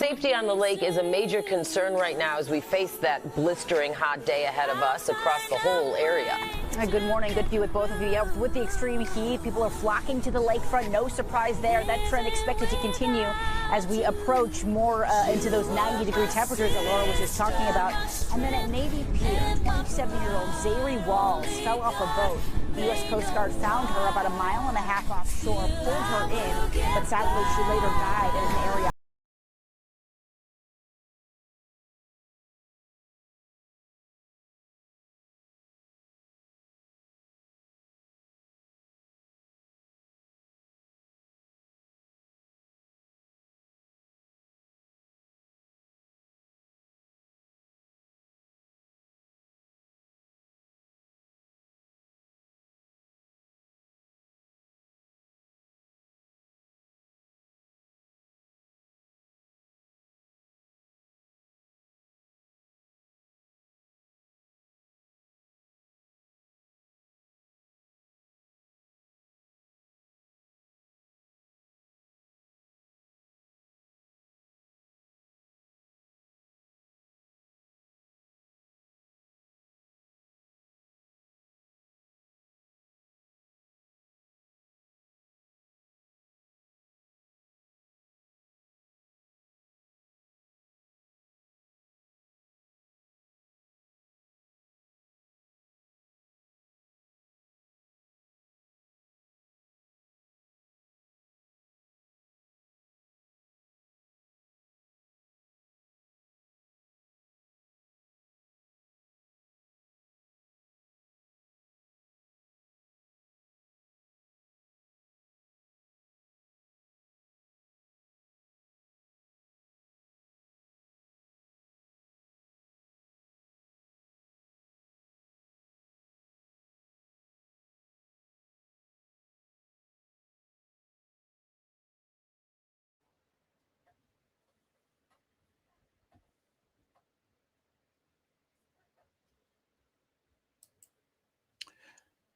Safety on the lake is a major concern right now as we face that blistering hot day ahead of us across the whole area. Good morning. Good to be with both of you. Yeah, with the extreme heat, people are flocking to the lakefront. No surprise there. That trend expected to continue as we approach more into those 90-degree temperatures that Laura was just talking about. And then at Navy Pier, 27-year-old Zahire Walls fell off a boat. The U.S. Coast Guard found her about 1.5 miles offshore, pulled her in, but sadly she later died in an area.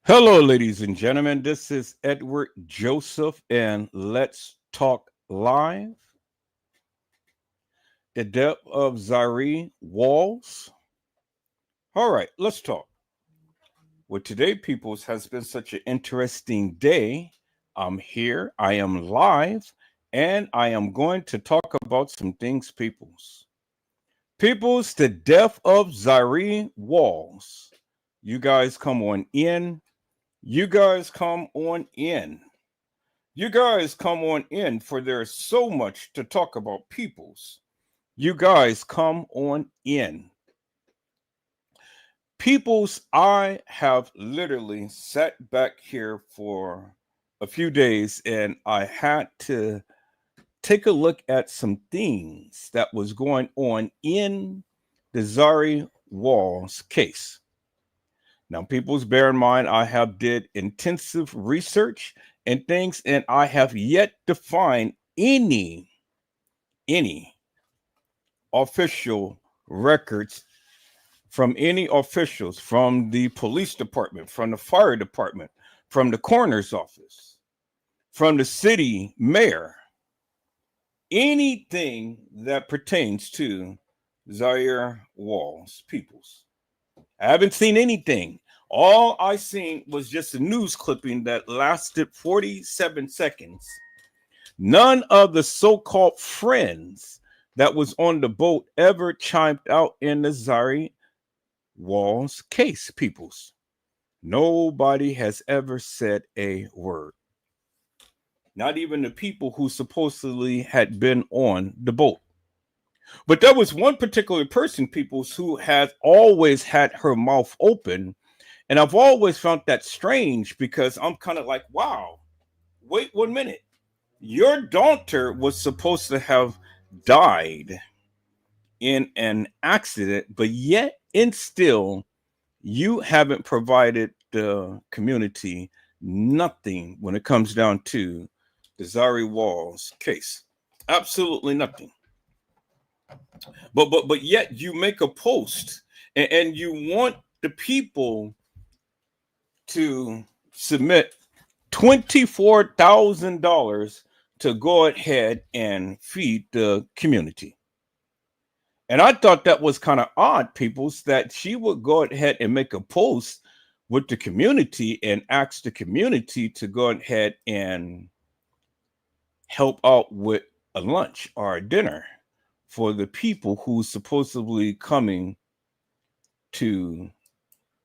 Hello, ladies and gentlemen. This is Edward Joseph, and let's talk live. The death of Zahire Walls. All right, let's talk. Well, today, peoples, has been such an interesting day. I'm here, I am live, and I am going to talk about some things, peoples. Peoples, the death of Zahire Walls. You guys come on in. You guys come on in. You guys come on in, for there's so much to talk about, peoples. You guys come on in. Peoples, I have literally sat back here for a few days and I had to take a look at some things that was going on in the Zahire Walls case. Now, peoples, bear in mind, I have did intensive research and things, and I have yet to find any official records from any officials, from the police department, from the fire department, from the coroner's office, from the city mayor, anything that pertains to Zahire Walls, peoples. I haven't seen anything. All I seen was just a news clipping that lasted 47 seconds. None of the so-called friends that was on the boat ever chimed out in the Zahire Walls case, peoples. Nobody has ever said a word. Not even the people who supposedly had been on the boat. But there was one particular person, peoples, who has always had her mouth open. And I've always found that strange because I'm kind of like, wow, wait 1 minute. Your daughter was supposed to have died in an accident, but yet and still, you haven't provided the community nothing when it comes down to the Zahire Walls case. Absolutely nothing. But yet you make a post and you want the people to submit $24,000 to go ahead and feed the community. And I thought that was kind of odd, peoples, that she would go ahead and make a post with the community and ask the community to go ahead and help out with a lunch or a dinner for the people who supposedly coming to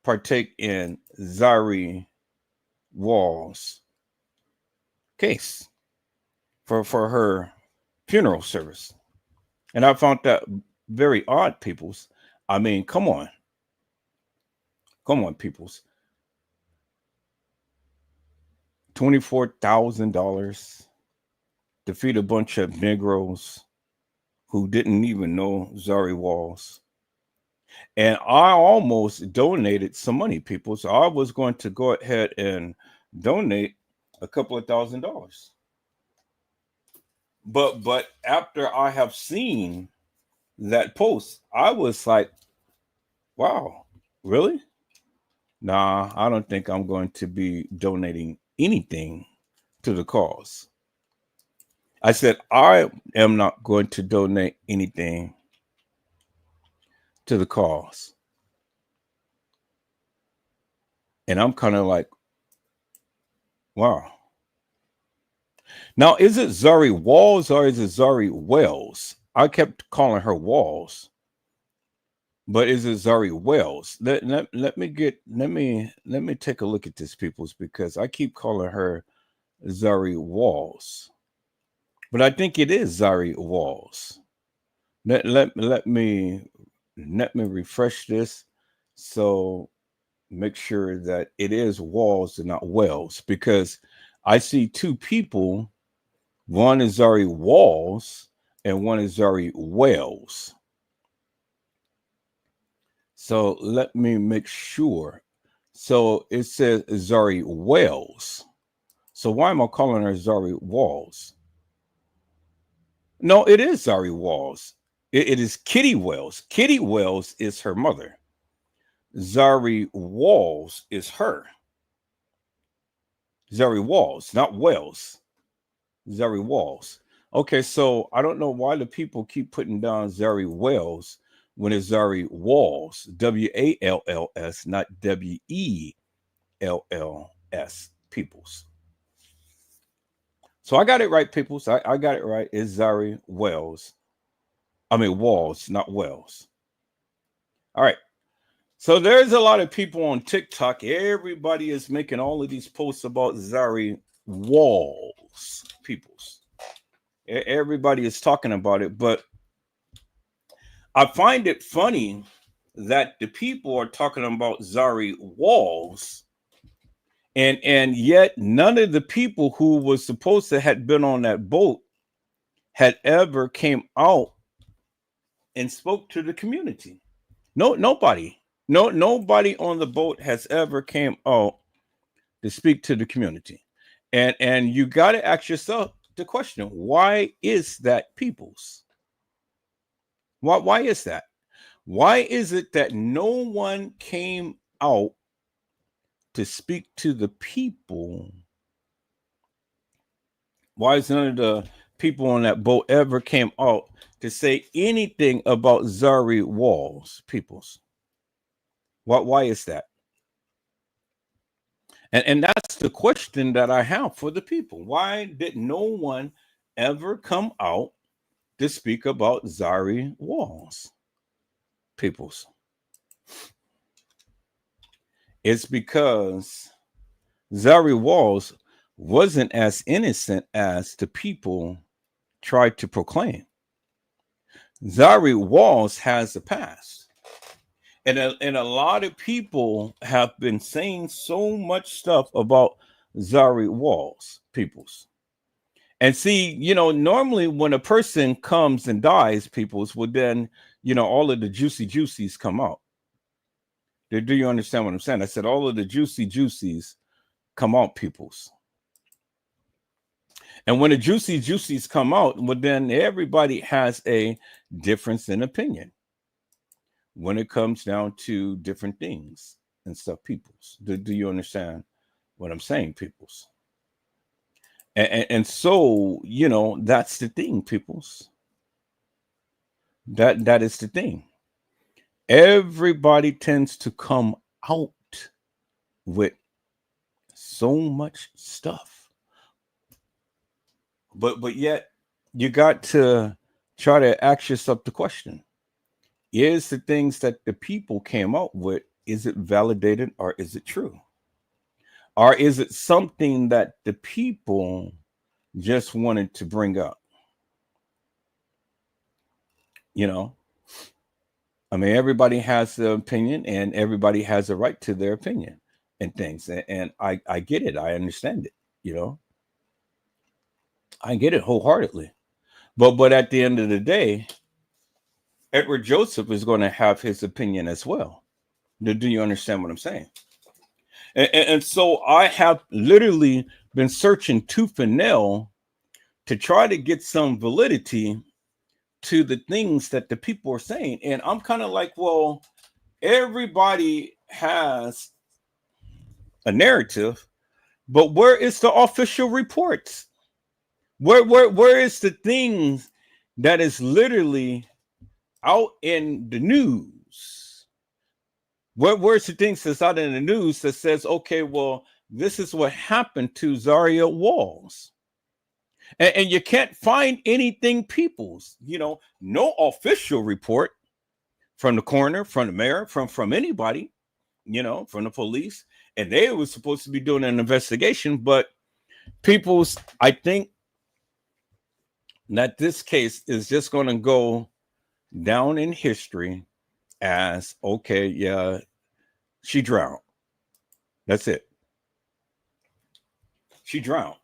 partake in Zahire Wall's case for her funeral service. And I found that very odd, peoples. I mean, come on. Come on, peoples. $24,000 to feed a bunch of Negroes who didn't even know Zahire Walls. And I almost donated some money, people. So I was going to go ahead and donate a couple of $1,000. But after I have seen that post, I was like, wow, really? Nah, I don't think I'm going to be donating anything to the cause. I said, I am not going to donate anything to the cause. And I'm kind of like, wow. Now, is it Zahire Walls or is it Zahire Wells? I kept calling her Walls. But is it Zahire Wells? Let me take a look at this, peoples, because I keep calling her Zahire Walls. But I think it is Zahire Walls. Let me refresh this, so make sure that it is Walls and not Wells, because I see two people. One is Zahire Walls and one is Zahire Wells. So let me make sure. So it says Zahire Wells. So why am I calling her Zahire Walls? No, it is Zahire Walls. It is Kitty Wells. Kitty Wells is her mother. Zahire Walls is her. Zahire Walls, not Wells. Zahire Walls. Okay, so I don't know why the people keep putting down Zahire Wells when it's Zahire Walls. Walls, not Wells, peoples. So I got it right, peoples. I got it right. It's Zahire Wells. I mean Walls, not Wells. All right. So there's a lot of people on TikTok. Everybody is making all of these posts about Zahire Walls, peoples. Everybody is talking about it, but I find it funny that the people are talking about Zahire Walls, and yet none of the people who was supposed to had been on that boat had ever came out and spoke to the community. Nobody on the boat has ever came out to speak to the community. And you got to ask yourself the question, why is that, peoples? Why is that? Why is it that no one came out to speak to the people? Why is none of the people on that boat ever came out to say anything about Zahire Walls, peoples? Why is that? And that's the question that I have for the people. Why did no one ever come out to speak about Zahire Walls, peoples? It's because Zahire Walls wasn't as innocent as the people tried to proclaim. Zahire Walls has a past. And a lot of people have been saying so much stuff about Zahire Walls, peoples. And see, normally when a person comes and dies, peoples, well then, all of the juicies come out. Do you understand what I'm saying? I said all of the juicies come out, peoples. And when the juicies come out, well then everybody has a difference in opinion when it comes down to different things and stuff, peoples. Do you understand what I'm saying, peoples? And so, that's the thing, peoples. That is the thing. Everybody tends to come out with so much stuff, but yet you got to try to ask yourself the question: is the things that the people came out with, is it validated or is it true? Or is it something that the people just wanted to bring up? You know, I mean, everybody has an opinion and everybody has a right to their opinion and things. And I get it. I understand it. I get it wholeheartedly. But at the end of the day, Edward Joseph is going to have his opinion as well. Do you understand what I'm saying? And so I have literally been searching tooth and nail to try to get some validity to the things that the people are saying. And I'm kind of like, well, everybody has a narrative, but where is the official reports? Where is the things that is literally out in the news? Where's the things that's out in the news that says, okay, well, this is what happened to Zahire Walls? And you can't find anything, peoples, no official report from the coroner, from the mayor, from anybody, from the police. And they were supposed to be doing an investigation, but peoples, I think that this case is just going to go down in history as, okay, yeah, she drowned. That's it. She drowned.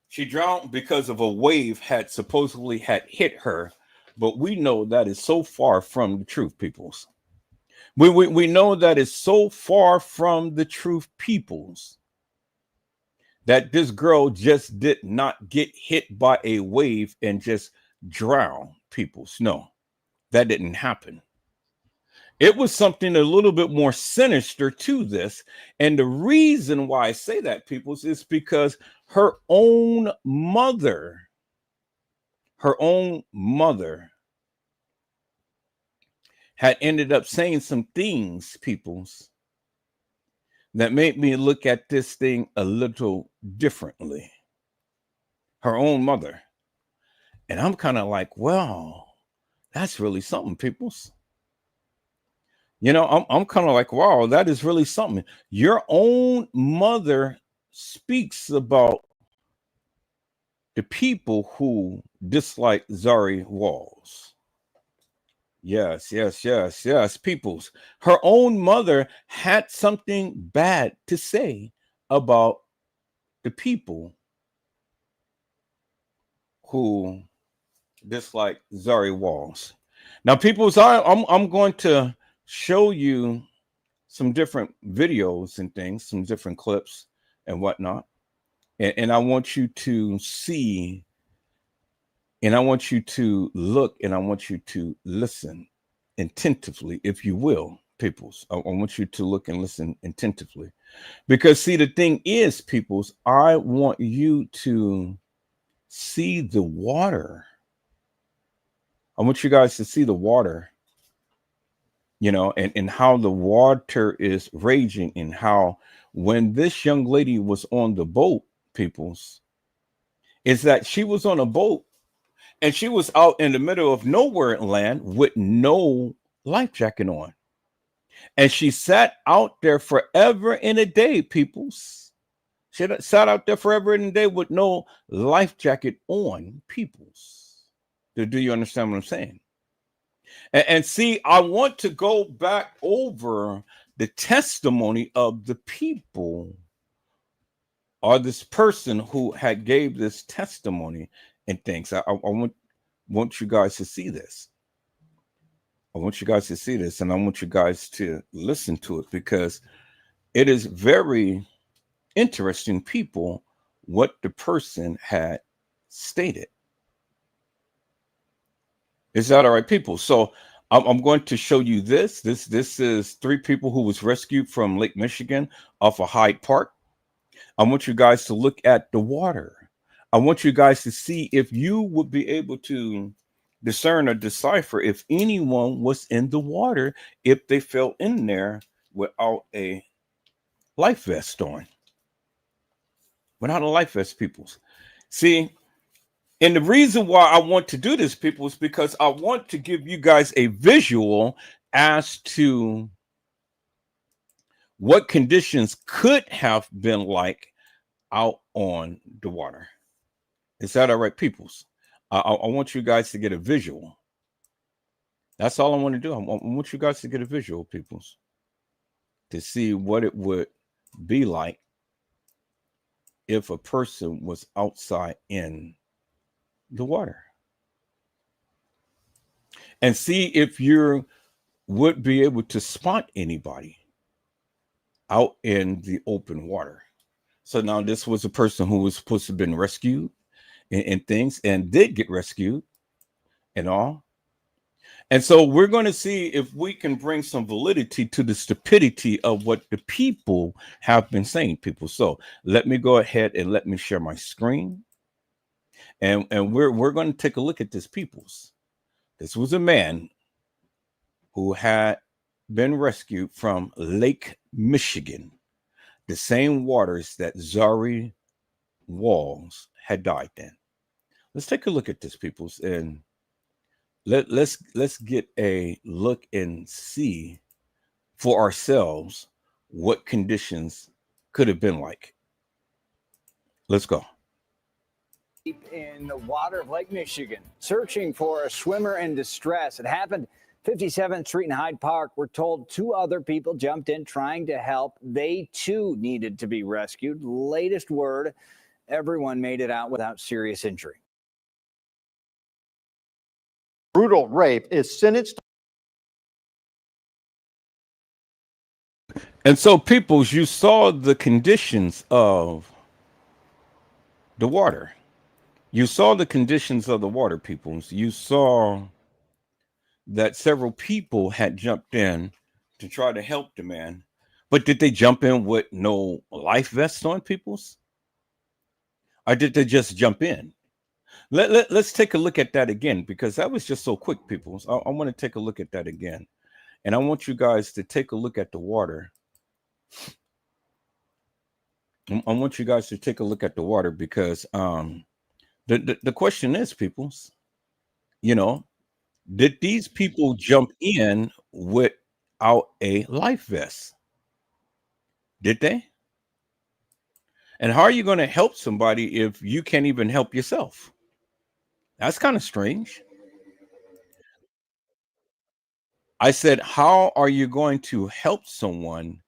She drowned because of a wave had supposedly had hit her, but we know that is so far from the truth, peoples. We know that is so far from the truth, peoples, that this girl just did not get hit by a wave and just drown, peoples. No, that didn't happen. It was something a little bit more sinister to this. And the reason why I say that, peoples, is because her own mother had ended up saying some things, peoples, that made me look at this thing a little differently. Her own mother. And I'm kind of like, well, that's really something, peoples. I'm kind of like, wow, that is really something. Your own mother speaks about the people who dislike Zahire Walls. Yes, peoples. Her own mother had something bad to say about the people who dislike Zahire Walls. Now, peoples, I'm going to show you some different videos and things, some different clips and whatnot. And I want you to see, and I want you to look, and I want you to listen attentively, if you will, peoples. I want you to look and listen attentively. Because see, the thing is, peoples, I want you to see the water. I want you guys to see the water, and how the water is raging, and how when this young lady was on the boat, peoples, is that she was on a boat and she was out in the middle of nowhere land with no life jacket on. And she sat out there forever and a day, peoples. She sat out there forever and a day with no life jacket on, peoples. Do you understand what I'm saying? And see, I want to go back over the testimony of the people, or this person who had gave this testimony and things. I want you guys to see this. I want you guys to see this, and I want you guys to listen to it, because it is very interesting, people, what the person had stated. Is that all right, people? So I'm going to show you this. This is 3 people who was rescued from Lake Michigan off of Hyde Park. I want you guys to look at the water. I want you guys to see if you would be able to discern or decipher if anyone was in the water if they fell in there without a life vest on. Without a life vest, peoples. See, and the reason why I want to do this, people, is because I want to give you guys a visual as to what conditions could have been like out on the water. Is that all right, peoples? I want you guys to get a visual. That's all I want to do. I want you guys to get a visual, peoples, to see what it would be like if a person was outside in the water. And see if you would be able to spot anybody out in the open water. So now this was a person who was supposed to have been rescued and things, and did get rescued and all. And so we're going to see if we can bring some validity to the stupidity of what the people have been saying, people. So let me go ahead and let me share my screen. And we're going to take a look at this, peoples. This was a man who had been rescued from Lake Michigan, the same waters that Zahire Walls had died in. Let's take a look at this, peoples, and let's get a look and see for ourselves what conditions could have been like. Let's go. In the water of Lake Michigan, searching for a swimmer in distress. It happened 57th Street in Hyde Park. We're told 2 other people jumped in trying to help. They too needed to be rescued. Latest word, everyone made it out without serious injury. Brutal rape is sentenced. And so, peoples, you saw the conditions of the water. You saw the conditions of the water, peoples. You saw that several people had jumped in to try to help the man. But did they jump in with no life vests on, peoples? Or did they just jump in? Let's take a look at that again, because that was just so quick, peoples. I want to take a look at that again. And I want you guys to take a look at the water. I want you guys to take a look at the water because the question is, peoples, you know, did these people jump in without a life vest? Did they? And how are you going to help somebody if you can't even help yourself? That's kind of strange. I said, how are you going to help someone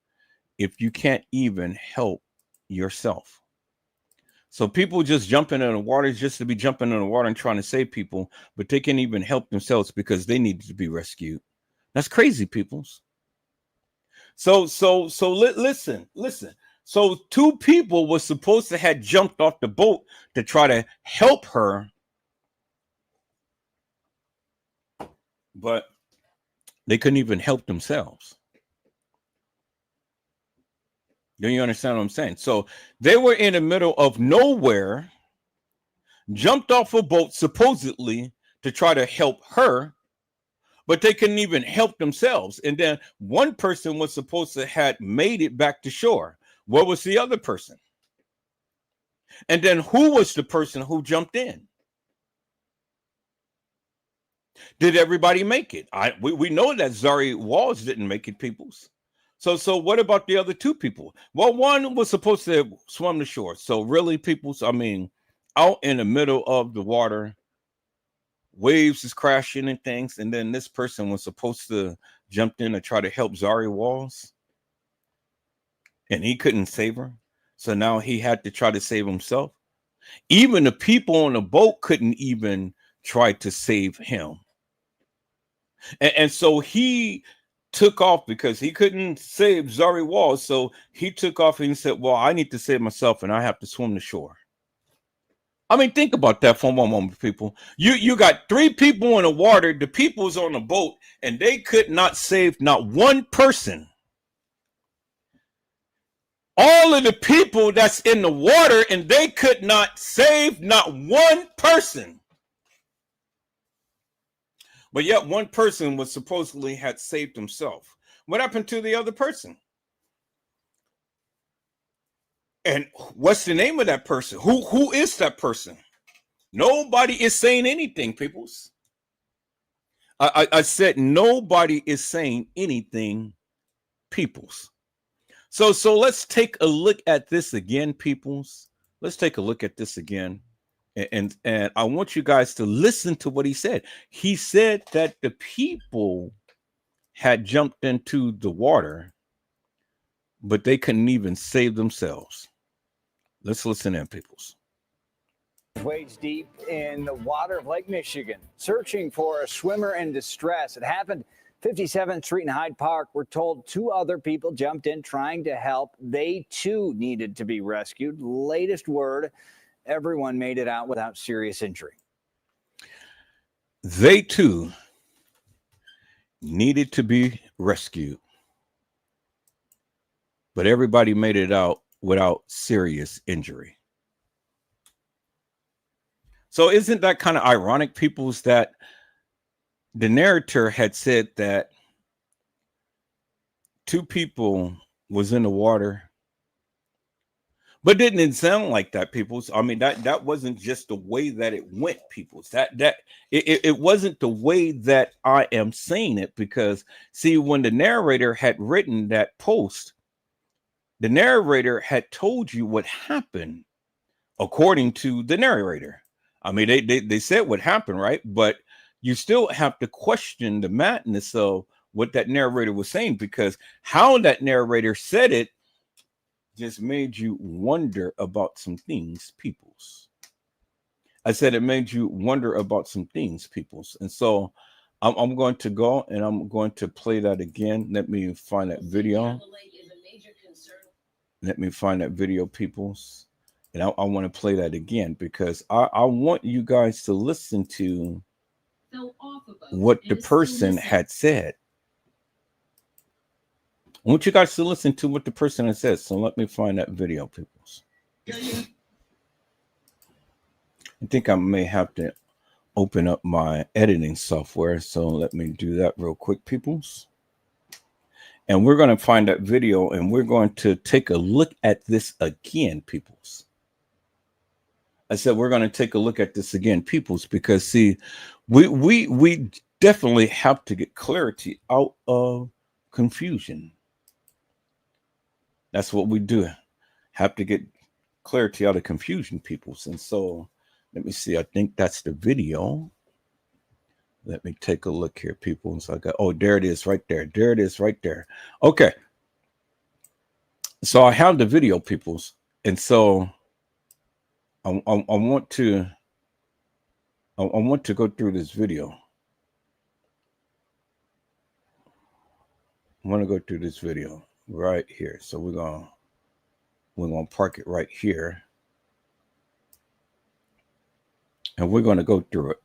if you can't even help yourself? So people just jumping in the water just to be jumping in the water and trying to save people, but they can't even help themselves because they need to be rescued. That's crazy, peoples. So listen. So 2 people were supposed to have jumped off the boat to try to help her, but they couldn't even help themselves. Do you understand what I'm saying? So they were in the middle of nowhere, jumped off a boat supposedly to try to help her, but they couldn't even help themselves. And then one person was supposed to have made it back to shore. Where was the other person? And then who was the person who jumped in? Did everybody make it? We know that Zahire Walls didn't make it, peoples. So what about the other 2 people? Well, one was supposed to swim the shore. So really, peoples, I mean, out in the middle of the water, waves is crashing and things, and then this person was supposed to jump in and try to help Zahire Walls, and he couldn't save her. So now he had to try to save himself. Even the people on the boat couldn't even try to save him. And so he took off because he couldn't save Zahire Walls. So he took off and he said, well, I need to save myself and I have to swim the shore. I mean, think about that for one moment, people. You got 3 people in the water, the people's on the boat, and they could not save not one person. all of the people that's in the water, and they could not save not one person. But yet one person was supposedly had saved himself. What happened to the other person? And what's the name of that person? Who is that person? Nobody is saying anything, peoples. I said nobody is saying anything, peoples. So let's take a look at this again, peoples. Let's take a look at this again. And I want you guys to listen to what he said. He said that the people had jumped into the water, but they couldn't even save themselves. Let's listen in, peoples. Waist deep in the water of Lake Michigan, searching for a swimmer in distress. It happened 57th Street in Hyde Park. We're told 2 other people jumped in trying to help. They too needed to be rescued. Latest word, everyone made it out without serious injury. They too needed to be rescued, but everybody made it out without serious injury. So isn't that kind of ironic, peoples, that the narrator had said that 2 people was in the water, but didn't it sound like that, peoples? I mean, that wasn't just the way that it went, peoples. It wasn't the way that I am saying it, because see, when the narrator had written that post, the narrator had told you what happened according to the narrator. I mean, they said what happened, right? But you still have to question the madness of what that narrator was saying, because how that narrator said it just made you wonder about some things, peoples. I said it made you wonder about some things, peoples. And so I'm going to go and I'm going to play that again. Let me find that video. Let me find that video, peoples. And I want to play that again, because I want you guys to listen to what the person had said. I want you guys to listen to what the person had said. So let me find that video, peoples. I think I may have to open up my editing software. So let me do that real quick, peoples. And we're going to find that video, and we're going to take a look at this again, peoples. I said we're going to take a look at this again, peoples, because see, we definitely have to get clarity out of confusion. That's what we do. Have to get clarity out of confusion, peoples. And so let me see. I think that's the video. Let me take a look here, people. So I got, oh, there it is right there. There it is right there. Okay. So I have the video, peoples. And so I want to go through this video. I want to go through this video right here. So we're gonna park it right here. And we're going to go through it.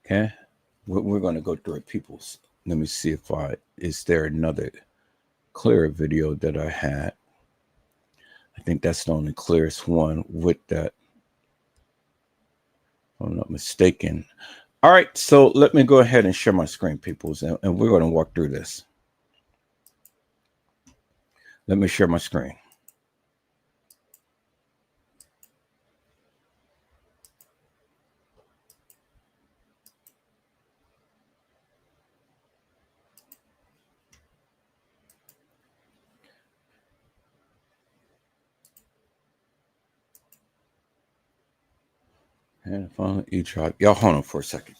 Okay, we're going to go through it, peoples. Let me see if is there another clearer video that I had. I think that's the only clearest one with that, if I'm not mistaken. All right, so let me go ahead and share my screen, peoples, and we're going to walk through this. Let me share my screen. And finally, E-Tribe. Y'all hold on for a second.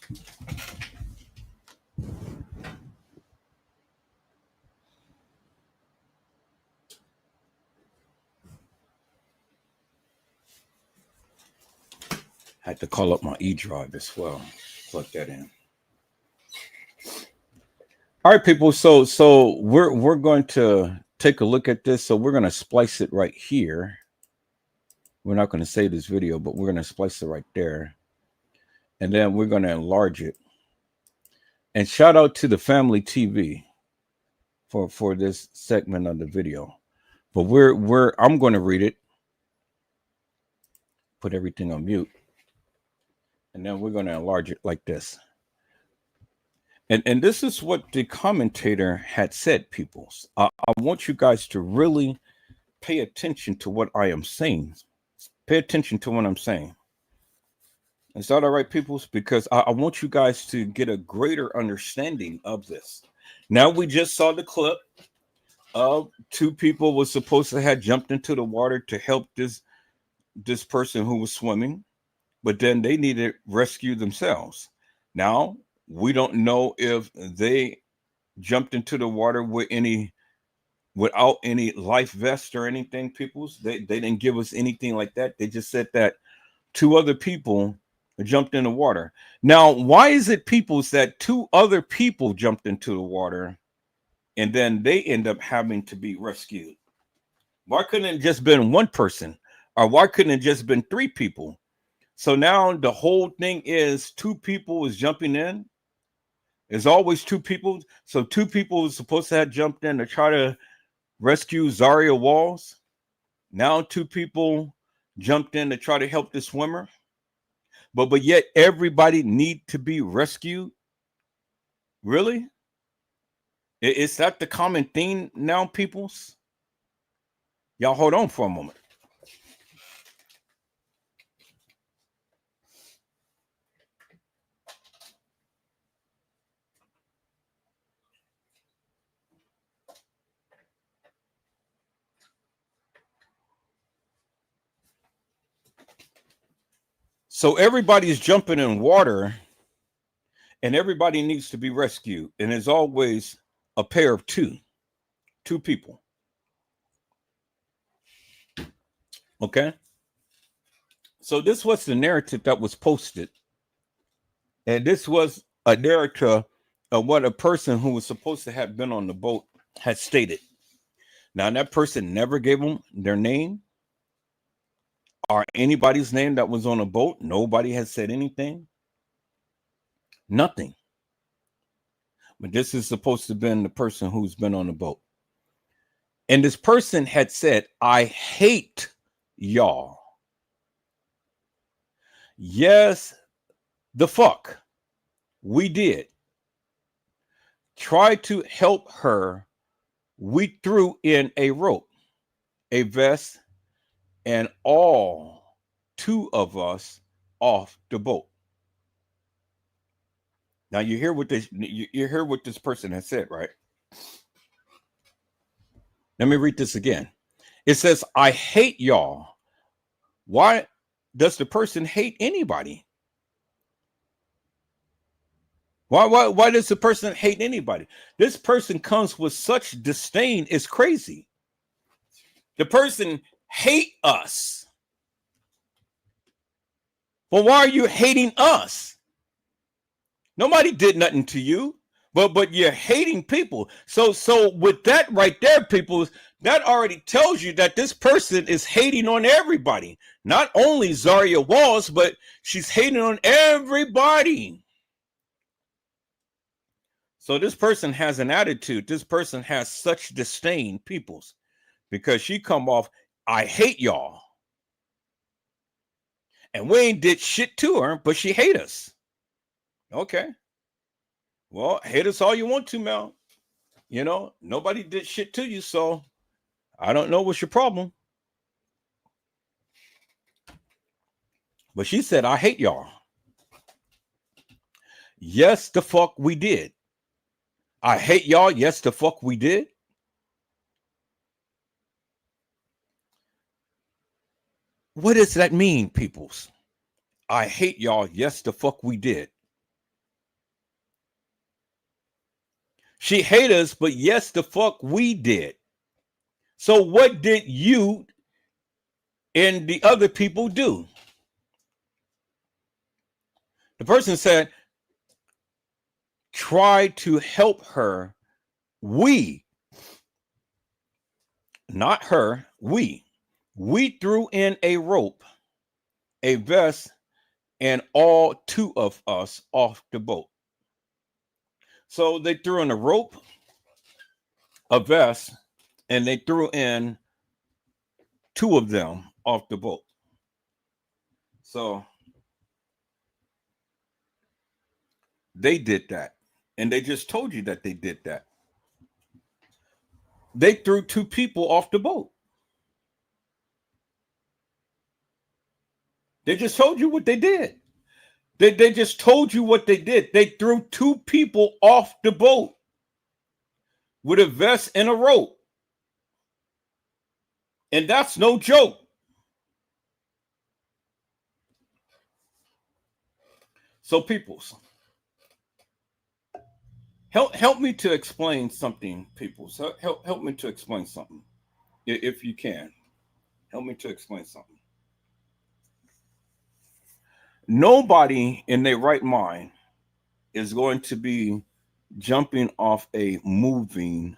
Had to call up my E-Drive as well. Plug that in. All right, people. So we're going to take a look at this. So we're going to splice it right here. We're not going to save this video, but we're going to splice it right there. And then we're going to enlarge it. And shout out to the Family TV. for this segment of the video. But I'm going to read it. Put everything on mute. And then we're going to enlarge it like this. And this is what the commentator had said, peoples. I want you guys to really pay attention to what I am saying. Pay attention to what I'm saying. Is that all right, peoples? Because I want you guys to get a greater understanding of this. Now, we just saw the clip of two people was supposed to have jumped into the water to help this person who was swimming, but then they needed rescue themselves. Now, we don't know if they jumped into the water without any life vest or anything, peoples. They didn't give us anything like that. They just said that two other people jumped in the water. Now, why is it, peoples, that two other people jumped into the water and then they end up having to be rescued? Why couldn't it just been one person? Or why couldn't it just been three people? So now the whole thing is two people is jumping in. There's always two people. So two people was supposed to have jumped in to try to rescue Zahire Walls. Now two people jumped in to try to help the swimmer. But yet everybody need to be rescued. Really? Is that the common theme now, peoples? Y'all hold on for a moment. So everybody's jumping in water and everybody needs to be rescued. And there's always a pair of two people. Okay. So this was the narrative that was posted. And this was a narrative of what a person who was supposed to have been on the boat had stated. Now, that person never gave them their name or anybody's name that was on a boat. Nobody has said anything. Nothing. But this is supposed to have been the person who's been on the boat. And this person had said, I hate y'all. Yes, the fuck. We did. Try to help her. We threw in a rope, a vest, and all two of us off the boat. Now you hear what this person has said, right? Let me read this again. It says, I hate y'all. Why does the person hate anybody? Why does the person hate anybody? This person comes with such disdain, it's crazy. The person hate us. Well, why are you hating us? Nobody did nothing to you, but you're hating people. So with that right there, people, that already tells you that this person is hating on everybody. Not only Zahire Walls, but she's hating on everybody. So this person has an attitude. This person has such disdain, peoples, because she come off, I hate y'all. And we ain't did shit to her, but she hate us. Okay. Well, hate us all you want to, Mel. You know, nobody did shit to you, so I don't know what's your problem. But she said, I hate y'all. Yes, the fuck we did. I hate y'all. Yes, the fuck we did. What does that mean, peoples? I hate y'all. Yes, the fuck we did. She hate us, but yes, the fuck we did. So what did you and the other people do? The person said, try to help her. We, not her, we threw in a rope, a vest, and all two of us off the boat. So they threw in a rope, a vest and they threw in 2 of them off the boat. So they did that. And they just told you that they did that. They threw 2 people off the boat. They just told you what they did. They just told you what they did. They threw 2 people off the boat with a vest and a rope. And that's no joke. So, peoples, help me to explain something, peoples. Help me to explain something, if you can. Help me to explain something. Nobody in their right mind is going to be jumping off a moving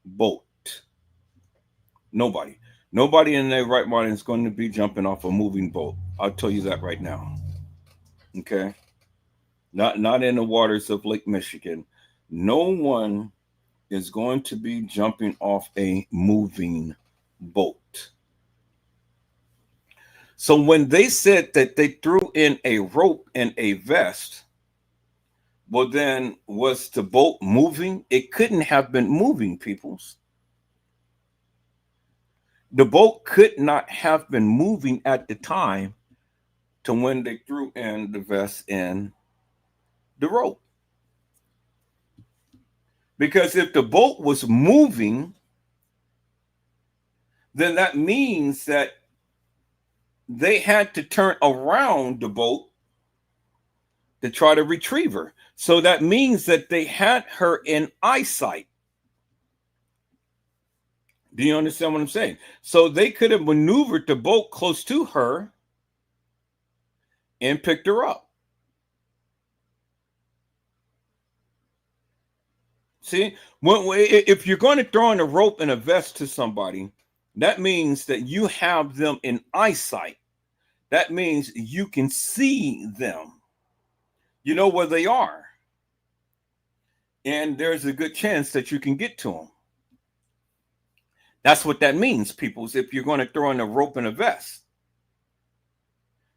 boat. Nobody in their right mind is going to be jumping off a moving boat. I'll tell you that right now. Okay. Not in the waters of Lake Michigan. No one is going to be jumping off a moving boat. So when they said that they threw in a rope and a vest, well, then was the boat moving? It couldn't have been moving, peoples. The boat could not have been moving at the time to when they threw in the vest and the rope. Because if the boat was moving, then that means that they had to turn around the boat to try to retrieve her. So that means that they had her in eyesight. Do you understand what I'm saying? So they could have maneuvered the boat close to her and picked her up. See, if you're going to throw in a rope and a vest to somebody, that means that you have them in eyesight. That means you can see them. You know where they are. And there's a good chance that you can get to them. That's what that means, peoples, if you're going to throw in a rope and a vest.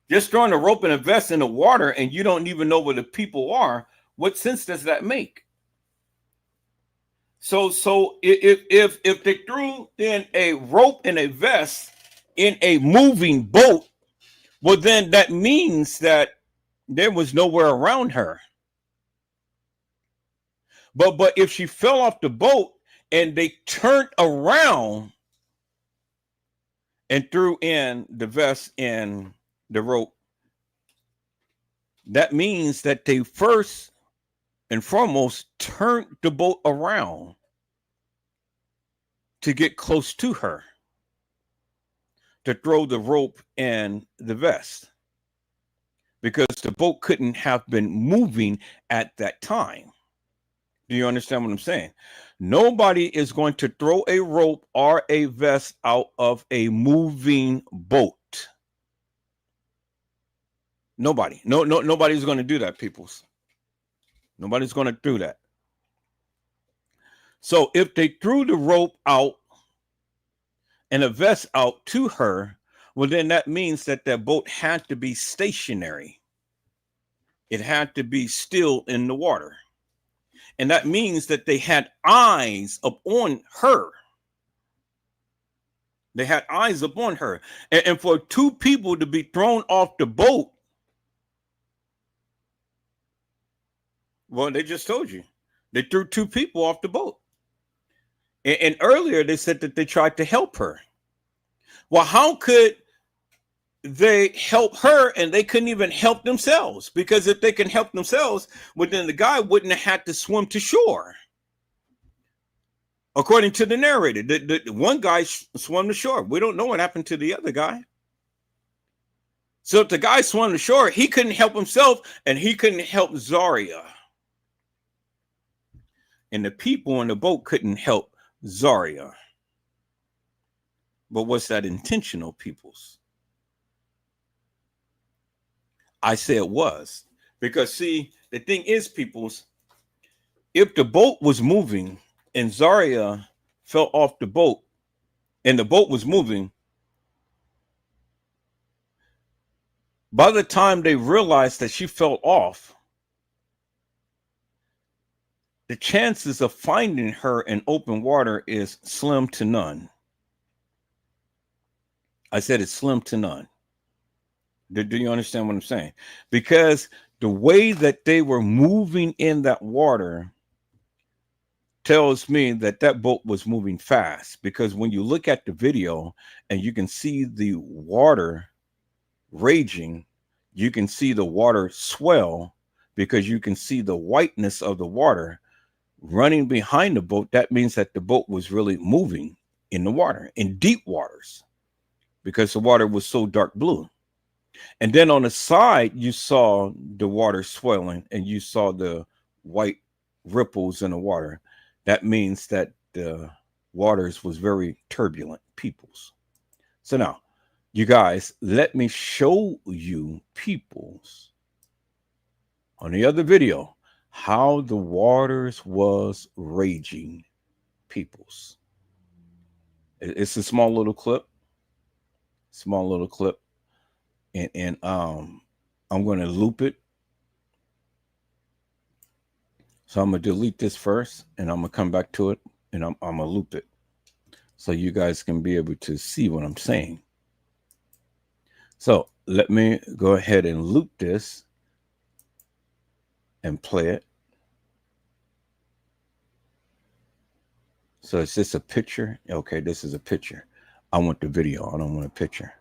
Just throwing a rope and a vest in the water and you don't even know where the people are, what sense does that make? So if they threw in a rope and a vest in a moving boat, well, then that means that there was nowhere around her. But if she fell off the boat and they turned around and threw in the vest and the rope, that means that they first and foremost turned the boat around to get close to her, to throw the rope and the vest, because the boat couldn't have been moving at that time. Do you understand what I'm saying? Nobody is going to throw a rope or a vest out of a moving boat. Nobody. Nobody's going to do that, peoples. Nobody's going to do that. So if they threw the rope out and a vest out to her, well, then that means that that boat had to be stationary. It had to be still in the water. And that means that they had eyes upon her. They had eyes upon her. And for 2 people to be thrown off the boat, well, they just told you. They threw 2 people off the boat. And earlier they said that they tried to help her. Well, how could they help her and they couldn't even help themselves? Because if they can help themselves, well, then the guy wouldn't have had to swim to shore. According to the narrator, the one guy swam to shore. We don't know what happened to the other guy. So if the guy swam to shore, he couldn't help himself and he couldn't help Zahire. And the people on the boat couldn't help Zahire. But was that intentional, peoples? I say it was. Because, see, the thing is, peoples, if the boat was moving and Zahire fell off the boat and the boat was moving, by the time they realized that she fell off, the chances of finding her in open water is slim to none. I said it's slim to none. Do you understand what I'm saying? Because the way that they were moving in that water tells me that that boat was moving fast. Because when you look at the video and you can see the water raging, you can see the water swell, because you can see the whiteness of the water running behind the boat. That means that the boat was really moving in the water, in deep waters, because the water was so dark blue. And then on the side, you saw the water swelling and you saw the white ripples in the water. That means that the waters was very turbulent, peoples. So now, you guys, let me show you, peoples, on the other video, how the waters was raging, peoples. It's a small little clip. And I'm going to loop it. So I'm going to delete this first, and I'm going to come back to it, and I'm going to loop it so you guys can be able to see what I'm saying. So let me go ahead and loop this and play it. So is this a picture? Okay, this is a picture. I want the video. I don't want a picture.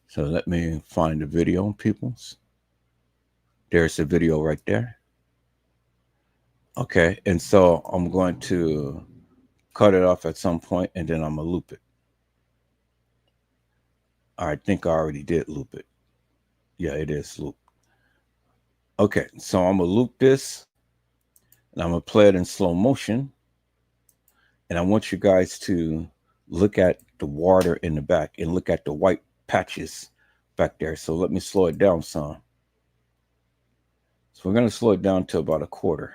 So let me find the video, peoples. There's the video right there. Okay, and so I'm going to cut it off at some point, and then I'm going to loop it. I think I already did loop it. Yeah, it is looped. Okay, so I'm going to loop this, and I'm going to play it in slow motion. And I want you guys to look at the water in the back and look at the white patches back there. So let me slow it down some. So we're going to slow it down to about a quarter.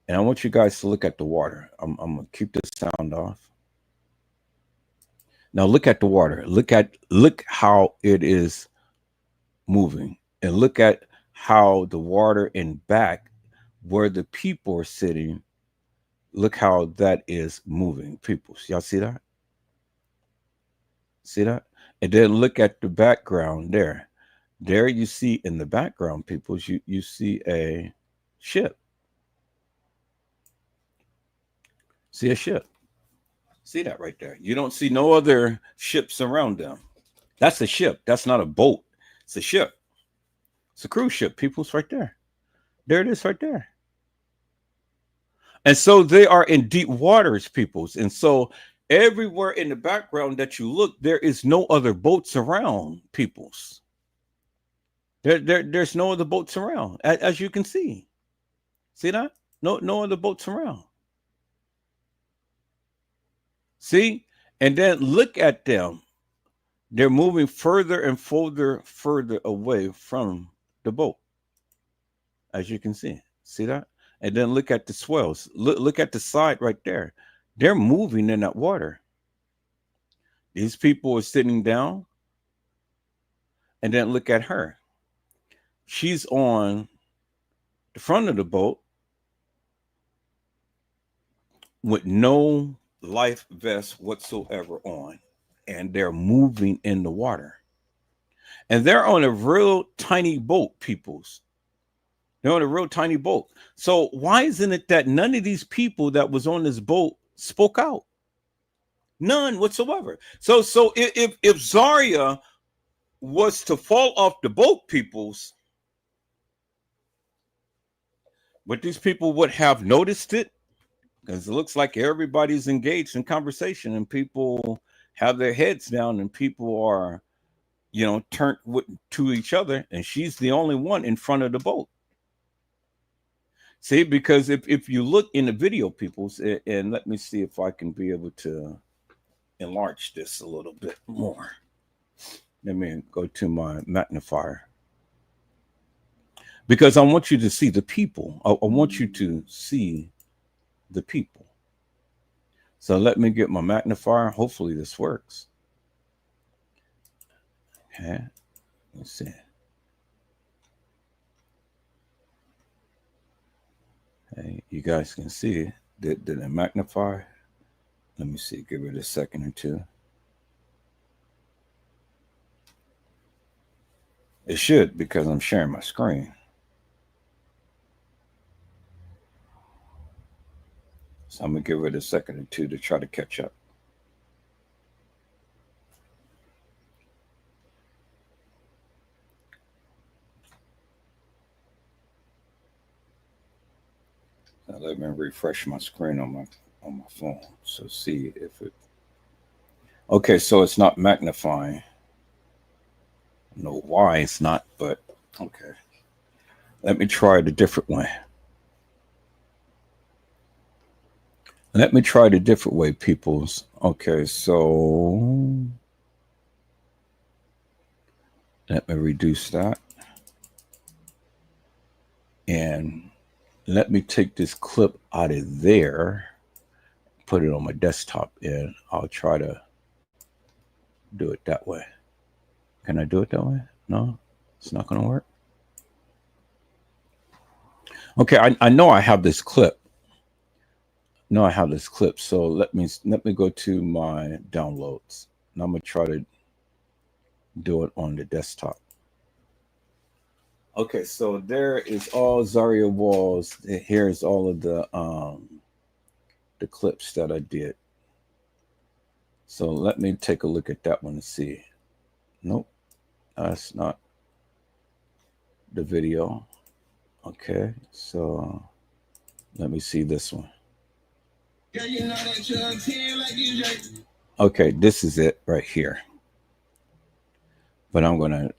And I want you guys to look at the water. I'm going to keep the sound off. Now look at the water. Look how it is moving. And look at how the water in back where the people are sitting, look how that is moving, people. Y'all see that? See that? And then look at the background there. There you see in the background, people, you see a ship. See a ship. See that right there. You don't see no other ships around them. That's a ship. That's not a boat. It's a ship. It's a cruise ship, people. It's right there. There it is right there. And so they are in deep waters, peoples. And so everywhere in the background that you look, there is no other boats around, peoples. There's no other boats around, as you can see. See that? No other boats around. See? And then look at them. They're moving further and further away from the boat, as you can see. See that? And then look at the swells. Look at the side right there. They're moving in that water. These people are sitting down. And then look at her. She's on the front of the boat with no life vest whatsoever on. And they're moving in the water. And they're on a real tiny boat, peoples. They're on a real tiny boat. So why isn't it that none of these people that was on this boat spoke out? None whatsoever. So if Zahire was to fall off the boat, peoples, but these people would have noticed it, because it looks like everybody's engaged in conversation and people have their heads down and people are, turned to each other, and she's the only one in front of the boat. See, because if you look in the video, peoples, and let me see if I can be able to enlarge this a little bit more. Let me go to my magnifier. Because I want you to see the people. I want you to see the people. So let me get my magnifier. Hopefully this works. Okay, let's see. Hey, you guys can see it. Did it magnify? Let me see. Give it a second or two. It should, because I'm sharing my screen. So I'm going to give it a second or two to try to catch up. Now let me refresh my screen on my phone. So see if it. Okay, so it's not magnifying. I don't know why it's not, but okay. Let me try it a different way. Let me try it a different way, peoples. Okay, so let me reduce that. And let me take this clip out of there, put it on my desktop, and I'll try to do it that way. Can I do it that way? No, it's not going to work. Okay, I know I have this clip. No, I have this clip. So let me go to my downloads. And I'm going to try to do it on the desktop. Okay, so there is all Zahire Walls. Here's all of the clips that I did. So let me take a look at that one and see. Nope, that's not the video. Okay, so let me see this one. Okay, this is it right here. But I'm going to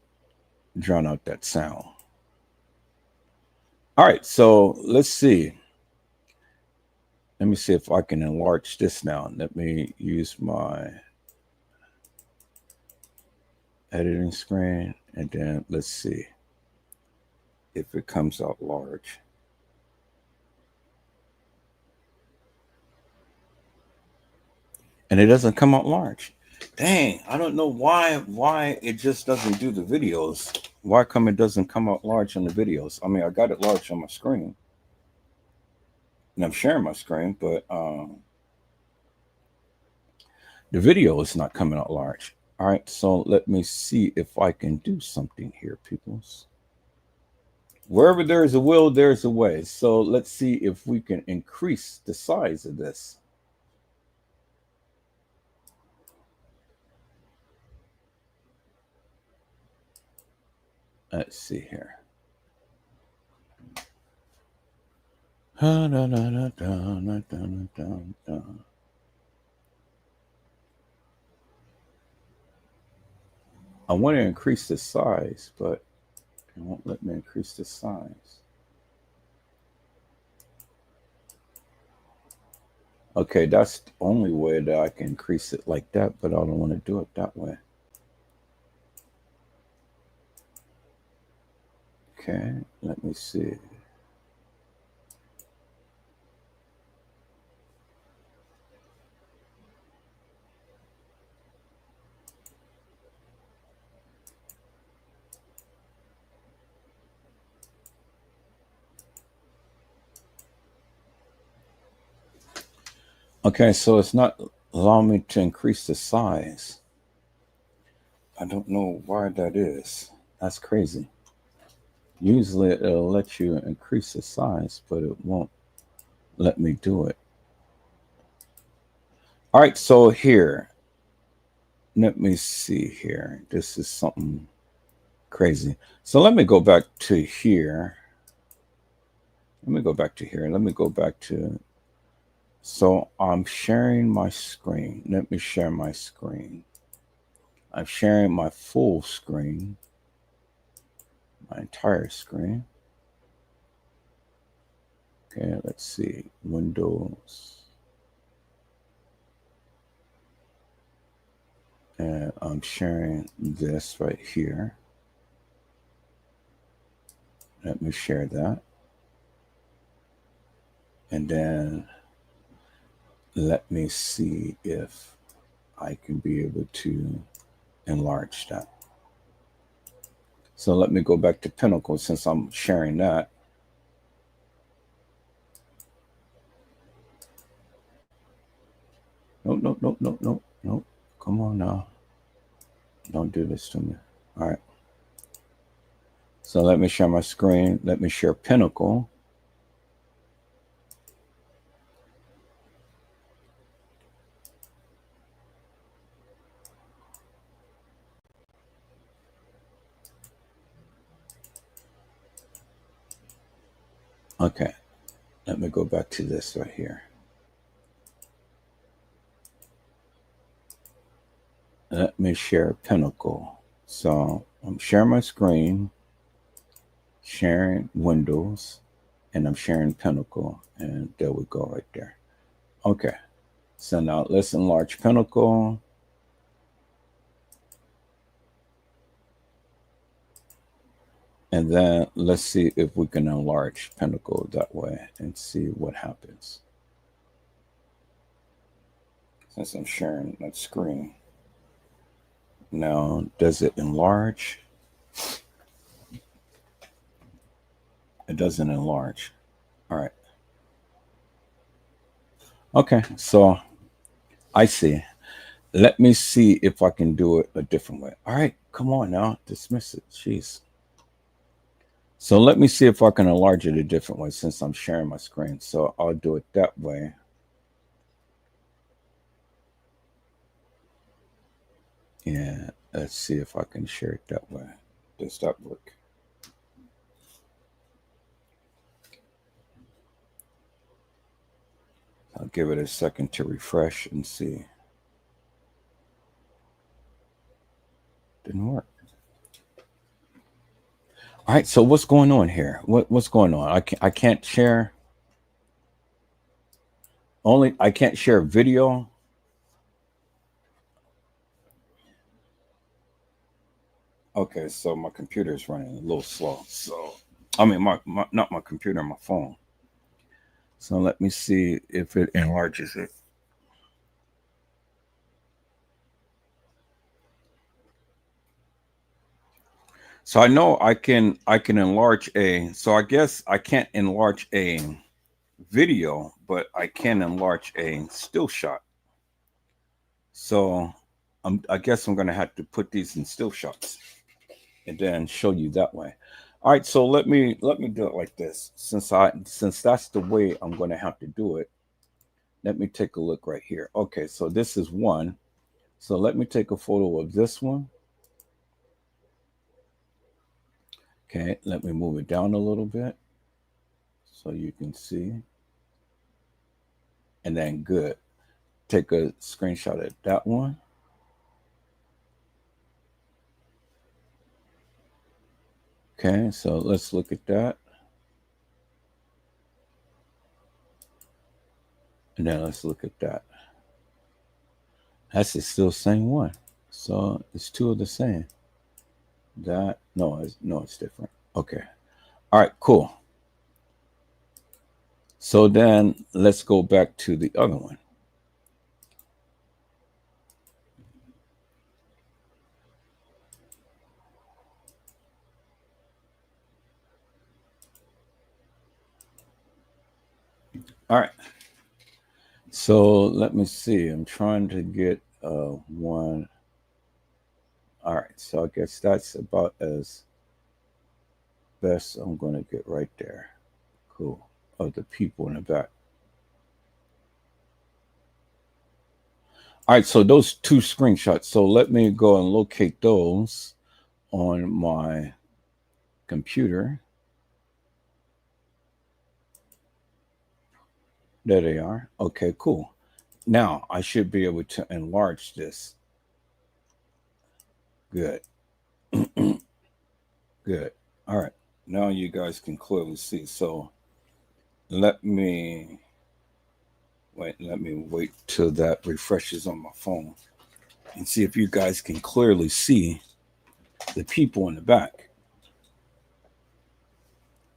drown out that sound. All right, so let's see. Let me see if I can enlarge this now. Let me use my editing screen, and then let's see if it comes out large. And it doesn't come out large. Dang, I don't know why it just doesn't do the videos. Why come it doesn't come out large on the videos? I mean, I got it large on my screen. And I'm sharing my screen, but the video is not coming out large. All right, so let me see if I can do something here, peoples. Wherever there is a will, there's a way. So let's see if we can increase the size of this. Let's see here. I want to increase the size, but it won't let me increase the size. Okay, that's the only way that I can increase it like that, but I don't want to do it that way. Okay, let me see. Okay, so it's not allowing me to increase the size. I don't know why that is. That's crazy. Usually it'll let you increase the size, but it won't let me do it. All right, so here, let me see here. This is something crazy. So let me go back to here. Let me go back to here. Let me go back to, so I'm sharing my screen. Let me share my screen. I'm sharing my full screen, my entire screen. Okay, let's see, Windows. And I'm sharing this right here. Let me share that. And then let me see if I can be able to enlarge that. So let me go back to Pinnacle since I'm sharing that. No. Come on now. Don't do this to me. All right. So let me share my screen. Let me share Pinnacle. Okay. Let me go back to this right here. Let me share Pinnacle. So I'm sharing my screen, sharing Windows, and I'm sharing Pinnacle. And there we go right there. Okay. So now let's enlarge Pinnacle. And then let's see if we can enlarge Pinnacle that way and see what happens. Since I'm sharing that screen. Now, does it enlarge? It doesn't enlarge. All right. Okay, so I see. Let me see if I can do it a different way. All right, come on now. Dismiss it. Jeez. So let me see if I can enlarge it a different way since I'm sharing my screen. So I'll do it that way. Yeah, let's see if I can share it that way. Does that work? I'll give it a second to refresh and see. Didn't work. All right, so what's going on here? What's going on? I can't share. I can't share video. Okay, so my computer is running a little slow. So I mean not my computer, my phone. So let me see if it enlarges it. So I know I can enlarge so I guess I can't enlarge a video, but I can enlarge a still shot. So I guess I'm gonna have to put these in still shots and then show you that way. All right, so let me do it like this. Since that's the way I'm gonna have to do it, let me take a look right here. Okay, so this is one. So let me take a photo of this one. Okay, let me move it down a little bit so you can see. And then good. Take a screenshot of that one. Okay, so let's look at that. And then let's look at that. That's still the same one. So it's two of the same. That no, it's different. Okay. All right, cool. So then let's go back to the other one. All right. So let me see. I'm trying to get one. All right. So I guess that's about as best I'm going to get right there. Cool. Of the people in the back. All right. So those two screenshots. So let me go and locate those on my computer. There they are. Okay, cool. Now I should be able to enlarge this. Good. Good. All right. Now you guys can clearly see. So let me wait till that refreshes on my phone and see if you guys can clearly see the people in the back.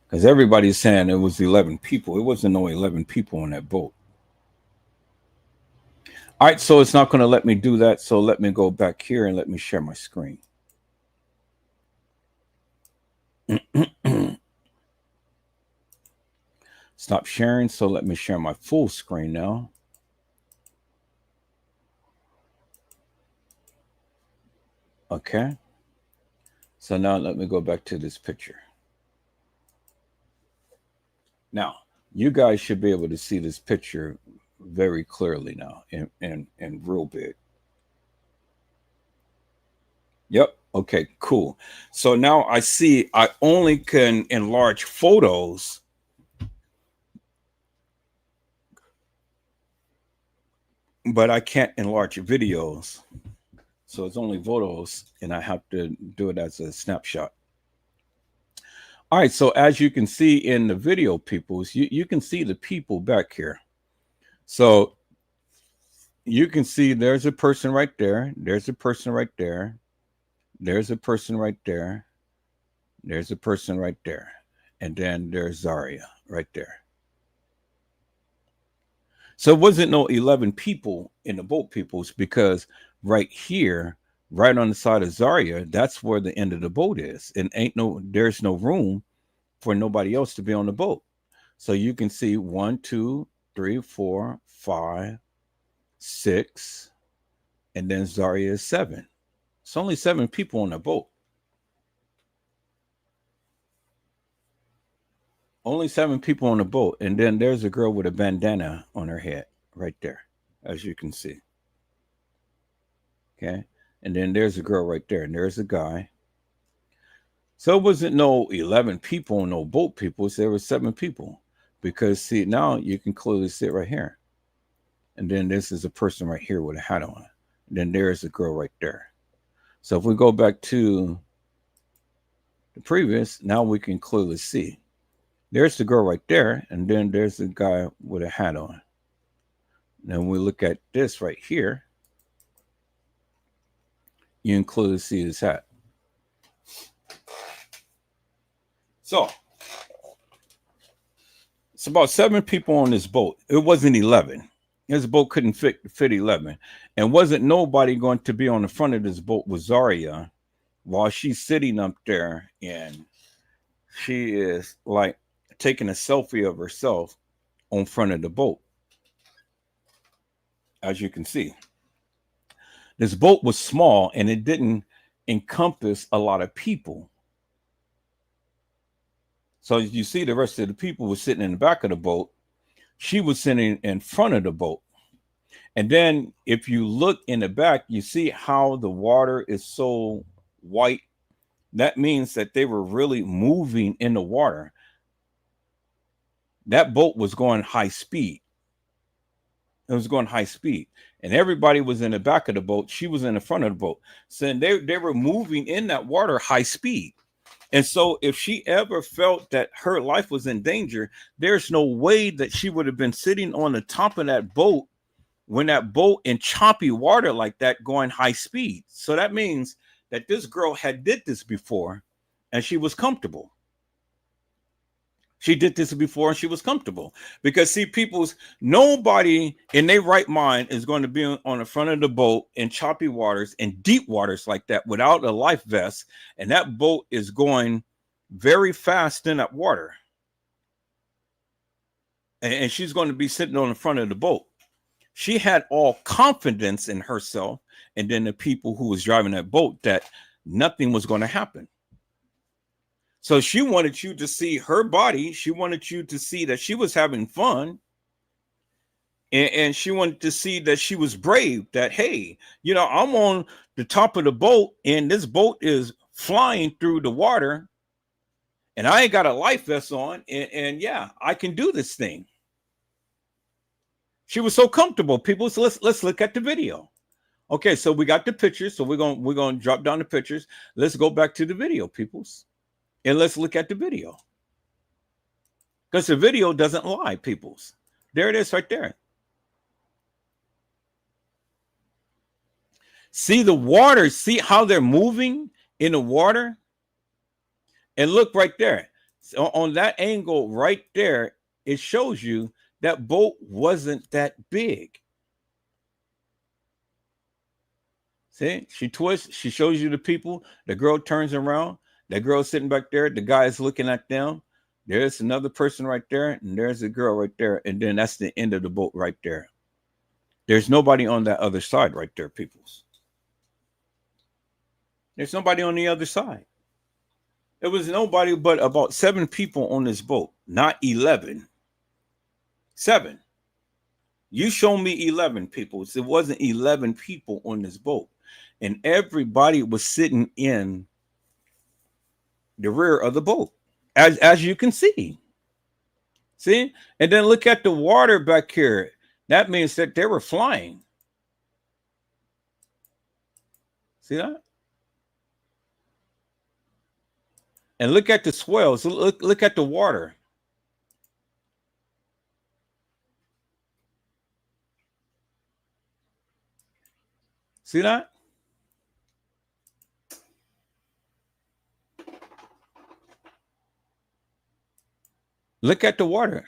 Because everybody's saying it was 11 people. It wasn't no 11 people on that boat. All right, so it's not going to let me do that. So let me go back here and let me share my screen. Stop sharing. So let me share my full screen now. Okay. So now let me go back to this picture. Now, you guys should be able to see this picture very clearly now and real big. Yep. Okay, cool. So now I see I only can enlarge photos, but I can't enlarge videos. So it's only photos, and I have to do it as a snapshot. All right, so as you can see in the video, peoples, you can see the people back here. So you can see there's a person right there. There's a person right there. There's a person right there. There's a person right there. And then there's Zahire right there. So it wasn't no 11 people in the boat, peoples, because right here, right on the side of Zahire, that's where the end of the boat is. And there's no room for nobody else to be on the boat. So you can see 1, 2, 3, 4, 5, 6, and then Zahire is 7. It's only 7 people on the boat. Only 7 people on the boat. And then there's a girl with a bandana on her head right there, as you can see. Okay. And then there's a girl right there. And there's a guy. So it wasn't no 11 people, no boat people. There were 7 people. Because, see, now you can clearly see it right here. And then this is a person right here with a hat on. And then there's a girl right there. So if we go back to the previous, now we can clearly see. There's the girl right there, and then there's the guy with a hat on. Then we look at this right here. You can clearly see his hat. So it's about 7 people on this boat. It wasn't 11. This boat couldn't fit 11. And wasn't nobody going to be on the front of this boat with Zahire while she's sitting up there and she is like taking a selfie of herself on front of the boat. As you can see, this boat was small and it didn't encompass a lot of people. So as you see, the rest of the people were sitting in the back of the boat. She was sitting in front of the boat. And then if you look in the back, you see how the water is so white. That means that they were really moving in the water. That boat was going high speed. It was going high speed. And everybody was in the back of the boat. She was in the front of the boat. So they were moving in that water high speed. And so if she ever felt that her life was in danger, there's no way that she would have been sitting on the top of that boat when that boat in choppy water like that going high speed. So that means that this girl had did this before and she was comfortable. She did this before and she was comfortable. Because see, nobody in their right mind is going to be on the front of the boat in choppy waters and deep waters like that without a life vest. And that boat is going very fast in that water. And she's going to be sitting on the front of the boat. She had all confidence in herself and then the people who was driving that boat that nothing was going to happen. So she wanted you to see her body. She wanted you to see that she was having fun. And she wanted to see that she was brave, that, hey, you know, I'm on the top of the boat and this boat is flying through the water and I ain't got a life vest on. And yeah, I can do this thing. She was so comfortable, people. So let's look at the video. Okay, so we got the pictures. So we're going to drop down the pictures. Let's go back to the video, peoples. And let's look at the video. Because the video doesn't lie, peoples. There it is right there. See the water. See how they're moving in the water? And look right there. So on that angle right there, it shows you that boat wasn't that big. See, she twists, she shows you the people. The girl turns around. That girl sitting back there. The guy is looking at them. There's another person right there, and there's a girl right there. And then that's the end of the boat right there. There's nobody on that other side right there, peoples. There's nobody on the other side. There was nobody but about 7 people on this boat, not 11. 7. You show me 11 people. It wasn't 11 people on this boat. And everybody was sitting in the rear of the boat, as you can see. See? And then look at the water back here. That means that they were flying. See that? And look at the swells. Look at the water. See that? Look at the water.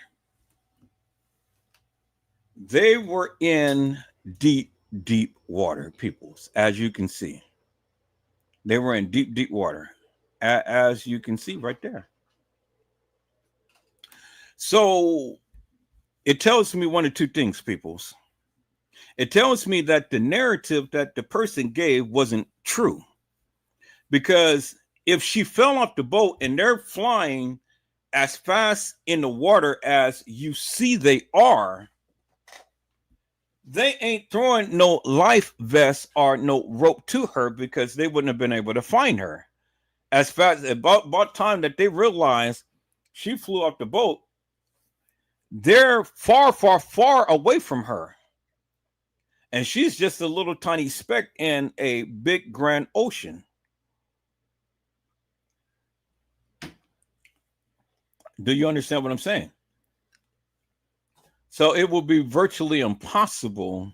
They were in deep, deep water, peoples, as you can see. They were in deep, deep water, as you can see right there. So it tells me one of two things, peoples. It tells me that the narrative that the person gave wasn't true. Because if she fell off the boat and they're flying as fast in the water as you see they are, they ain't throwing no life vest or no rope to her, because they wouldn't have been able to find her. As fast about time that they realized she flew off the boat, they're far, far, far away from her. And she's just a little tiny speck in a big grand ocean. Do you understand what I'm saying? So it will be virtually impossible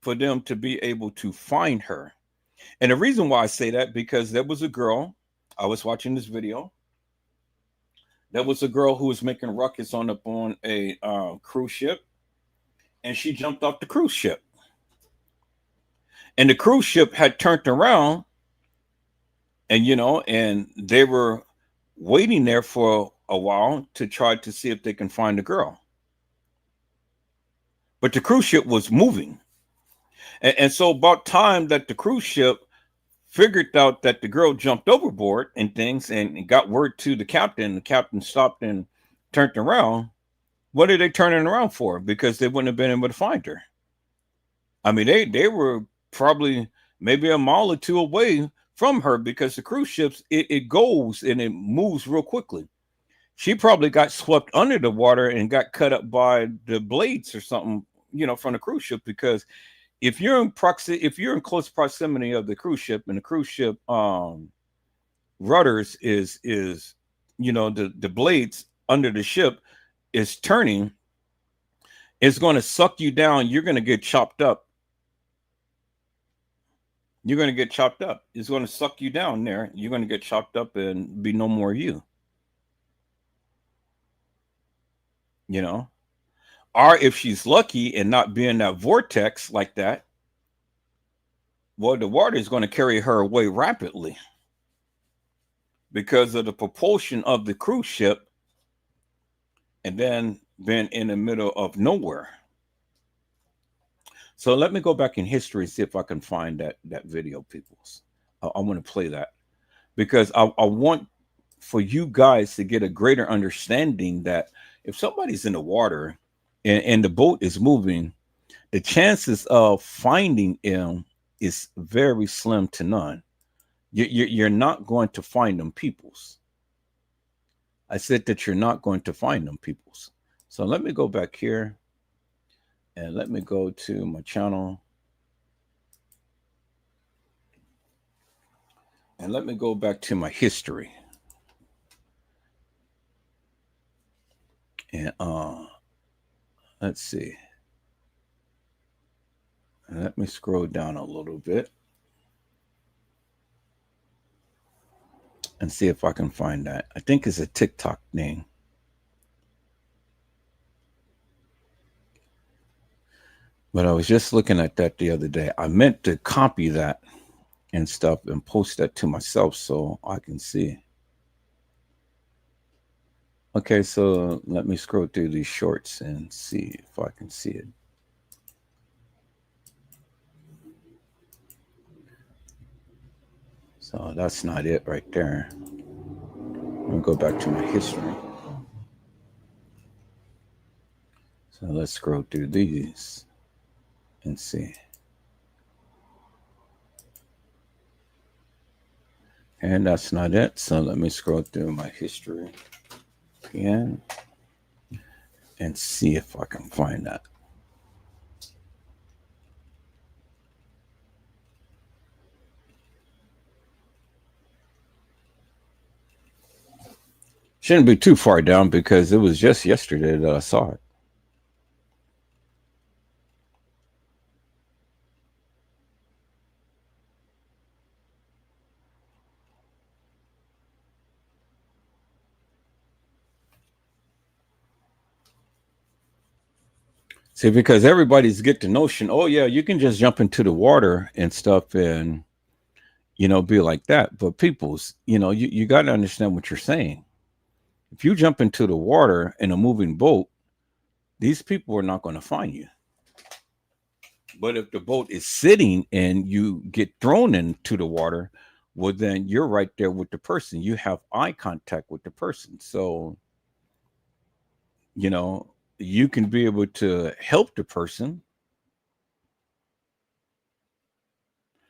for them to be able to find her. And the reason why I say that, because there was a girl, I was watching this video. There was a girl who was making ruckus on a cruise ship, and she jumped off the cruise ship. And the cruise ship had turned around, and and they were waiting there for a while to try to see if they can find the girl. But the cruise ship was moving. And so about time that the cruise ship figured out that the girl jumped overboard and things, and got word to the captain stopped and turned around. What are they turning around for? Because they wouldn't have been able to find her. I mean, they were probably maybe a mile or two away from her, because the cruise ships, it goes and it moves real quickly. She probably got swept under the water and got cut up by the blades or something, from the cruise ship. Because if you're in close proximity of the cruise ship, and the cruise ship rudders is the blades under the ship is turning, it's going to suck you down. You're going to get chopped up. You're going to get chopped up. It's going to suck you down there. You're going to get chopped up and be no more of you. Or if she's lucky and not be in that vortex like that, well, the water is going to carry her away rapidly because of the propulsion of the cruise ship, and then being in the middle of nowhere. So let me go back in history, see if I can find that video, peoples. I want to play that, because I want for you guys to get a greater understanding that if somebody's in the water and the boat is moving, the chances of finding them is very slim to none. You're not going to find them, peoples. I said that you're not going to find them, peoples. So let me go back here. And let me go to my channel. And let me go back to my history. And let's see. And let me scroll down a little bit and see if I can find that. I think it's a TikTok name. But I was just looking at that the other day. I meant to copy that and stuff and post that to myself so I can see. Okay, so let me scroll through these shorts and see if I can see it. So that's not it right there. I'll go back to my history. So let's scroll through these and see. And that's not it. So let me scroll through my history again and see if I can find that. Shouldn't be too far down because it was just yesterday that I saw it. See, because everybody's get the notion, oh yeah, you can just jump into the water and stuff and, you know, be like that. But people's, you know, you got to understand what you're saying. If you jump into the water in a moving boat, these people are not going to find you. But if the boat is sitting and you get thrown into the water, well, then you're right there with the person. You have eye contact with the person. So, you know, you can be able to help the person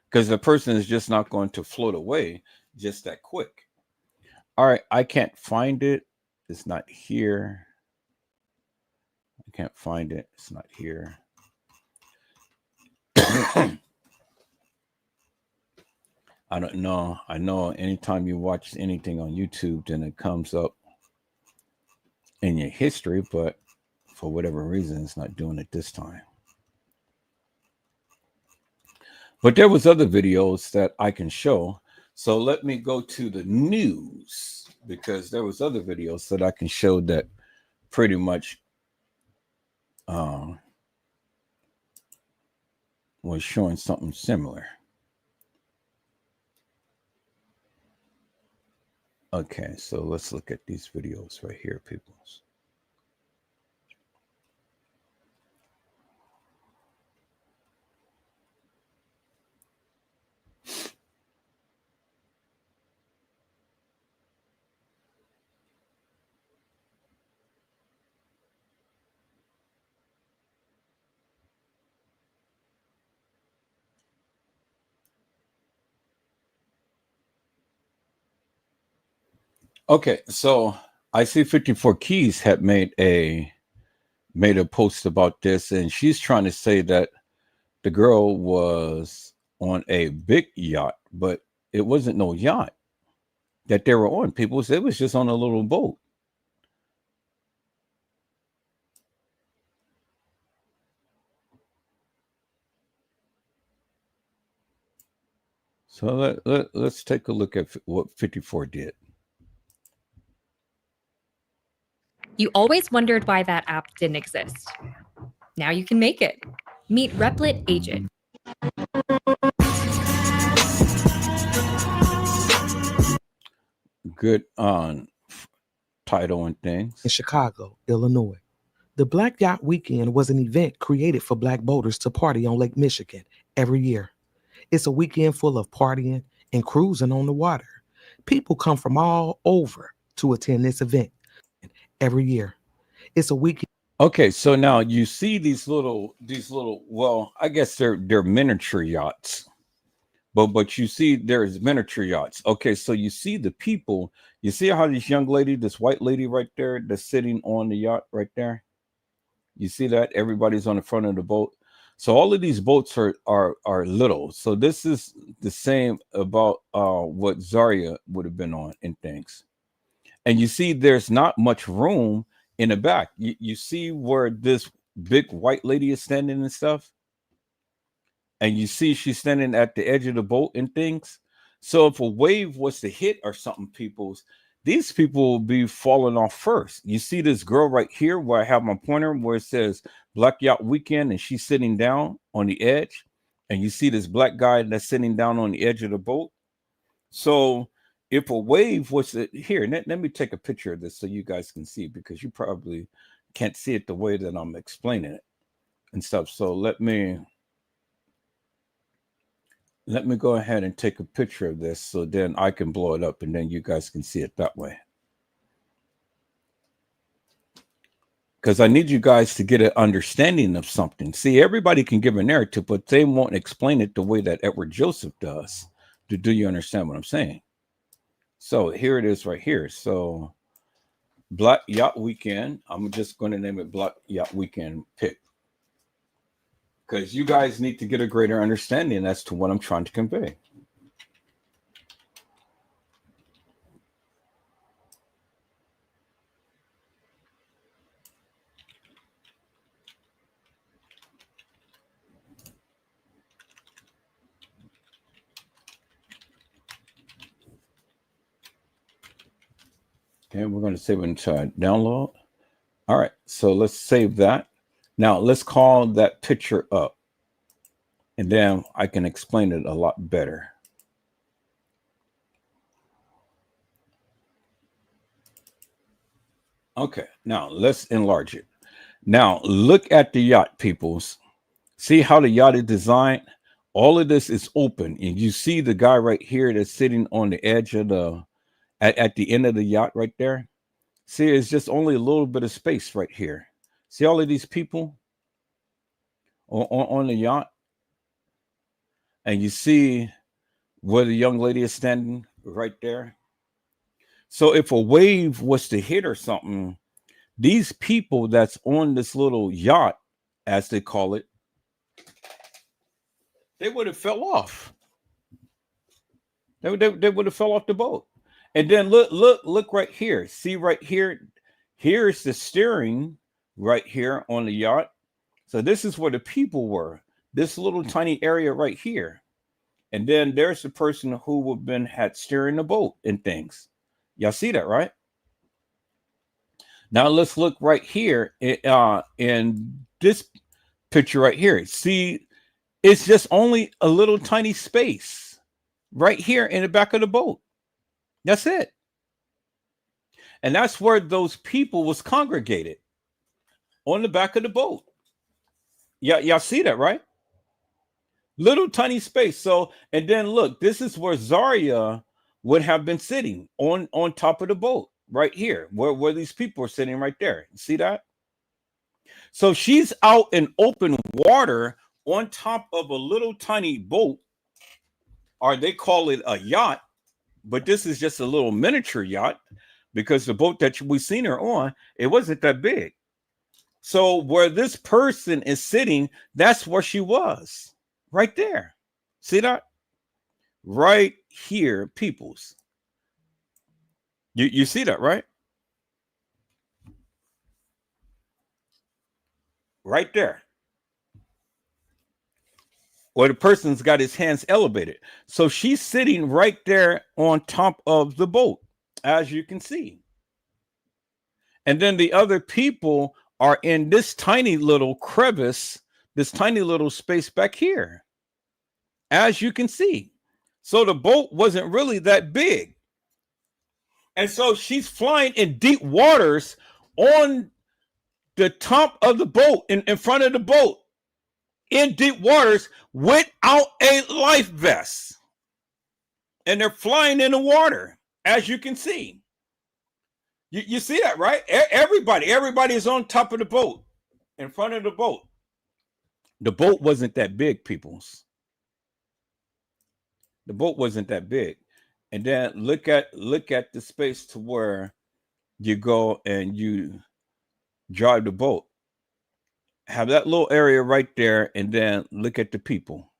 because the person is just not going to float away just that quick. All right, I can't find it. It's not here. I can't find it. It's not here. I don't know. I know anytime you watch anything on YouTube, then it comes up in your history, but for whatever reason, it's not doing it this time. But there was other videos that I can show. So let me go to the news because there was other videos that I can show that pretty much was showing something similar. Okay, so let's look at these videos right here, peoples. Okay, so I see 54 Keys had made a post about this, and she's trying to say that the girl was on a big yacht, but it wasn't no yacht that they were on. People said it was just on a little boat. So let's take a look at what 54 did. You always wondered why that app didn't exist. Now you can make it. Meet Replit Agent. Good on title and things. In Chicago, Illinois. The Black Yacht Weekend was an event created for Black boaters to party on Lake Michigan every year. It's a weekend full of partying and cruising on the water. People come from all over to attend this event every year. It's a weekend. Okay, so now you see these little, well, I guess they're miniature yachts. But you see there's miniature yachts. Okay, so you see the people, you see how this young lady, this white lady right there, that's sitting on the yacht right there. You see that everybody's on the front of the boat. So all of these boats are little. So this is the same about what Zahire would have been on and things. And you see there's not much room in the back. You see where this big white lady is standing and stuff. And you see she's standing at the edge of the boat and things. So if a wave was to hit or something, these people will be falling off first. You see this girl right here where I have my pointer where it says Black Yacht Weekend and she's sitting down on the edge. And you see this black guy that's sitting down on the edge of the boat. So if a wave was here, let me take a picture of this so you guys can see, because you probably can't see it the way that I'm explaining it and stuff. So let me go ahead and take a picture of this so then I can blow it up and then you guys can see it that way. Because I need you guys to get an understanding of something. See, everybody can give a narrative, but they won't explain it the way that Edward Joseph does. Do you understand what I'm saying? So here it is right here. So Black Yacht Weekend. I'm just going to name it Black Yacht Weekend pick. Because you guys need to get a greater understanding as to what I'm trying to convey. Okay, we're going to save it into download. All right, so let's save that. Now let's call that picture up. And then I can explain it a lot better. Okay, now let's enlarge it. Now look at the yacht, peoples. See how the yacht is designed? All of this is open. And you see the guy right here that's sitting on the edge of the, at the end of the yacht right there. See, it's just only a little bit of space right here. See all of these people on the yacht? And you see where the young lady is standing right there. So if a wave was to hit or something, these people that's on this little yacht, as they call it, they would have fell off. They would have fell off the boat. And then look right here. See right here. Here's the steering right here on the yacht. So this is where the people were. This little tiny area right here. And then there's the person who would been had steering the boat and things. Y'all see that, right? Now let's look right here in this picture right here. See, it's just only a little tiny space right here in the back of the boat. That's it. And that's where those people was congregated, on the back of the boat. Yeah, y'all see that, right? Little tiny space. So, and then look, this is where Zahire would have been sitting on top of the boat right here, where these people are sitting right there. You see that? So she's out in open water on top of a little tiny boat, or they call it a yacht, but this is just a little miniature yacht, because the boat that we seen her on, it wasn't that big. So where this person is sitting, that's where she was, right there. See that? Right here, peoples. You see that, right? Right there. Where the person's got his hands elevated. So she's sitting right there on top of the boat, as you can see. And then the other people are in this tiny little crevice, this tiny little space back here, as you can see. So the boat wasn't really that big. And so she's flying in deep waters on the top of the boat, in front of the boat, in deep waters without a life vest. And they're flying in the water, as you can see. You see that, right? Everybody is on top of the boat, in front of the boat. The boat wasn't that big, peoples. The boat wasn't that big. And then look at the space to where you go and you drive the boat. Have that little area right there, and then look at the people.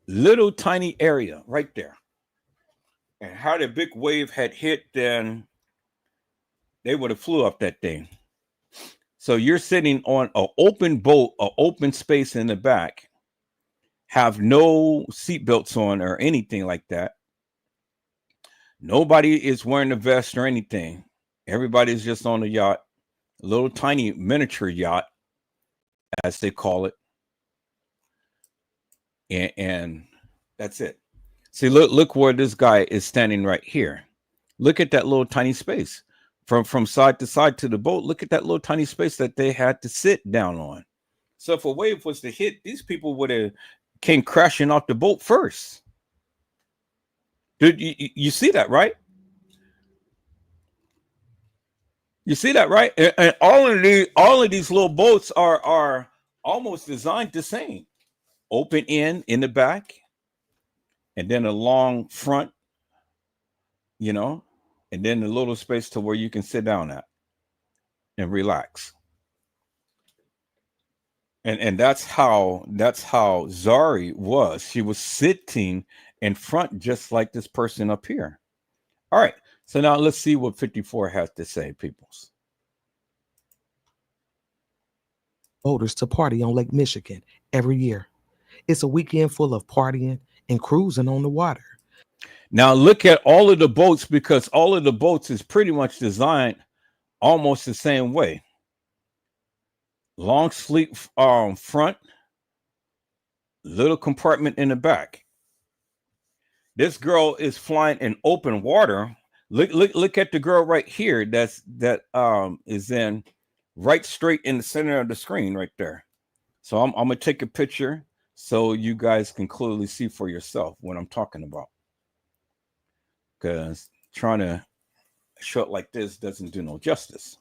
Little tiny area right there. And how the big wave had hit, then they would have flew off that thing. So you're sitting on an open boat, an open space in the back, have no seatbelts on or anything like that. Nobody is wearing a vest or anything. Everybody's just on a yacht, a little tiny miniature yacht, as they call it. and that's it. See, look where this guy is standing right here. Look at that little tiny space from side to side to the boat. Look at that little tiny space that they had to sit down on. So if a wave was to hit, these people would have came crashing off the boat first. Dude, you see that, right? You see that, right? And all of these little boats are almost designed the same. Open end in the back, and then a long front, and then a little space to where you can sit down at and relax. And that's how Zahire was. She was sitting in front just like this person up here. All right. So now let's see what 54 has to say, peoples. Boaters to party on Lake Michigan every year. It's a weekend full of partying and cruising on the water. Now look at all of the boats, because all of the boats is pretty much designed almost the same way. Long sleek front, little compartment in the back. This girl is flying in open water. Look at the girl right here. That is in right straight in the center of the screen right there. So I'm gonna take a picture so you guys can clearly see for yourself what I'm talking about. Because trying to show it like this doesn't do no justice.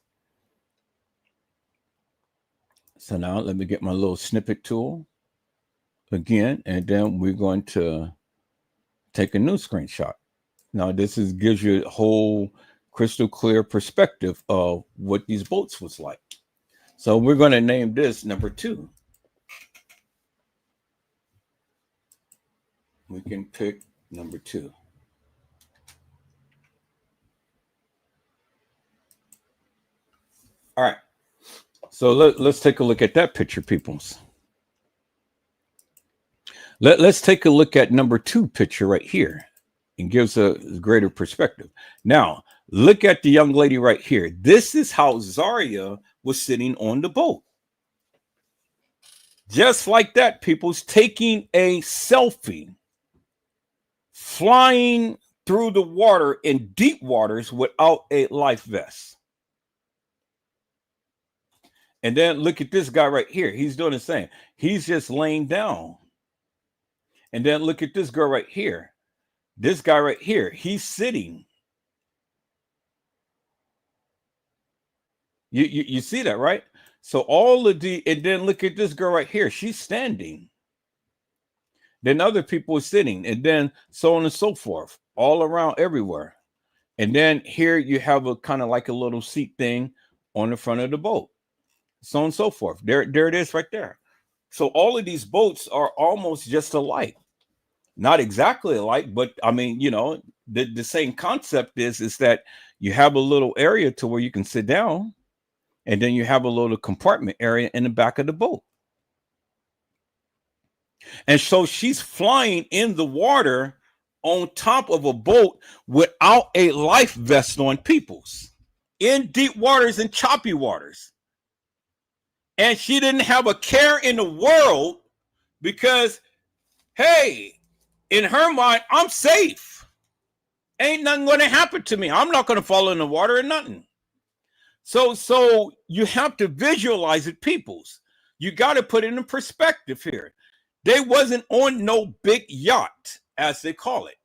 So now let me get my little snippet tool again, and then we're going to take a new screenshot. Now this gives you a whole crystal clear perspective of what these boats was like. So we're going to name this number 2. We can pick number 2. All right. So let's take a look at that picture, peoples. Let's take a look at number 2 picture right here. It gives a greater perspective. Now, look at the young lady right here. This is how Zahire was sitting on the boat. Just like that, people's taking a selfie, flying through the water in deep waters without a life vest. And then look at this guy right here. He's doing the same. He's just laying down. And then look at this girl right here. This guy right here, he's sitting. You see that, right? So all of and then look at this girl right here. She's standing. Then other people are sitting, and then so on and so forth, all around everywhere. And then here you have a kind of like a little seat thing on the front of the boat. So on and so forth. There it is right there. So all of these boats are almost just alike. Not exactly alike, but I mean, the same concept is that you have a little area to where you can sit down, and then you have a little compartment area in the back of the boat. And so she's flying in the water on top of a boat without a life vest on, peoples, in deep waters and choppy waters. And she didn't have a care in the world because, hey, in her mind, I'm safe. Ain't nothing going to happen to me. I'm not going to fall in the water or nothing. So you have to visualize it, peoples. You got to put it in perspective here. They wasn't on no big yacht, as they call it.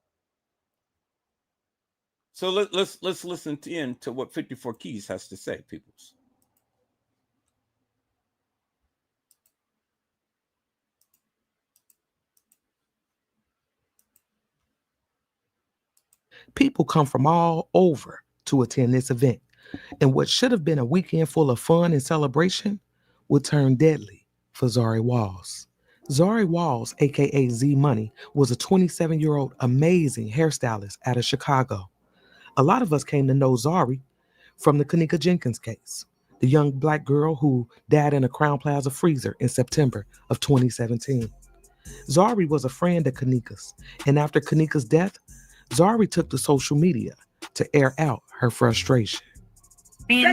So let's listen to what 54 Keys has to say, peoples. People come from all over to attend this event, and what should have been a weekend full of fun and celebration would turn deadly for Zahire Walls. Zahire Walls, aka Z Money, was a 27-year-old amazing hairstylist out of Chicago. A lot of us came to know Zahire from the Kanika Jenkins case, the young black girl who died in a Crown Plaza freezer in September of 2017. Zahire was a friend of Kanika's, and after Kanika's death, Zahire took to social media to air out her frustration. Me and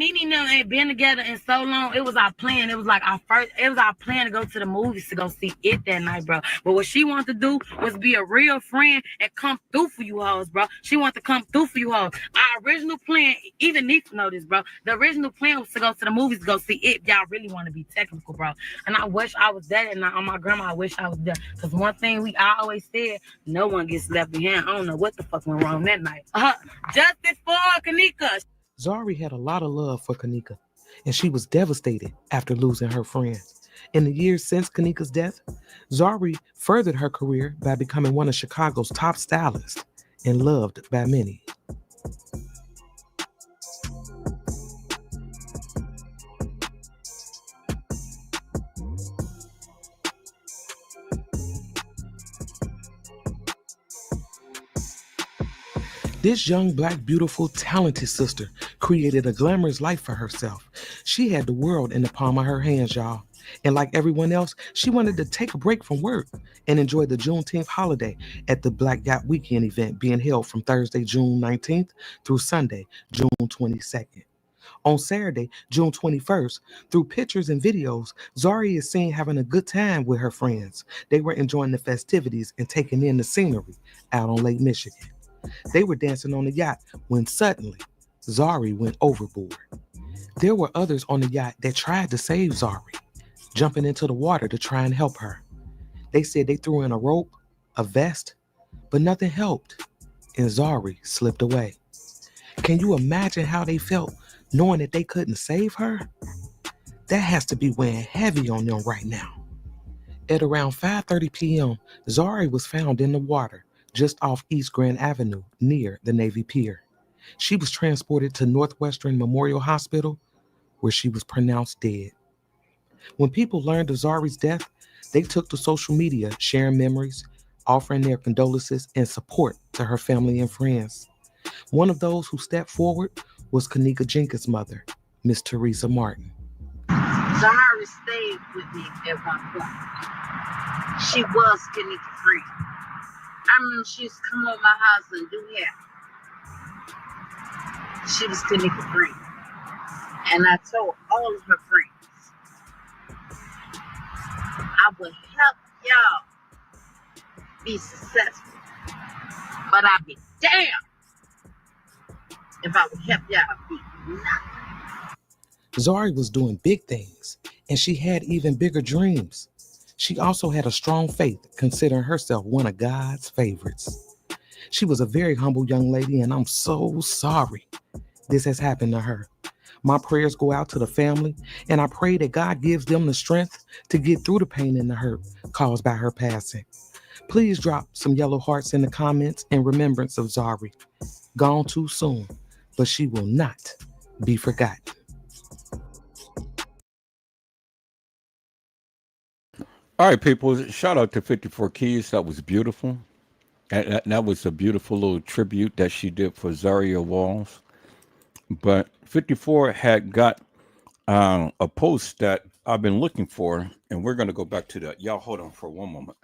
Nene them ain't been together in so long. It was our plan. It was like our plan to go to the movies to go see it that night, bro. But what she wanted to do was be a real friend and come through for you hoes, bro. She wanted to come through for you hoes. Our original plan, even Nick know this, bro. The original plan was to go to the movies to go see it. Y'all really want to be technical, bro. And I wish I was there. And on my grandma, I wish I was there. Because one thing I always said, no one gets left behind. I don't know what the fuck went wrong that night. Justice for Kanika. Zahire had a lot of love for Kanika, and she was devastated after losing her friend. In the years since Kanika's death, Zahire furthered her career by becoming one of Chicago's top stylists and loved by many. This young, black, beautiful, talented sister created a glamorous life for herself. She had the world in the palm of her hands, y'all. And like everyone else, she wanted to take a break from work and enjoy the Juneteenth holiday at the Black Yacht Weekend event being held from Thursday, June 19th through Sunday, June 22nd. On Saturday, June 21st, through pictures and videos, Zahire is seen having a good time with her friends. They were enjoying the festivities and taking in the scenery out on Lake Michigan. They were dancing on the yacht when suddenly Zahire went overboard. There were others on the yacht that tried to save Zahire, jumping into the water to try and help her. They said they threw in a rope, a vest, but nothing helped, and Zahire slipped away. Can you imagine how they felt knowing that they couldn't save her? That has to be weighing heavy on them right now. At around 5:30 p.m., Zahire was found in the water just off East Grand Avenue near the Navy Pier. She was transported to Northwestern Memorial Hospital where she was pronounced dead. When people learned of Zahire's death, they took to social media sharing memories, offering their condolences and support to her family and friends. One of those who stepped forward was Kanika Jenkins' mother, Miss Teresa Martin. Zahire stayed with me at one point. She was Kanika free. I remember she used to come over my house and do hair. She was Kanika free. And I told all of her friends, I would help y'all be successful. But I'd be damned if I would help y'all be nothing. Zahire was doing big things, and she had even bigger dreams. She also had a strong faith, considering herself one of God's favorites. She was a very humble young lady, and I'm so sorry this has happened to her. My prayers go out to the family, and I pray that God gives them the strength to get through the pain and the hurt caused by her passing. Please drop some yellow hearts in the comments in remembrance of Zahire. Gone too soon, but she will not be forgotten. All right, people. Shout out to 54 Keys. That was beautiful. That was a beautiful little tribute that she did for Zahire Walls. But 54 had got a post that I've been looking for, and we're going to go back to that. Y'all hold on for one moment.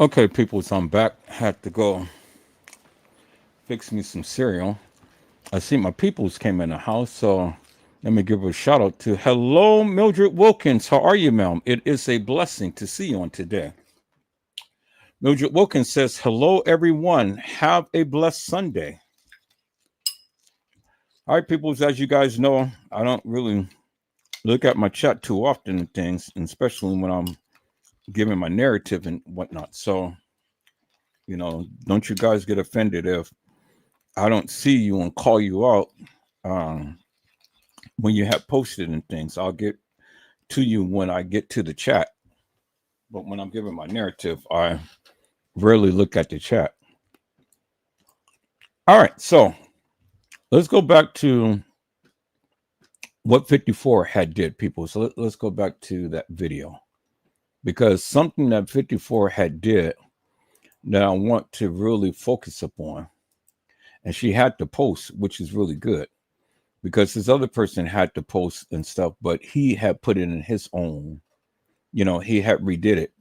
Okay, people, so I'm back. Had to go fix me some cereal. I see my peoples came in the house, so let me give a shout out to hello, Mildred Wilkins. How are you, ma'am? It is a blessing to see you on today. Mildred Wilkins says, hello, everyone. Have a blessed Sunday. All right, peoples, as you guys know, I don't really look at my chat too often and things, and especially when I'm giving my narrative and whatnot. So, don't you guys get offended if I don't see you and call you out when you have posted and things. I'll get to you when I get to the chat. But when I'm giving my narrative, I rarely look at the chat. All right, so let's go back to what 54 had did, people. So let's go back to that video, because something that 54 had did that I want to really focus upon, and she had to post, which is really good, because this other person had to post and stuff, but he had put it in his own, he had redid it.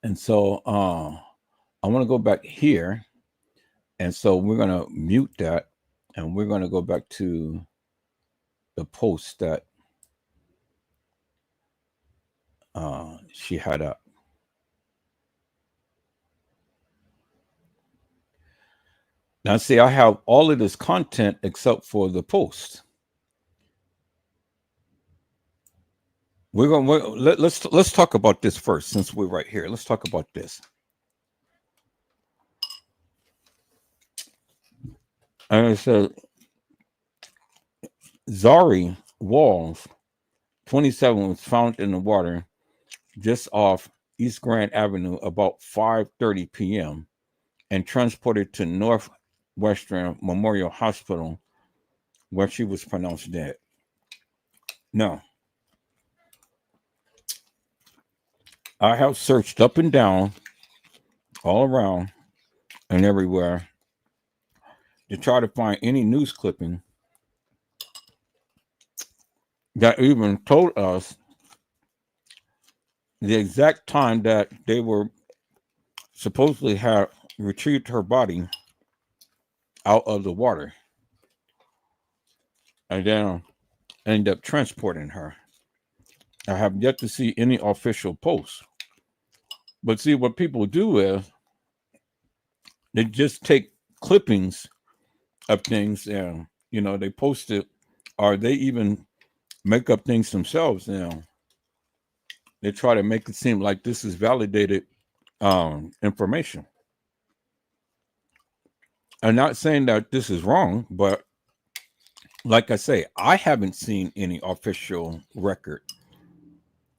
And so I want to go back here. And so we're going to mute that, and we're going to go back to the post that she had up. Now, see, I have all of this content except for the post. Let's talk about this first, since we're right here. Let's talk about this. And it said, Zahire Walls, 27, was found in the water just off East Grand Avenue about 5:30 p.m. and transported to Northwestern Memorial Hospital, where she was pronounced dead. Now, I have searched up and down, all around and everywhere, to try to find any news clipping that even told us the exact time that they were supposedly have retrieved her body out of the water and then end up transporting her. I have yet to see any official posts. But see, what people do is they just take clippings of things and, they post it, or they even make up things themselves. They try to make it seem like this is validated information. I'm not saying that this is wrong, but like I say, I haven't seen any official record.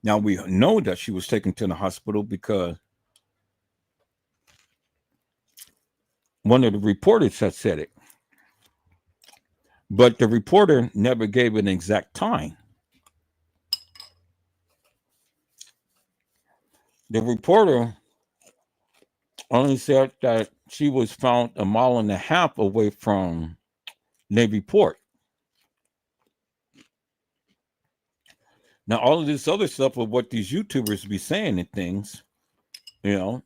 Now, we know that she was taken to the hospital because one of the reporters had said it. But the reporter never gave an exact time. The reporter only said that she was found 1.5 miles away from Navy Port. Now, all of this other stuff of what these YouTubers be saying and things, I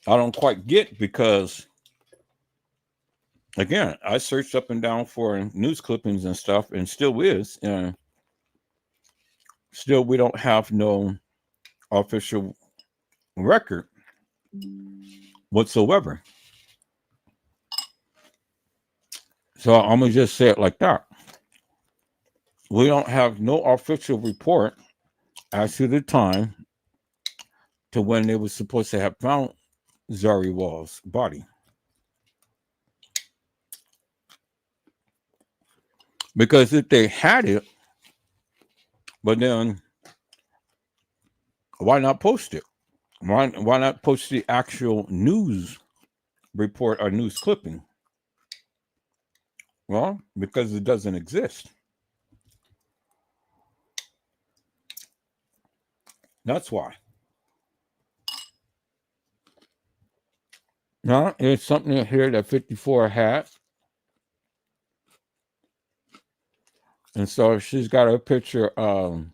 don't quite get, because, again, I searched up and down for news clippings and stuff, and still is, and still we don't have no official record whatsoever. So I'm gonna just say it like that. We don't have no official report as to the time to when they were supposed to have found Zahire Walls' body. Because if they had it, but then why not post it? Why not post the actual news report or news clipping? Well, because it doesn't exist. That's why. Now, there's something here that 54 had. And so she's got a picture of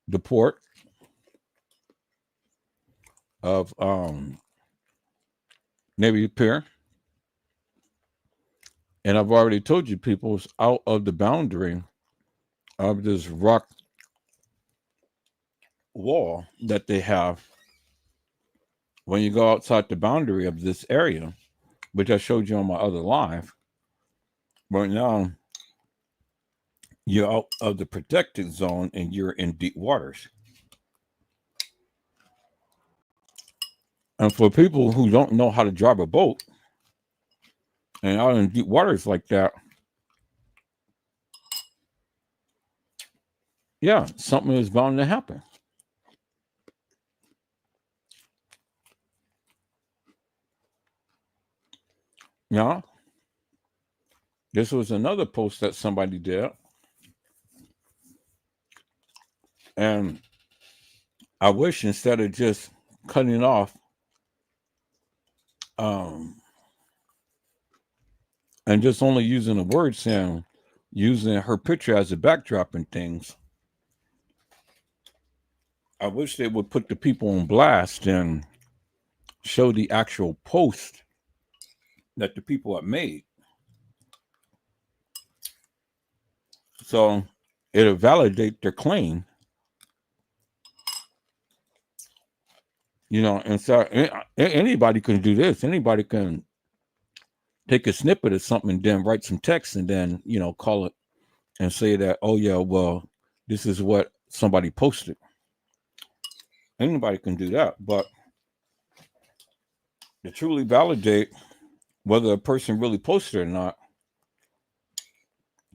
the port of Navy Pier. And I've already told you, people, it's out of the boundary of this rock wall that they have when you go outside the boundary of this area, which I showed you on my other live. Right now, you're out of the protected zone and you're in deep waters. And for people who don't know how to drive a boat and out in deep waters like that, yeah, something is bound to happen. Yeah. This was another post that somebody did. And I wish instead of just cutting off and just only using the word saying, using her picture as a backdrop and things, I wish they would put the people on blast and show the actual post that the people have made. So it'll validate their claim. You know, and so anybody can do this. Anybody can take a snippet of something and then write some text and then, you know, call it and say that, oh, yeah, well, this is what somebody posted. Anybody can do that. But to truly validate whether a person really posted or not,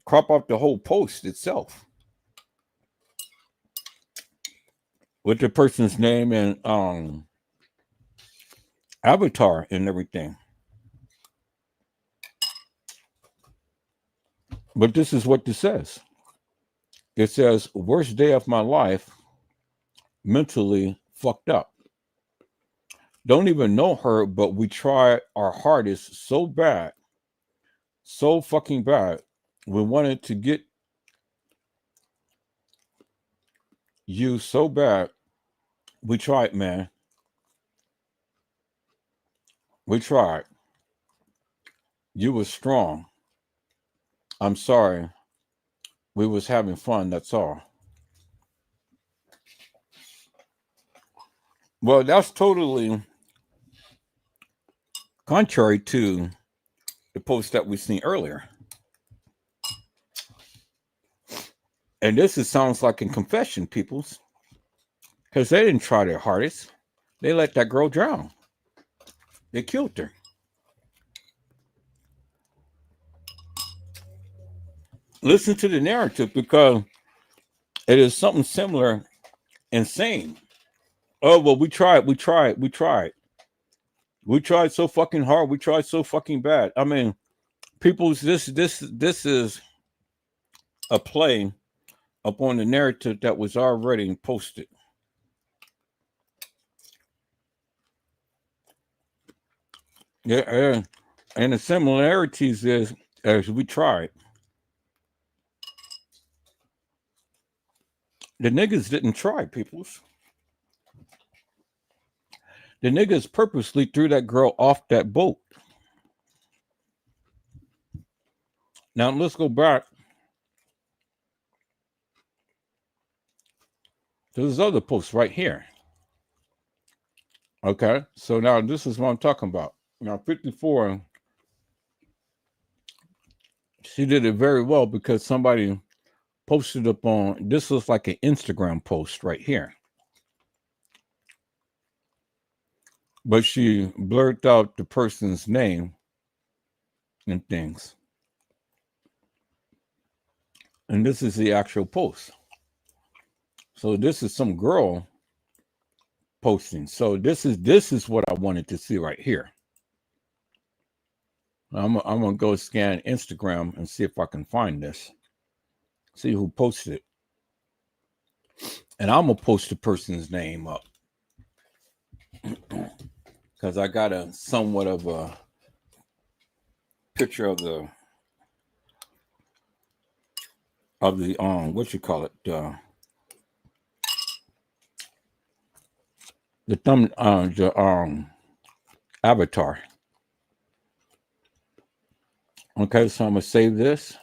crop up the whole post itself with the person's name and avatar and everything. But this is what this says. It says, worst day of my life, mentally fucked up. Don't even know her, but we try our hardest so bad, so fucking bad. We wanted to get you so bad. We tried, man. We tried. You were strong. I'm sorry. We was having fun, that's all. Well, that's totally contrary to the post that we seen earlier. And this sounds like a confession, peoples, because they didn't try their hardest. They let that girl drown. They killed her. Listen to the narrative, because it is something similar and same. Oh, well, we tried so fucking hard. We tried so fucking bad. I mean, people's this is a play upon the narrative that was already posted. Yeah, and the similarities is as we tried. The niggas didn't try, peoples. The niggas purposely threw that girl off that boat. Now let's go back to this other post right here. Okay, so now this is what I'm talking about. Now 54, she did it very well because somebody posted up on, this was like an Instagram post right here. But she blurred out the person's name and things. And this is the actual post. So this is some girl posting. So this is what I wanted to see right here. I'm gonna go scan Instagram and see if I can find this. See who posted it. And I'm gonna post the person's name up. Because I got a somewhat of a picture of the what you call it, the avatar. Okay, so I'm gonna save this.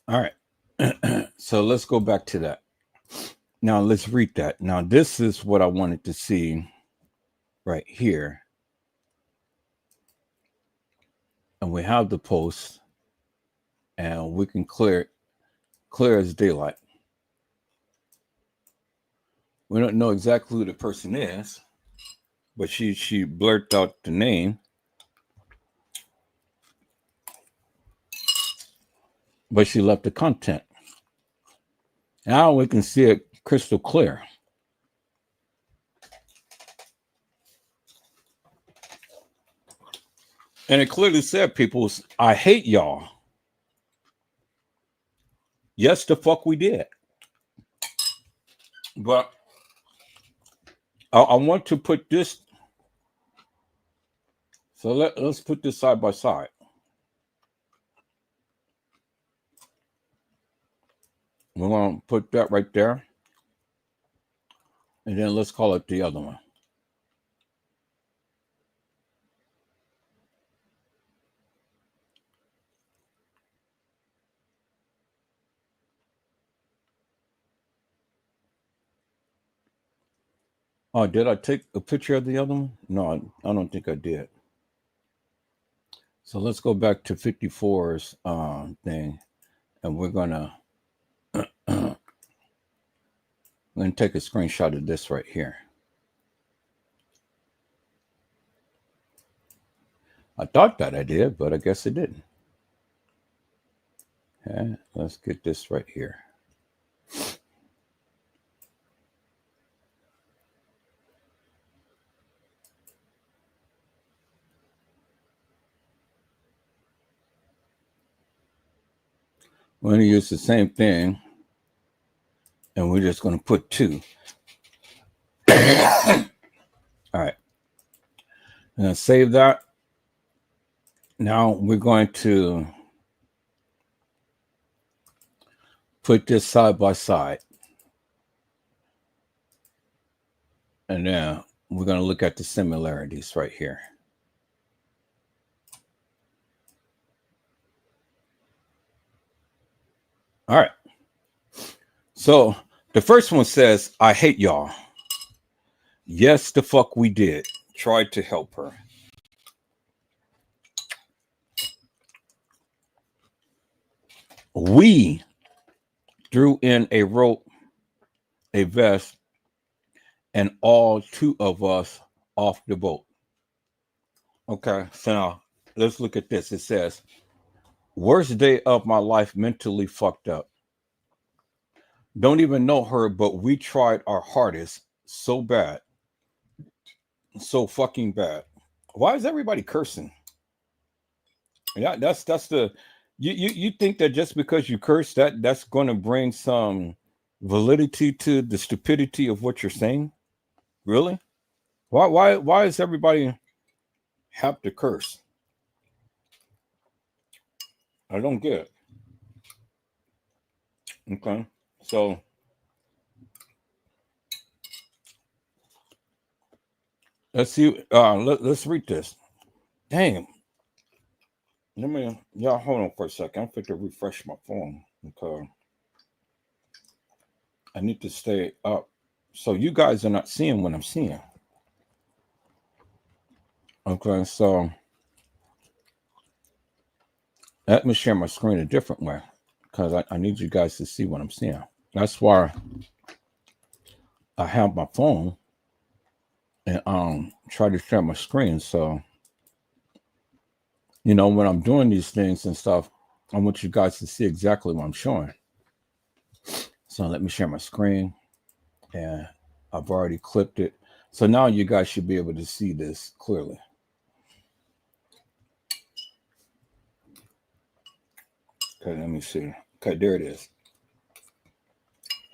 All right. So let's go back to that. Now let's read that. Now this is what I wanted to see right here. And we have the post and we can clear as daylight. We don't know exactly who the person is, but she blurted out the name. But she left the content. Now we can see it crystal clear. And it clearly said, people, I hate y'all. Yes, the fuck we did. But I want to put this. So let's put this side by side. We're going to put that right there. And then let's call it the other one. Oh, did I take a picture of the other one? No, I don't think I did. So let's go back to 54's thing. And we're going to take a screenshot of this right here. I thought that I did, but I guess I didn't. Okay, let's get this right here. We're going to use the same thing, and we're just going to put 2. All right. I'm going to save that. Now we're going to put this side by side. And then we're going to look at the similarities right here. All right. So the first one says, I hate y'all. Yes, the fuck we did. Tried to help her. We threw in a rope, a vest, and all 2 of us off the boat. Okay, so now let's look at this. It says, worst day of my life, mentally fucked up. Don't even know her, but we tried our hardest. So bad. So fucking bad. Why is everybody cursing? Yeah, that's the you think that just because you curse that's going to bring some validity to the stupidity of what you're saying? Really? Why does everybody have to curse? I don't get it. Okay, so let's see. Let's read this. Dang. Y'all hold on for a second. I'm fit to refresh my phone because I need to stay up. So you guys are not seeing what I'm seeing. Okay, so let me share my screen a different way because I need you guys to see what I'm seeing. That's why I have my phone and try to share my screen. So, you know, when I'm doing these things and stuff, I want you guys to see exactly what I'm showing. So let me share my screen, and I've already clipped it. So now you guys should be able to see this clearly. Okay, let me see. Okay, there it is.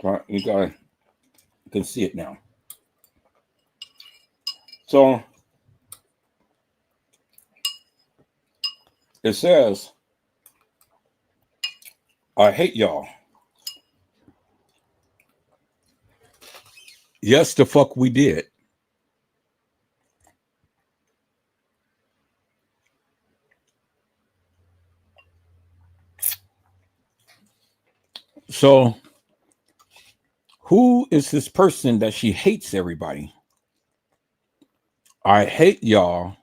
All right, you guys can see it now. So it says, I hate y'all. Yes, the fuck we did. So who is this person that she hates everybody? I hate y'all.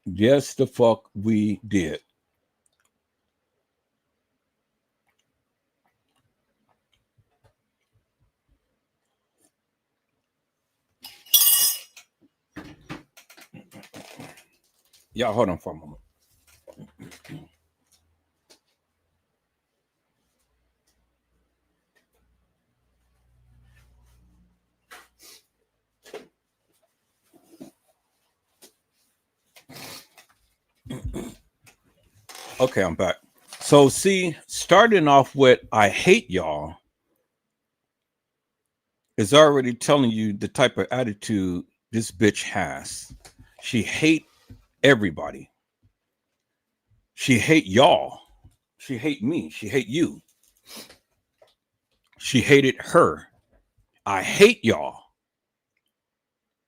Yes, the fuck we did. Y'all hold on for a moment. Okay, I'm back. So see, starting off with I hate y'all is already telling you the type of attitude this bitch has. She hate everybody. She hate y'all. She hate me. She hate you. She hated her. I hate y'all.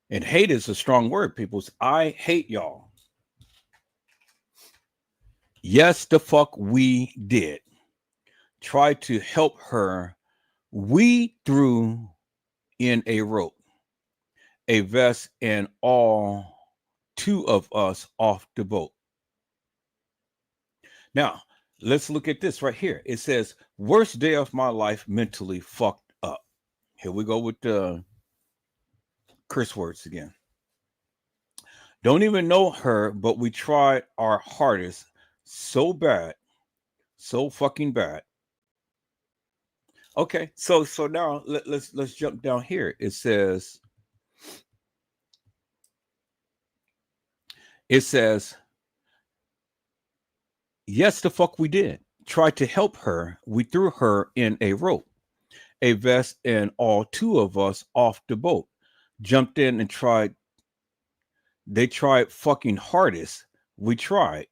And hate is a strong word, people. I hate y'all. Yes, the fuck we did. Try to help her. We threw in a rope, a vest, and all two of us off the boat. Now, let's look at this right here. It says, worst day of my life, mentally fucked up. Here we go with the curse words again. Don't even know her, but we tried our hardest. So bad. So fucking bad. Okay, so now let's jump down here. It says yes, the fuck we did. Tried to help her. We threw her in a rope, a vest, and all two of us off the boat. Jumped in and tried. They tried fucking hardest. We tried.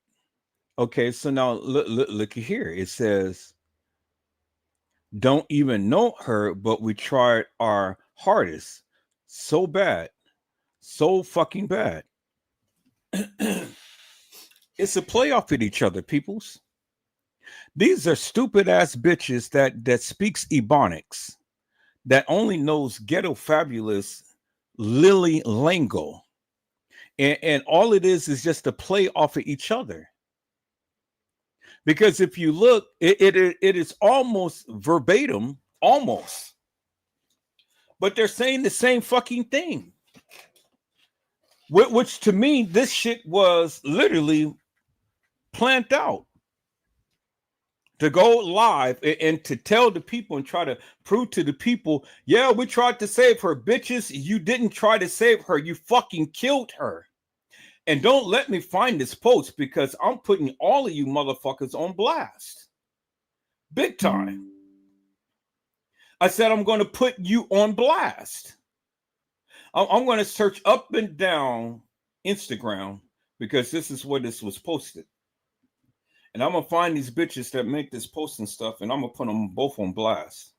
Okay, so now look here. It says, don't even know her, but we tried our hardest. So bad. So fucking bad. It's a play off at each other, peoples. These are stupid ass bitches that speaks Ebonics, that only knows ghetto fabulous Lily lingo. And all it is just a play off of each other. Because if you look, it is almost verbatim, almost. But they're saying the same fucking thing. Which to me, this shit was literally planned out. To go live and to tell the people and try to prove to the people, yeah, we tried to save her, bitches. You didn't try to save her. You fucking killed her. And don't let me find this post because I'm putting all of you motherfuckers on blast. Big time. I said I'm going to put you on blast. I'm going to search up and down Instagram because this is where this was posted. And I'm going to find these bitches that make this post and stuff, and I'm going to put them both on blast.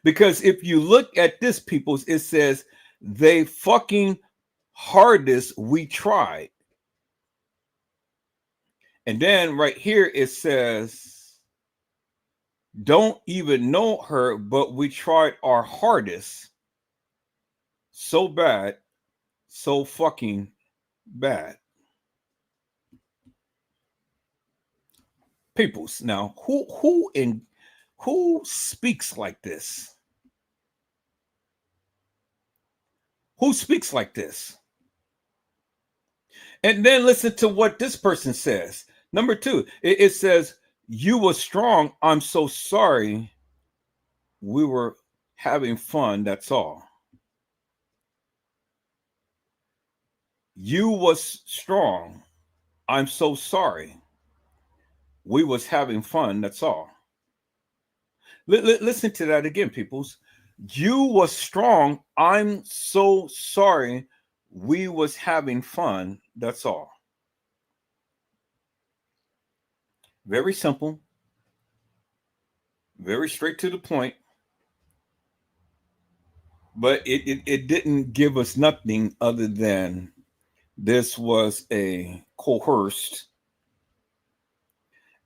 Because if you look at this, peoples, it says they fucking hardest we tried. And then right here it says, don't even know her, but we tried our hardest. So bad, so fucking bad. Peoples, now who speaks like this? Who speaks like this? And then listen to what this person says. Number 2, it says, you were strong. I'm so sorry. We were having fun. That's all. You was strong. I'm so sorry. We was having fun. That's all. Listen to that again, peoples. You was strong. I'm so sorry. We was having fun. That's all. Very simple. Very straight to the point. But it didn't give us nothing other than this was a coerced,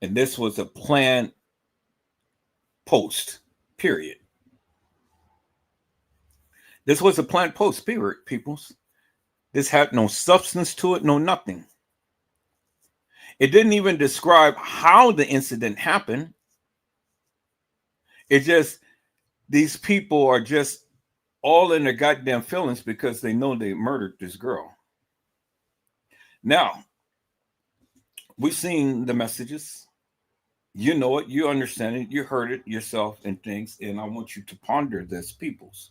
and this was a planned post, period. This was a planned post, period, peoples. This had no substance to it, no nothing. It didn't even describe how the incident happened. It just, these people are just all in their goddamn feelings because they know they murdered this girl. Now, we've seen the messages. You know it, you understand it, you heard it yourself and things, and I want you to ponder this, peoples.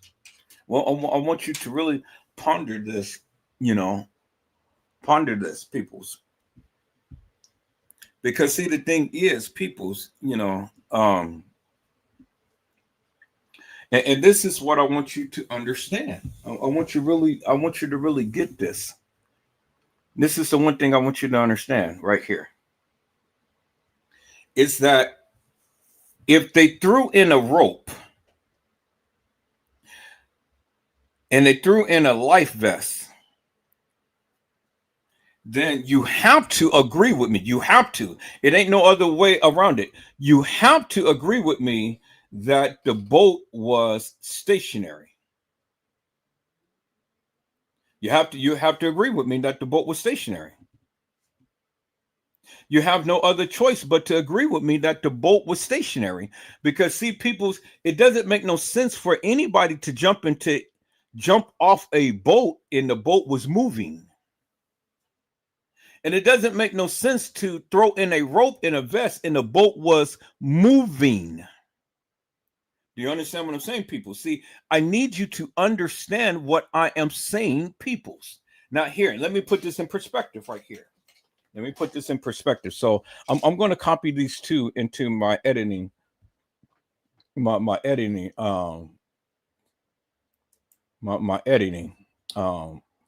Well, I want you to really ponder this, ponder this, peoples. Because see, the thing is, peoples, and this is what I want you to understand. I want you to really get this. This is the one thing I want you to understand right here. It's that if they threw in a rope and they threw in a life vest, then you have to agree with me. You have to. It ain't no other way around it. You have to agree with me that the boat was stationary. You have to agree with me that the boat was stationary. You have no other choice but to agree with me that the boat was stationary. Because see, peoples, it doesn't make no sense for anybody to jump off a boat and the boat was moving. And it doesn't make no sense to throw in a rope in a vest and the boat was moving. Do you understand what I'm saying, people? See, I need you to understand what I am saying, peoples. Now here, let me put this in perspective right here. Let me put this in perspective. So I'm going to copy these two into my editing, my editing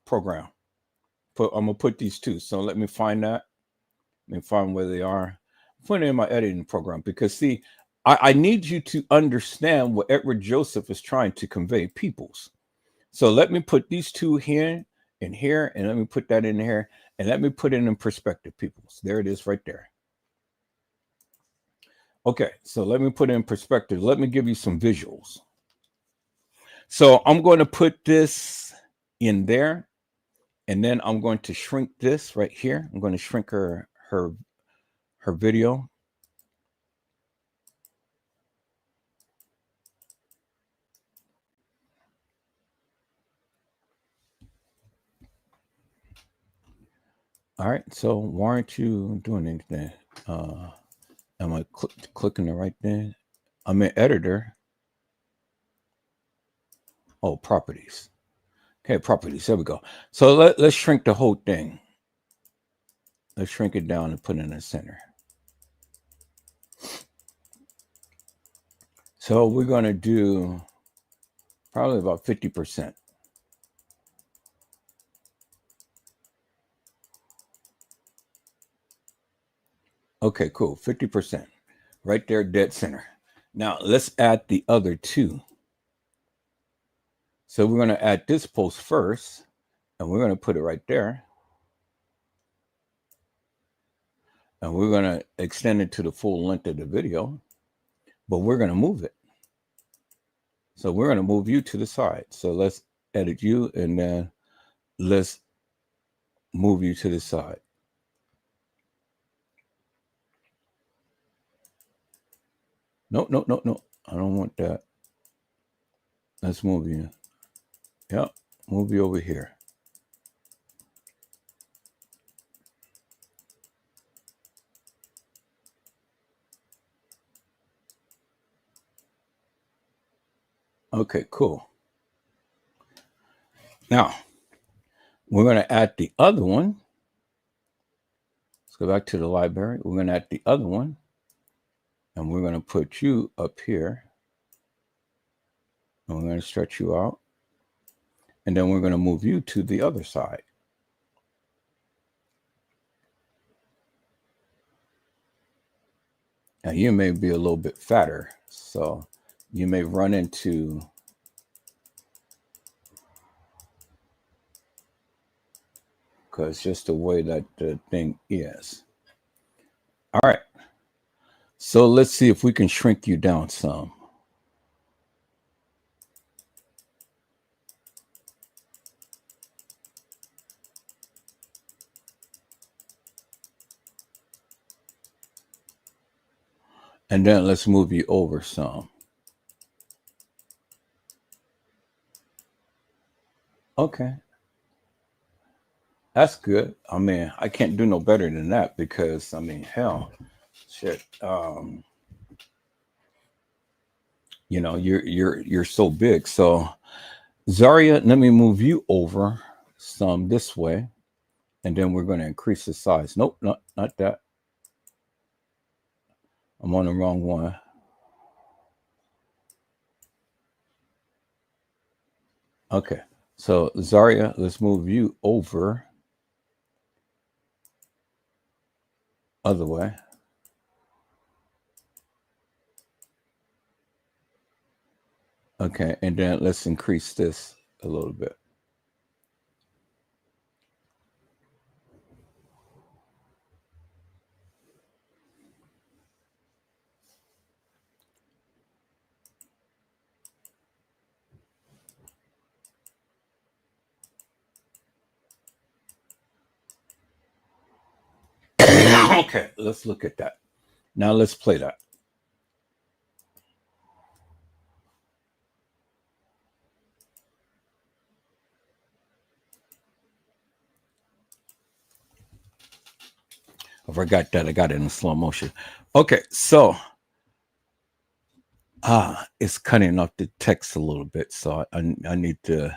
program. I'm gonna put these two. So let me find that. Let me find where they are. Put it in my editing program because see, I need you to understand what Edward Joseph is trying to convey, peoples. So let me put these two here and here, and let me put that in here, and let me put it in perspective, peoples. There it is right there. Okay, so let me put it in perspective. Let me give you some visuals. So I'm going to put this in there, and then I'm going to shrink this right here. I'm going to shrink her video. All right, so why aren't you doing anything? Am I clicking the right thing? I'm in editor. Oh, properties. Okay, properties. There we go. So let's shrink the whole thing. Let's shrink it down and put it in the center. So we're going to do probably about 50%. Okay, cool. 50%. Right there, dead center. Now let's add the other two. So we're going to add this post first, and we're going to put it right there. And we're going to extend it to the full length of the video, but we're going to move it. So we're going to move you to the side. So let's edit you, and then let's move you to the side. No. I don't want that. Let's move you. Yep. Move you over here. Okay, cool. Now, we're going to add the other one. Let's go back to the library. We're going to add the other one. And we're going to put you up here. And we're going to stretch you out. And then we're going to move you to the other side. Now, you may be a little bit fatter. So you may run into because just the way that the thing is. All right. So let's see if we can shrink you down some. And then let's move you over some. Okay. That's good. I mean, I can't do no better than that because, I mean, hell, shit. You know, you're so big. So, Zahire, let me move you over some this way, and then we're going to increase the size. Nope, not that. I'm on the wrong one. Okay. So, Zahire, let's move you over other way. Okay, and then let's increase this a little bit. Okay, let's look at that. Now let's play that. I forgot that I got it in slow motion. Okay, so it's cutting off the text a little bit, so I need to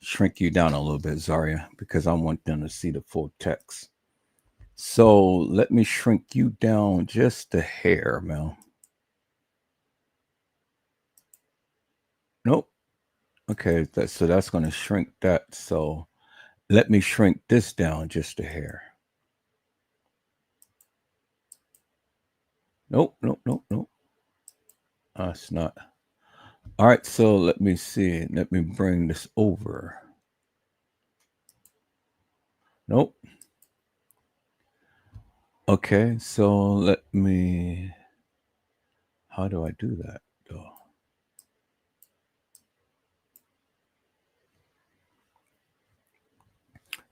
shrink you down a little bit, Zahire, because I want them to see the full text. So let me shrink you down just a hair, Mel. Nope. Okay, so that's going to shrink that. So let me shrink this down just a hair. Nope. It's not. All right, so let me see. Let me bring this over. Nope. Okay, so let me. How do I do that, though?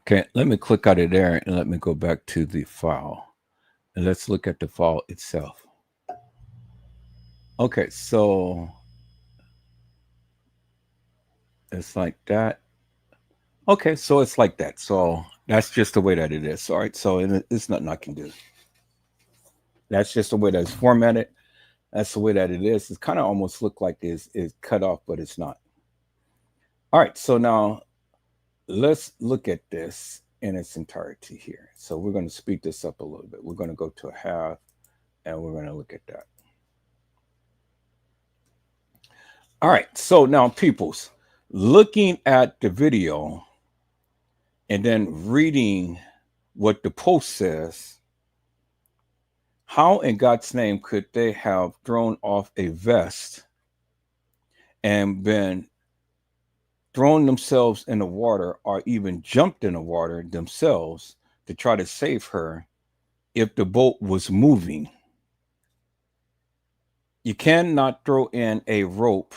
Okay, let me click out of there and let me go back to the file. And let's look at the file itself. Okay, so it's like that. Okay, so it's like that. So that's just the way that it is. All right, so it's nothing I can do. That's just the way that it's formatted. That's the way that it is. It's kind of almost look like it's cut off, but it's not. All right, so now let's look at this in its entirety here. So we're going to speed this up a little bit. We're going to go to a half, and we're going to look at that. All right, so now, peoples, looking at the video and then reading what the post says, how in God's name could they have thrown off a vest and been thrown themselves in the water or even jumped in the water themselves to try to save her if the boat was moving? You cannot throw in a rope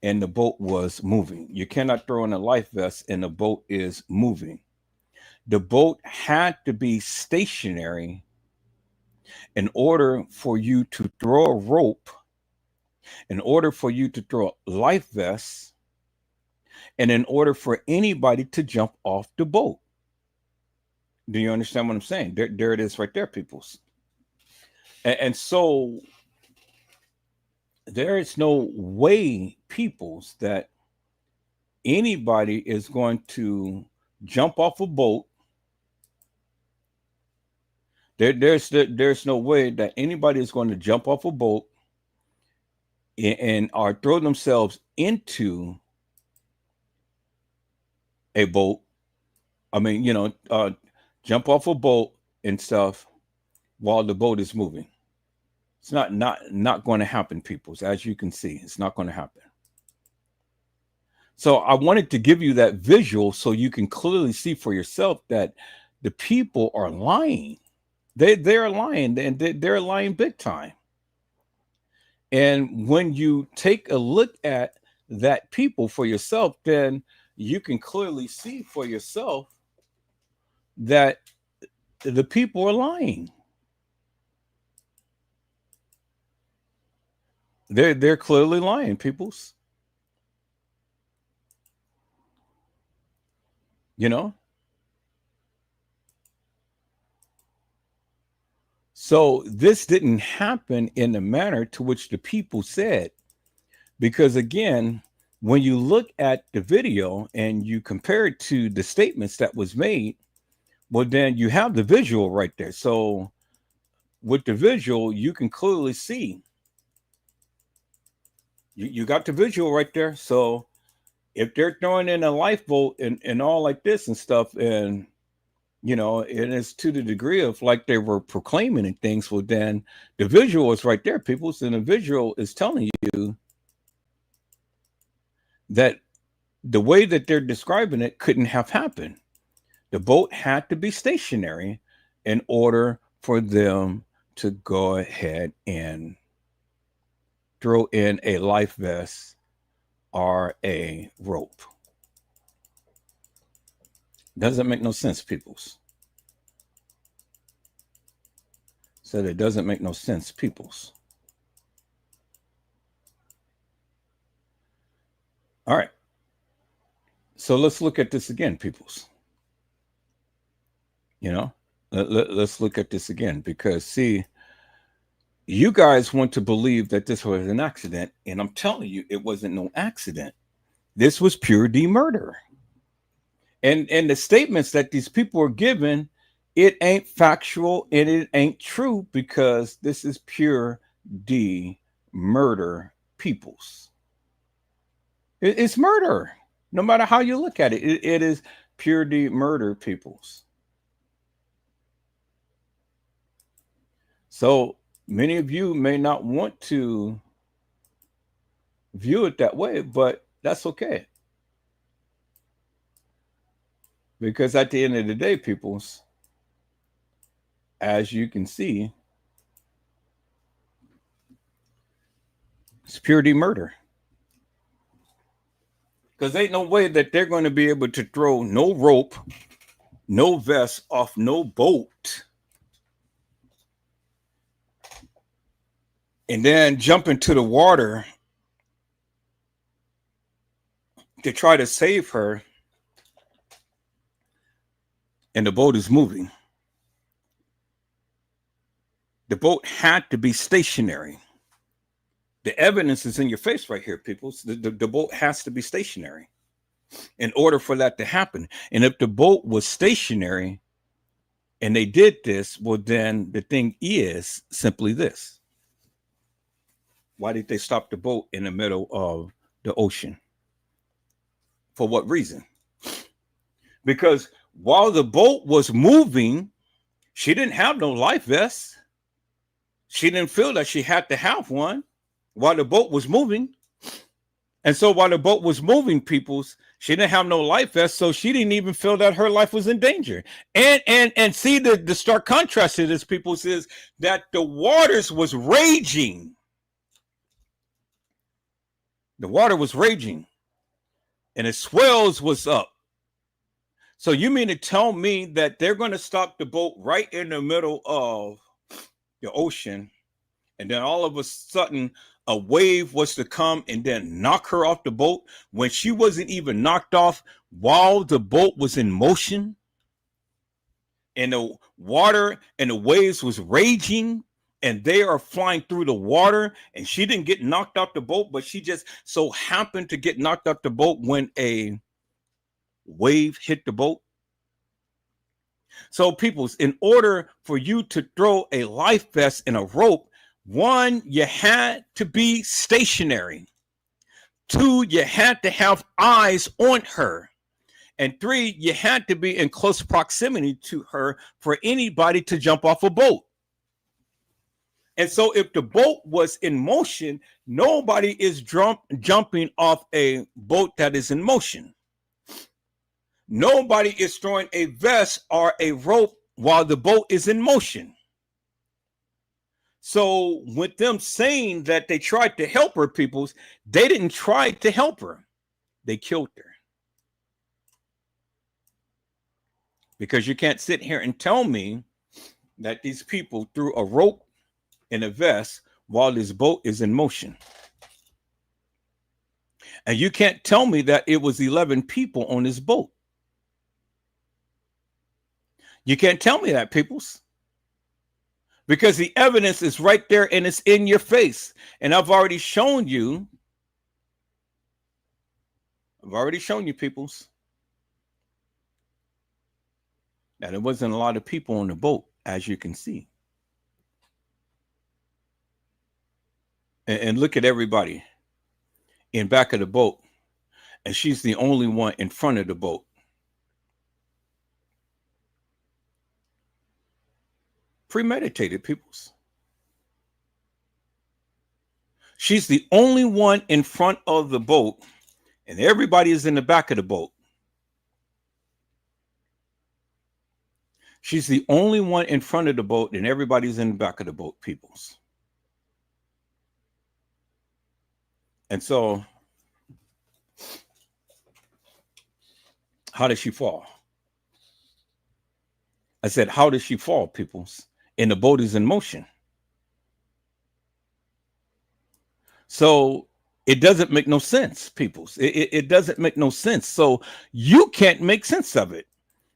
and the boat was moving. You cannot throw in a life vest and the boat is moving. The boat had to be stationary in order for you to throw a rope, in order for you to throw a life vest, and in order for anybody to jump off the boat. Do you understand what I'm saying? There it is right there, peoples. And so there is no way, peoples, that anybody is going to jump off a boat. There's no way that anybody is going to jump off a boat and or throw themselves into a boat. I mean, jump off a boat and stuff while the boat is moving. It's not going to happen, peoples. As you can see, it's not going to happen. So I wanted to give you that visual so you can clearly see for yourself that the people are lying. They're lying, and they're lying big time. And when you take a look at that people for yourself, then you can clearly see for yourself that the people are lying. They're clearly lying, peoples. So this didn't happen in the manner to which the people said, because again, when you look at the video and you compare it to the statements that was made, well, then you have the visual right there. So with the visual, you can clearly see. You got the visual right there. So if they're throwing in a lifeboat and all like this and stuff, and and it's to the degree of like they were proclaiming and things, well, then the visual is right there, people. So the visual is telling you that the way that they're describing it couldn't have happened. The boat had to be stationary in order for them to go ahead and throw in a life vest or a rope. Doesn't make no sense, peoples. Said it doesn't make no sense, peoples. All right. So let's look at this again, peoples. Let's look at this again, because see, you guys want to believe that this was an accident, and I'm telling you, it wasn't no accident. This was pure D murder. And the statements that these people are giving, it ain't factual and it ain't true, because this is pure D murder, peoples. It's murder. No matter how you look at it, it is pure D murder, peoples. So many of you may not want to view it that way, but that's okay. Because at the end of the day, peoples, as you can see, it's pure D murder. Because ain't no way that they're going to be able to throw no rope, no vest off no boat, and then jump into the water to try to save her, and the boat is moving. The boat had to be stationary. The evidence is in your face right here, people. The boat has to be stationary in order for that to happen. And if the boat was stationary and they did this, well, then the thing is simply this. Why did they stop the boat in the middle of the ocean? For what reason? Because while the boat was moving, she didn't have no life vest. She didn't feel that she had to have one while the boat was moving. And so while the boat was moving, peoples, she didn't have no life vest, so she didn't even feel that her life was in danger. And see, the stark contrast to this, peoples, is that the waters was raging. The water was raging, and the swells was up. So you mean to tell me that they're going to stop the boat right in the middle of the ocean, and then all of a sudden a wave was to come and then knock her off the boat when she wasn't even knocked off while the boat was in motion and the water and the waves was raging and they are flying through the water, and she didn't get knocked off the boat, but she just so happened to get knocked off the boat when a wave hit the boat. So peoples, in order for you to throw a life vest and a rope, one, you had to be stationary. Two, you had to have eyes on her. And three, you had to be in close proximity to her for anybody to jump off a boat. And so if the boat was in motion, nobody is jumping off a boat that is in motion. Nobody is throwing a vest or a rope while the boat is in motion. So with them saying that they tried to help her, peoples, they didn't try to help her. They killed her. Because you can't sit here and tell me that these people threw a rope and a vest while this boat is in motion. And you can't tell me that it was 11 people on this boat. You can't tell me that, peoples. Because the evidence is right there and it's in your face. And I've already shown you. Peoples, that there wasn't a lot of people on the boat, as you can see. And look at everybody in back of the boat. And she's the only one in front of the boat. Premeditated, peoples. She's the only one in front of the boat, and everybody is in the back of the boat. She's the only one in front of the boat, and everybody's in the back of the boat, peoples. And so, how did she fall? I said, how did she fall, peoples? And the boat is in motion. So it doesn't make no sense, peoples. It doesn't make no sense. So you can't make sense of it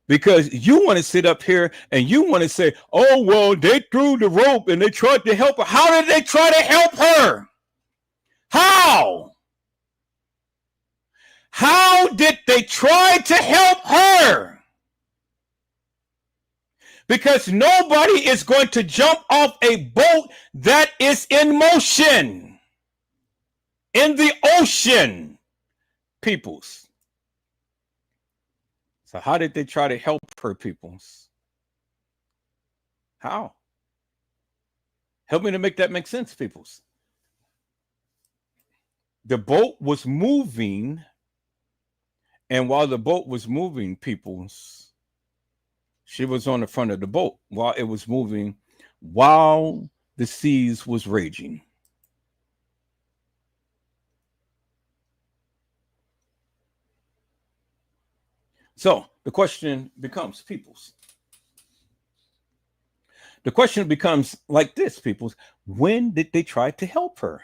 because you want to sit up here and you want to say, oh, well, they threw the rope and they tried to help her. How did they try to help her? How? How did they try to help her? Because nobody is going to jump off a boat that is in motion, in the ocean, peoples. So how did they try to help her, peoples? How? Help me to make that make sense, peoples. The boat was moving, and while the boat was moving, peoples, she was on the front of the boat while it was moving, while the seas was raging. So the question becomes, peoples. The question becomes like this, peoples. When did they try to help her?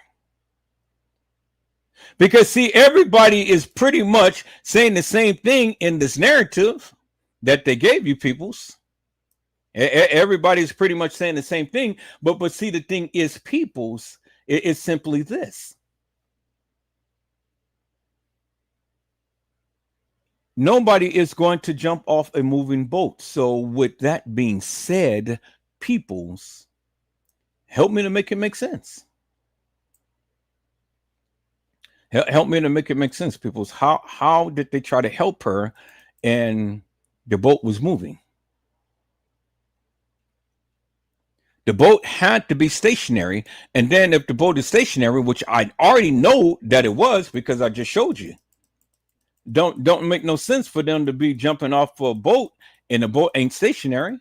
Because, see, everybody is pretty much saying the same thing in this narrative that they gave you, peoples. Everybody's pretty much saying the same thing. But see, the thing is, peoples, it's simply this. Nobody is going to jump off a moving boat. So with that being said, peoples, help me to make it make sense. Help me to make it make sense, peoples. How did they try to help her and the boat was moving? The boat had to be stationary. And then if the boat is stationary, which I already know that it was because I just showed you, don't make no sense for them to be jumping off a boat and the boat ain't stationary.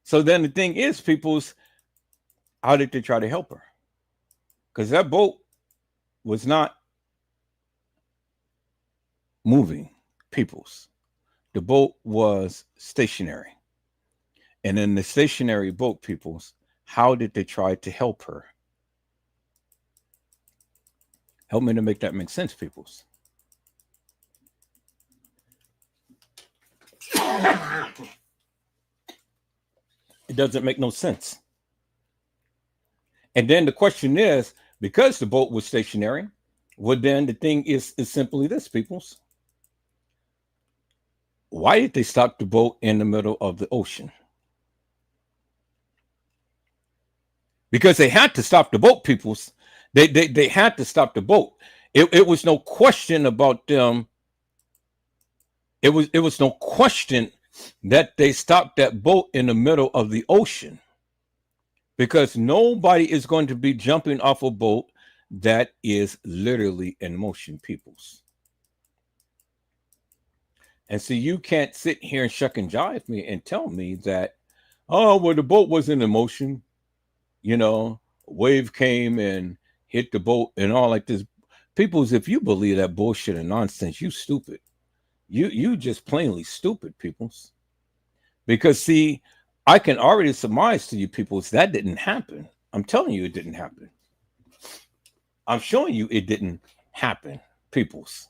So then the thing is, peoples, how did they try to help her? Because that boat was not moving, peoples. The boat was stationary. And in the stationary boat, peoples, how did they try to help her Help me to make that make sense, peoples. It doesn't make no sense. And then the question is, because the boat was stationary, well, then the thing is simply this, peoples. Why did they stop the boat in the middle of the ocean? Because they had to stop the boat, peoples. They had to stop the boat. It was no question about them. It was no question that they stopped that boat in the middle of the ocean, because nobody is going to be jumping off a boat that is literally in motion, peoples. And so you can't sit here and shuck and jive me and tell me that, oh, well, the boat wasn't in motion. You know, wave came and hit the boat and all like this. Peoples, if you believe that bullshit and nonsense, you stupid. You just plainly stupid, peoples. Because see, I can already surmise to you, peoples, that didn't happen. I'm telling you it didn't happen. I'm showing you it didn't happen, peoples.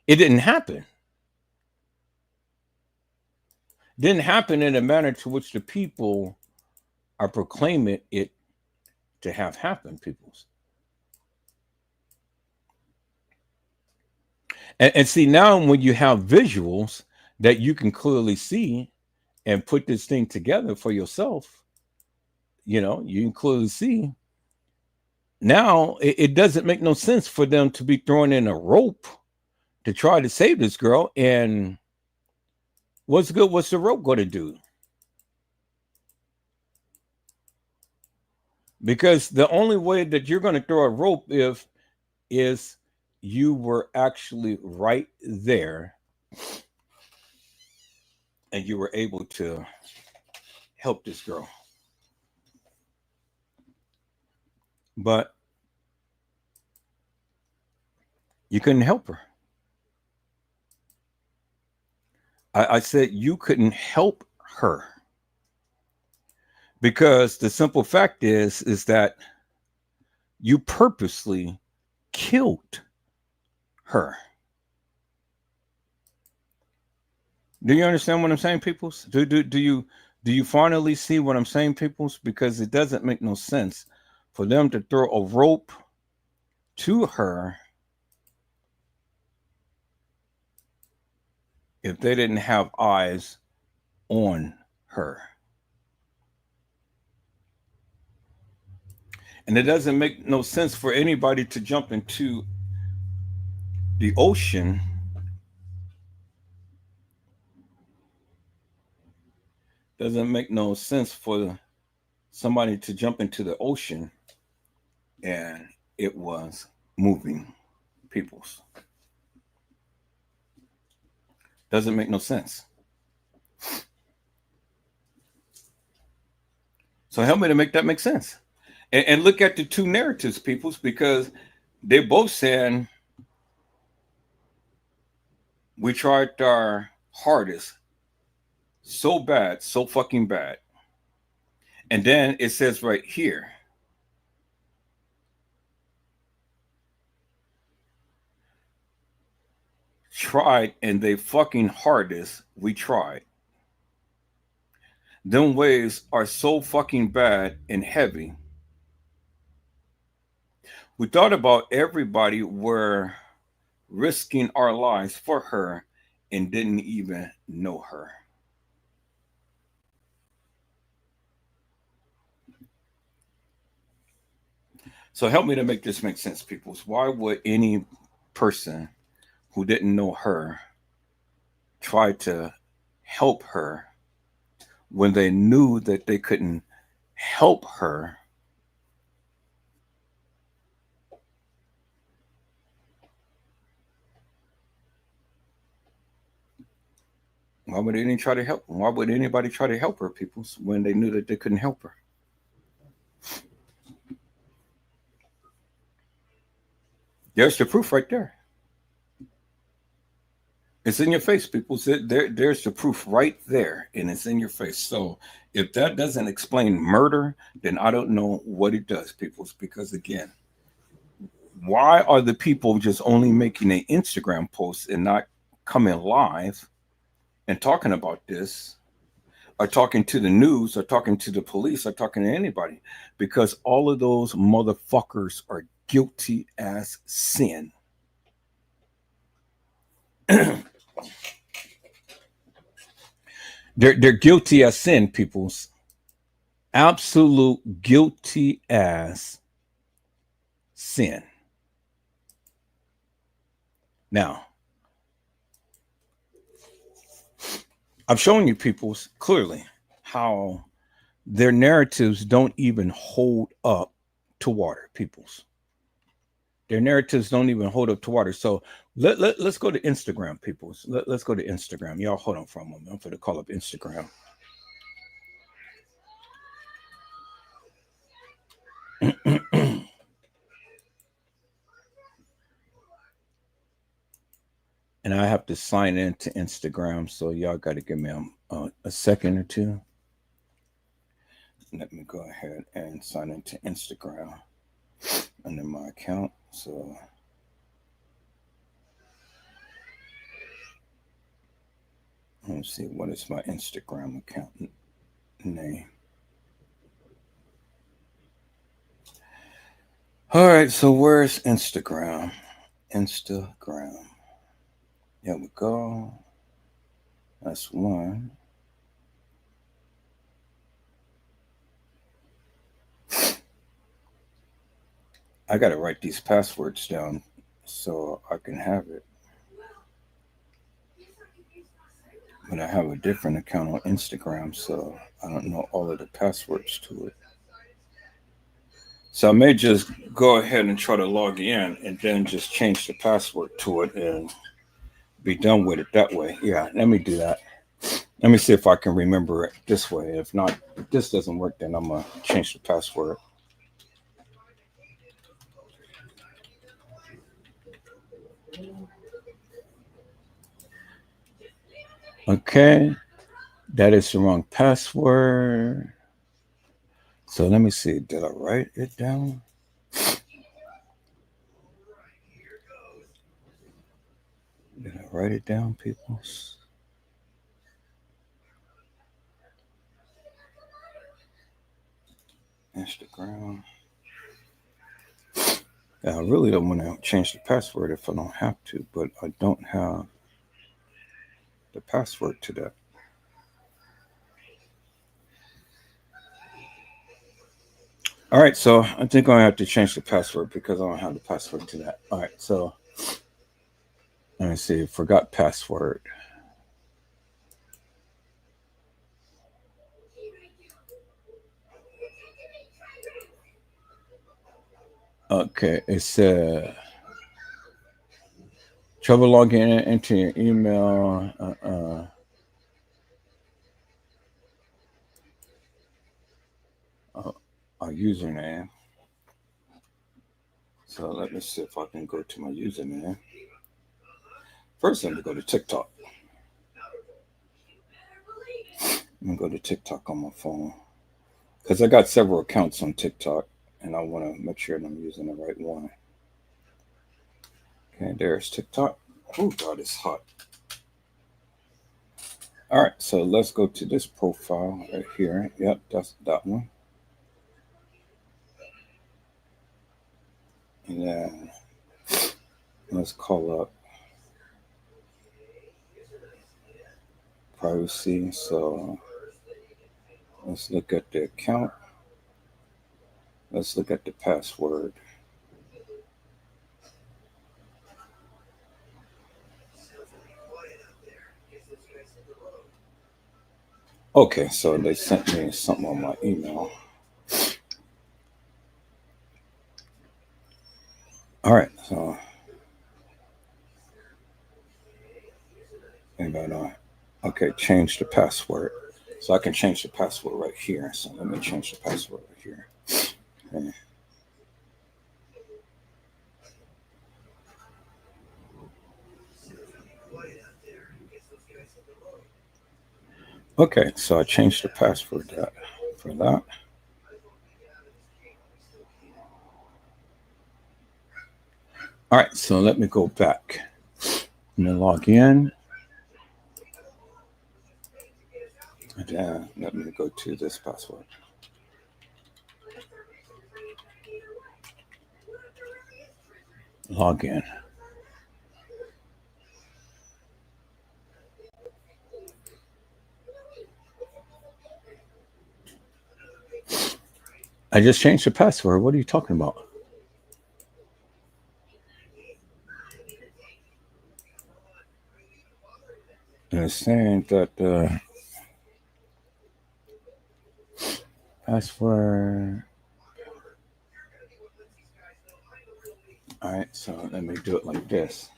It didn't happen. Didn't happen in a manner to which the people are proclaiming it to have happened, peoples. And see, now when you have visuals that you can clearly see and put this thing together for yourself, you know, you can clearly see. Now it doesn't make no sense for them to be throwing in a rope to try to save this girl. And what's good? What's the rope going to do? Because the only way that you're going to throw a rope is you were actually right there and you were able to help this girl. But you couldn't help her. I said you couldn't help her. Because the simple fact is that you purposely killed her. Do you understand what I'm saying, peoples? Do you finally see what I'm saying, peoples? Because it doesn't make no sense for them to throw a rope to her if they didn't have eyes on her. And it doesn't make no sense for anybody to jump into the ocean doesn't make no sense for somebody to jump into the ocean and it was moving, peoples. Doesn't make no sense. So help me to make that make sense. And look at the two narratives, peoples, because they're both saying we tried our hardest so bad, so fucking bad. And then it says right here, tried and they fucking hardest, we tried. Them waves are so fucking bad and heavy. We thought about everybody were risking our lives for her and didn't even know her. So help me to make this make sense, people. Why would any person who didn't know her try to help her when they knew that they couldn't help her? Why would anybody try to help? Why would anybody try to help her, people, when they knew that they couldn't help her? There's the proof right there. It's in your face, people. There's the proof right there, and it's in your face. So if that doesn't explain murder, then I don't know what it does, people. Because again, why are the people just only making an Instagram post and not coming live and talking about this, or talking to the news, or talking to the police, or talking to anybody? Because all of those motherfuckers are guilty as sin. They're guilty as sin, peoples. Absolute guilty as sin. Now, I'm showing you peoples clearly how their narratives don't even hold up to water, peoples. Their narratives don't even hold up to water. So let's go to Instagram, peoples. Let's go to Instagram. Y'all hold on for a moment. I'm going to call up Instagram. And I have to sign in to Instagram, so y'all got to give me a second or two. Let me go ahead and sign into Instagram under my account. So let's see, what is my Instagram account name? All right, so where's Instagram? Instagram. There we go. That's one. I got to write these passwords down so I can have it. But I have a different account on Instagram, so I don't know all of the passwords to it. So I may just go ahead and try to log in and then just change the password to it and be done with it that way. Yeah, let me do that. Let me see if I can remember it this way. If not, if this doesn't work, then I'm going to change the password. Okay, that is the wrong password. So let me see. Did I write it down? Did I write it down, people? Instagram. Yeah, I really don't want to change the password if I don't have to, but I don't have the password to that. All right, so I think I have to change the password because I don't have the password to that. All right, so let me see. Forgot password. Okay, it said trouble logging into your email. Our username. So let me see if I can go to my username. First, let me go to TikTok. I'm gonna go to TikTok on my phone because I got several accounts on TikTok, and I want to make sure that I'm using the right one. Okay, there's TikTok. Oh God, it's hot. All right, so let's go to this profile right here. Yep, that's that one. And then let's call up privacy. So let's look at the account. Let's look at the password. Okay, so they sent me something on my email. All right, so okay, change the password. So I can change the password right here. So let me change the password right here. Okay. Okay, so I changed the password for that. All right, so let me go back. Let me log in. And let me go to this password. Log in. I just changed the password. What are you talking about? And it's saying that the password. All right, so let me do it like this.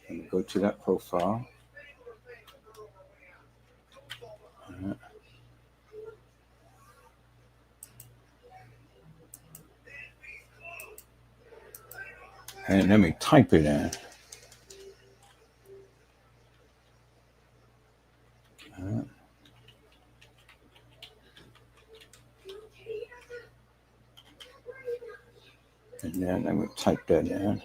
Let me go to that profile. Right. And let me type it in. Right. And then let me type that in.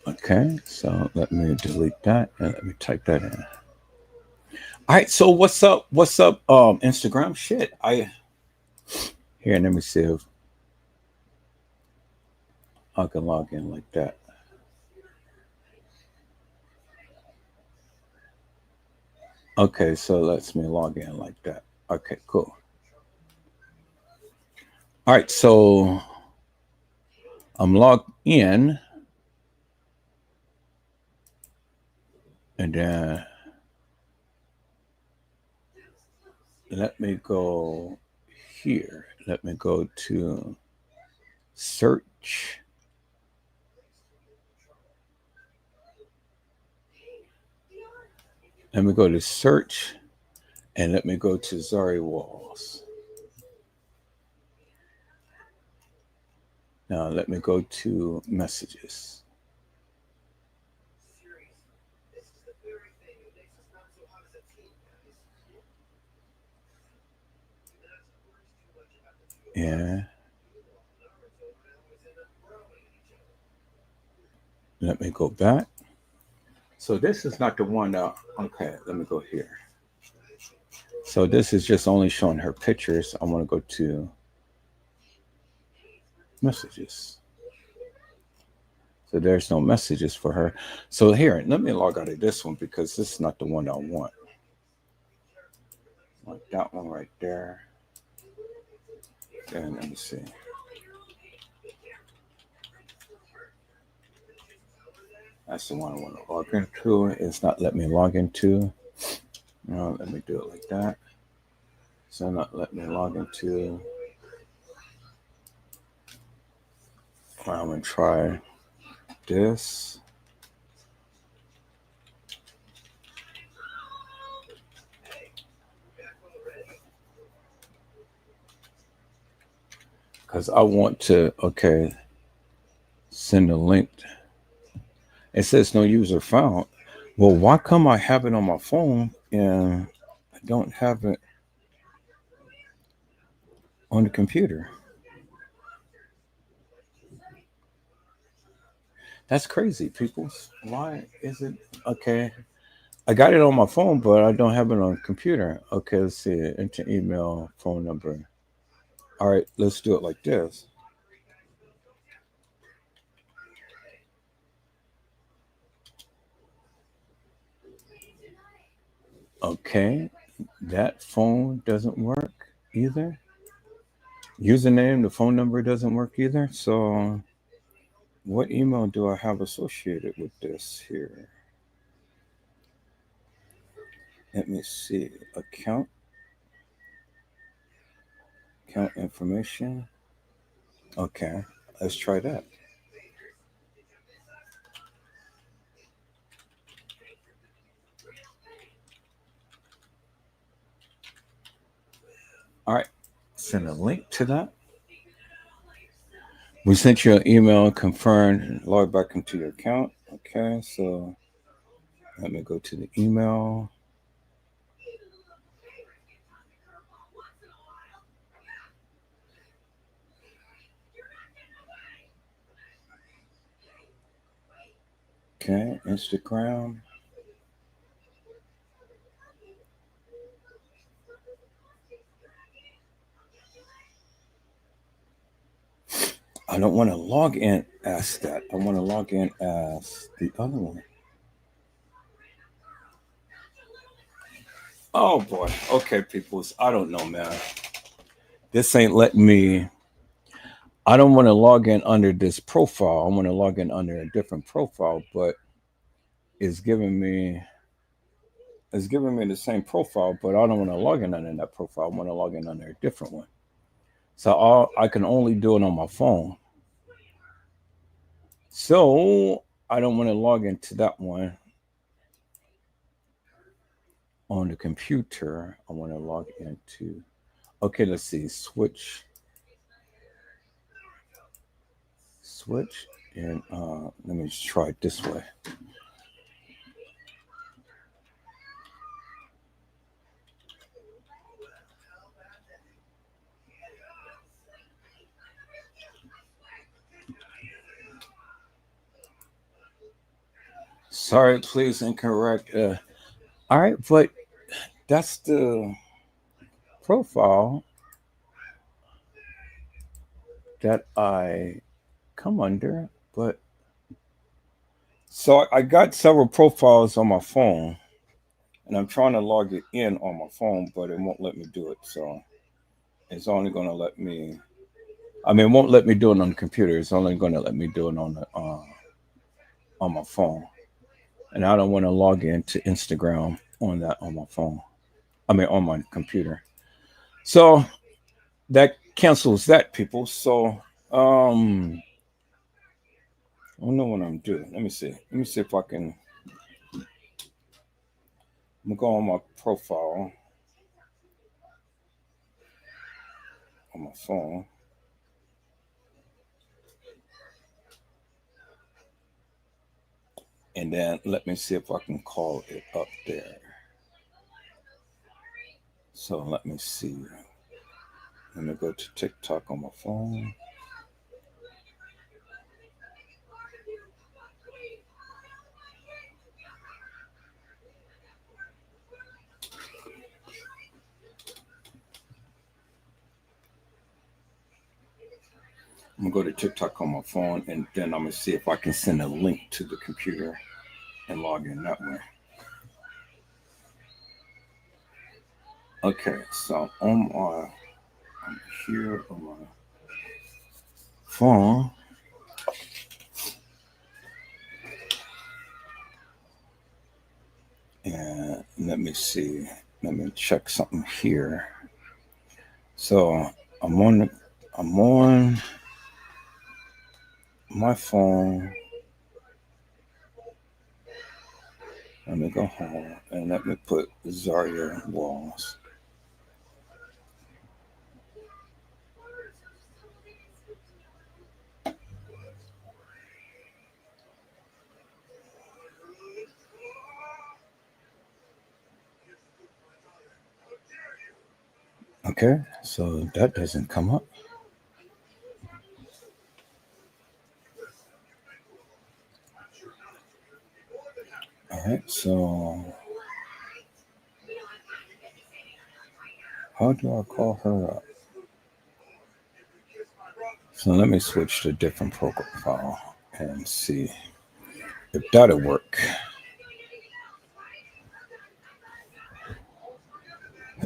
Okay, so let me delete that and let me type that in. All right, so what's up? What's up? Instagram shit. Here, let me see if I can log in like that. Okay, so let's me log in like that. Okay, cool. All right, so I'm logged in, and then let me go here. Let me go to search. Let me go to search, and let me go to Zahire Walls. Now let me go to messages. Yeah. Let me go back. So this is not the one that, okay, let me go here. So this is just only showing her pictures. I want to go to messages. So there's no messages for her. So here, let me log out of this one because this is not the one I want. Like that one right there. And let me see. That's the one I want to log into. It's not letting me log into. No, let me do it like that. So not let me log into. I'm going to try this. Because I want to, okay, send a link. It says no user found. Well, why come I have it on my phone and I don't have it on the computer? That's crazy, people. Why is it? Okay, I got it on my phone, but I don't have it on the computer. Okay, let's see. Enter email, phone number. All right, let's do it like this. Okay, that phone doesn't work either. Username, the phone number doesn't work either. So what email do I have associated with this here? Let me see. Account information. Okay, let's try that. All right, send a link to that. We sent you an email, confirmed, log back into your account. Okay, so Let me go to the email. Okay, Instagram. I don't want to log in as that. I want to log in as the other one. Oh boy. Okay, peoples. I don't know, man. This ain't letting me. I don't want to log in under this profile. I want to log in under a different profile, but it's giving me the same profile, but I don't want to log in under that profile. I want to log in under a different one. So I can only do it on my phone. So I don't want to log into that one on the computer. I want to log into. Okay, let's see. Switch, and let me just try it this way. Sorry, please, incorrect. All right, but that's the profile that I come under. But so I got several profiles on my phone, and I'm trying to log it in on my phone, but it won't let me do it. So it's only going to let me. I mean, it won't let me do it on the computer. It's only going to let me do it on my phone, and I don't want to log into Instagram on my phone. I mean, on my computer. So that cancels that, people. So I don't know what I'm doing. Let me see. Let me see if I can. I'm gonna go on my profile on my phone. And then let me see if I can call it up there. So let me see. Let me go to TikTok on my phone. I'm gonna go to TikTok on my phone, and then I'm gonna see if I can send a link to the computer and log in that way. Okay, so I'm here on my phone. And let me see. Let me check something here. So I'm on my phone. Let me go home and let me put Zahire Walls. Okay, so that doesn't come up. All right, so how do I call her up? So let me switch to a different profile and see if that'll work.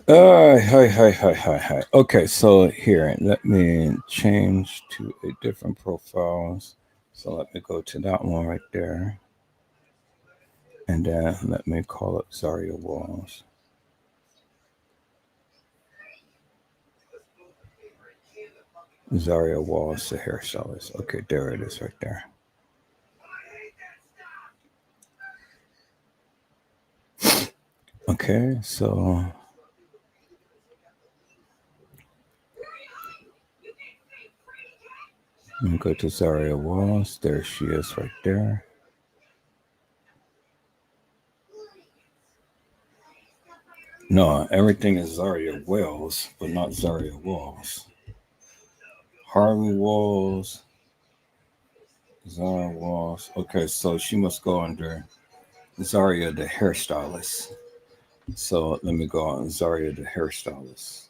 Hi. Okay, so here, let me change to a different profiles. So let me go to that one right there. And then let me call up Zahire Walls. Zahire Walls, the hairstylist. Okay, there it is right there. Okay, so let me go to Zahire Walls. There she is right there. No, everything is Zaria Wells, but not Zaria Walls. Harvey Walls, Zaria Walls. Okay, so she must go under Zaria the hairstylist. So let me go on Zaria the hairstylist.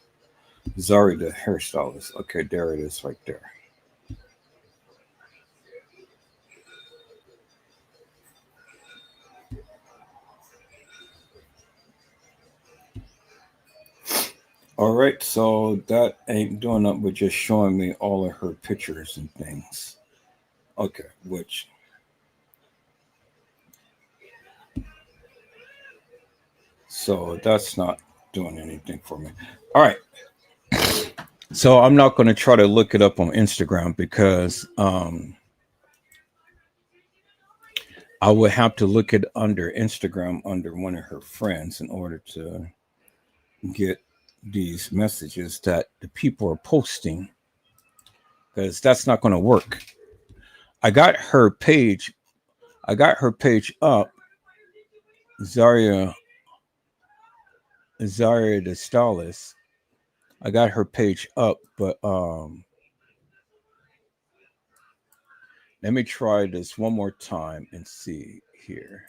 Zaria the hairstylist. Okay, there it is right there. All right, so that ain't doing up but just showing me all of her pictures and things. Okay, which so that's not doing anything for me. All right. So I'm not going to try to look it up on Instagram because I would have to look it under Instagram under one of her friends in order to get these messages that the people are posting, because that's not going to work. I got her page up, Zaria the stylist. I got her page up, but let me try this one more time and see here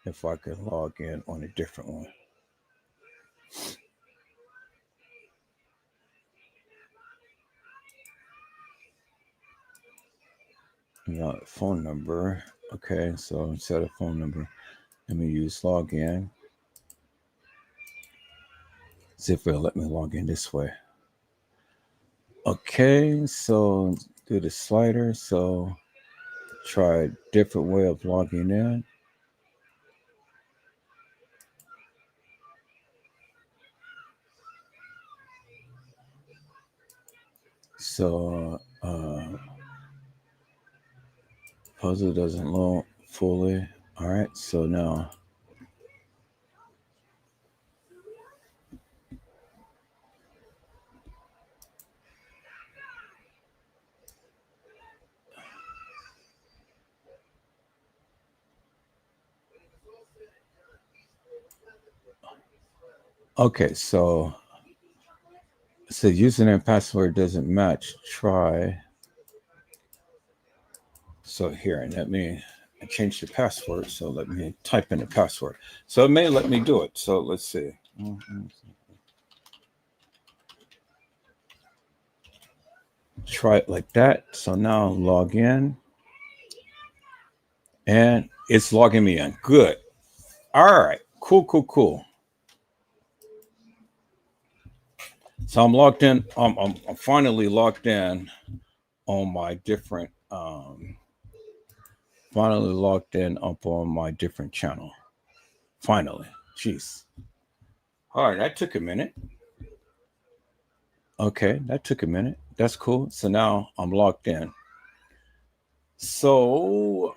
if I can log in on a different one. Phone number. Okay, so instead of phone number, let me use login. See if it'll let me log in this way. Okay, so do the slider. So try a different way of logging in. So puzzle doesn't load fully. All right, so now okay, so it says username and password doesn't match. Try. So here, and let me change the password. So let me type in the password. So it may let me do it. So let's see. Try it like that. So now log in. And it's logging me in. Good. All right. Cool. So I'm logged in. I'm finally logged in on my different finally logged in up on my different channel. Finally. Jeez. All right, that took a minute. Okay, that took a minute. That's cool. So now I'm logged in. So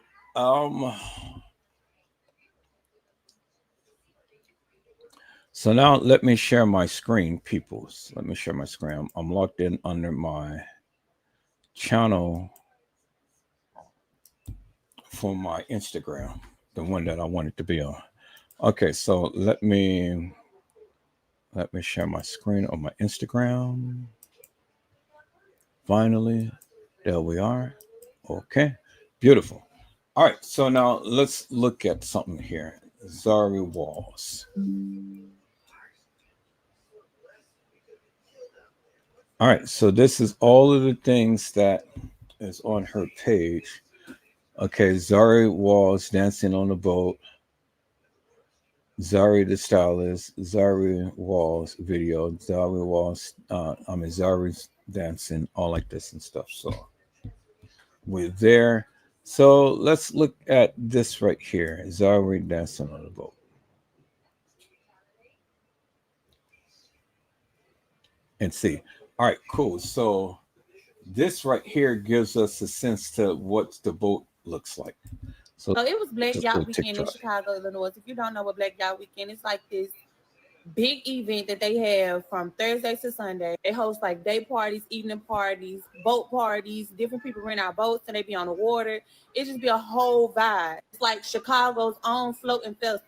so now let me share my screen, peoples. Let me share my screen. I'm logged in under my channel for my Instagram, the one that I wanted to be on. Okay, so let me share my screen on my Instagram. Finally, there we are. Okay, beautiful. All right, so now let's look at something here. Zaria Walls. All right, so this is all of the things that is on her page. Okay, Zaria Walls dancing on the boat. Zaria the stylist, Zaria Walls video, Zaria Walls, Zaria's dancing, all like this and stuff. So we're there. So let's look at this right here. Zaria dancing on the boat. And see. All right, cool. So this right here gives us a sense to what the boat looks like. So it was Black just Yacht go Weekend in TikTok. Chicago, Illinois. If you don't know what Black Yacht Weekend, it's like this big event that they have from Thursday to Sunday. They host like day parties, evening parties, boat parties. Different people rent out boats and they be on the water. It just be a whole vibe. It's like Chicago's own floating festival.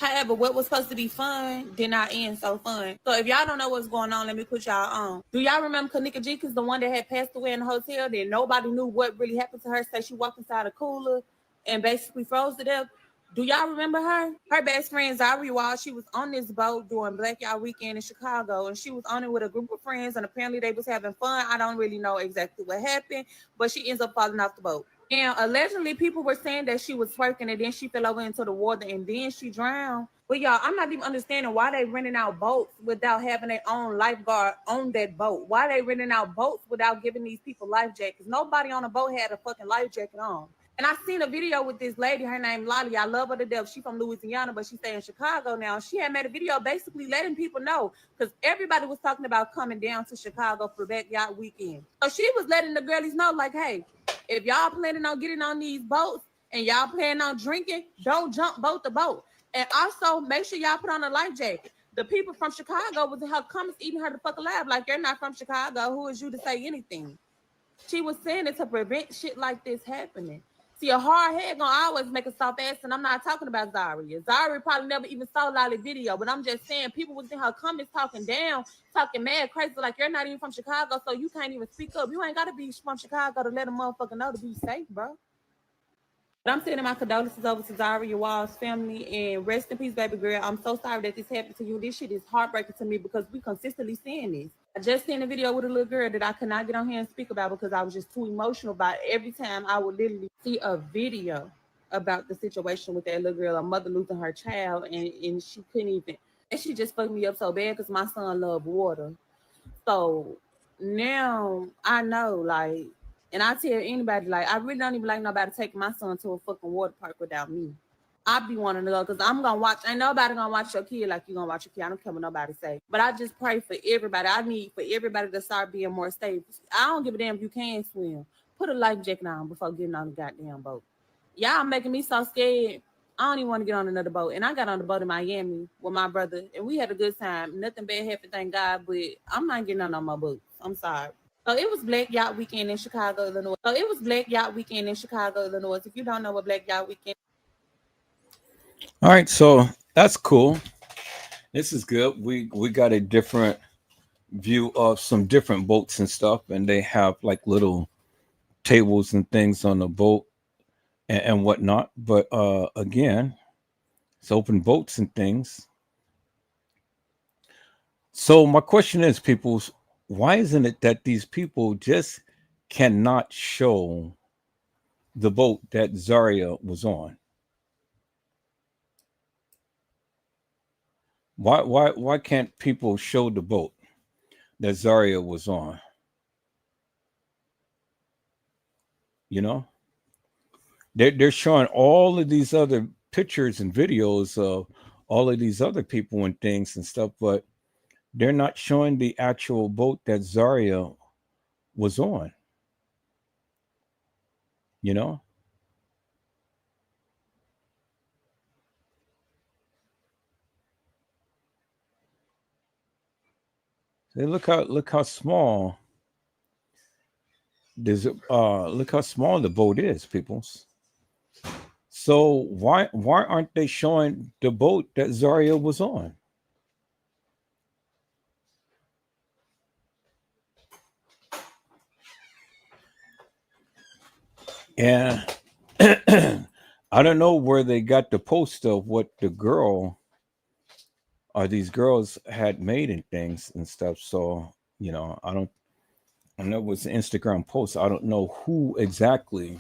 However, what was supposed to be fun did not end so fun. So if y'all don't know what's going on, let me put y'all on. Do y'all remember Kanika Jenkins, the one that had passed away in the hotel? Then nobody knew what really happened to her. Say she walked inside a cooler and basically froze to death. Do y'all remember her? Her best friend Zahire, while she was on this boat during Black Yacht Weekend in Chicago, and she was on it with a group of friends, and apparently they was having fun. I don't really know exactly what happened, but she ends up falling off the boat. And allegedly, people were saying that she was twerking, and then she fell over into the water, and then she drowned. But y'all, I'm not even understanding why they renting out boats without having their own lifeguard on that boat. Why they renting out boats without giving these people life jackets? Nobody on the boat had a fucking life jacket on. And I seen a video with this lady, her name Lolly. I love her to death. She's from Louisiana, but she stay in Chicago now. She had made a video basically letting people know, because everybody was talking about coming down to Chicago for Black Yacht Weekend. So she was letting the girlies know, like, hey, if y'all planning on getting on these boats and y'all planning on drinking, don't jump boat to boat. And also make sure y'all put on a life jacket. The people from Chicago was in her comments eating her the fuck alive. Like, you're not from Chicago. Who is you to say anything? She was saying it to prevent shit like this happening. See, a hard head gonna always make a soft ass, and I'm not talking about Zahire. Zahire probably never even saw Lolly video, but I'm just saying people was in her comments talking down, talking mad crazy, like you're not even from Chicago, so you can't even speak up. You ain't gotta be from Chicago to let a motherfucker know to be safe, bro. But I'm sending my condolences over to Zahire Wall's family, and rest in peace, baby girl. I'm so sorry that this happened to you. This shit is heartbreaking to me because we consistently seeing this. I just seen a video with a little girl that I could not get on here and speak about because I was just too emotional about it. Every time I would literally see a video about the situation with that little girl, a mother losing her child, and she couldn't even, and she just fucked me up so bad because my son loved water. So now I know, like, and I tell anybody, like, I really don't even like nobody taking my son to a fucking water park without me. I be wanting to go because I'm gonna watch. Ain't nobody gonna watch your kid like you gonna watch your kid. I don't care what nobody say. But I just pray for everybody. I need for everybody to start being more stable. I don't give a damn if you can swim. Put a life jacket on before getting on the goddamn boat. Y'all making me so scared. I don't even want to get on another boat. And I got on the boat in Miami with my brother, and we had a good time. Nothing bad happened, thank God. But I'm not getting on my boats. I'm sorry. So it was Black Yacht Weekend in Chicago, Illinois. If you don't know what Black Yacht Weekend. All right, so that's cool. This is good. We got a different view of some different boats and stuff, and they have like little tables and things on the boat and whatnot. But again, it's open boats and things. So my question is, people, why isn't it that these people just cannot show the boat that Zahire was on? Why can't people show the boat that Zahire was on? You know, they're showing all of these other pictures and videos of all of these other people and things and stuff, but they're not showing the actual boat that Zahire was on. You know? Say, look how small there's look how small the boat is, peoples. So why aren't they showing the boat that Zahire was on? And I don't know where they got the post of what the girl or these girls had made and things and stuff. So, you know, I know it was an Instagram post. I don't know who exactly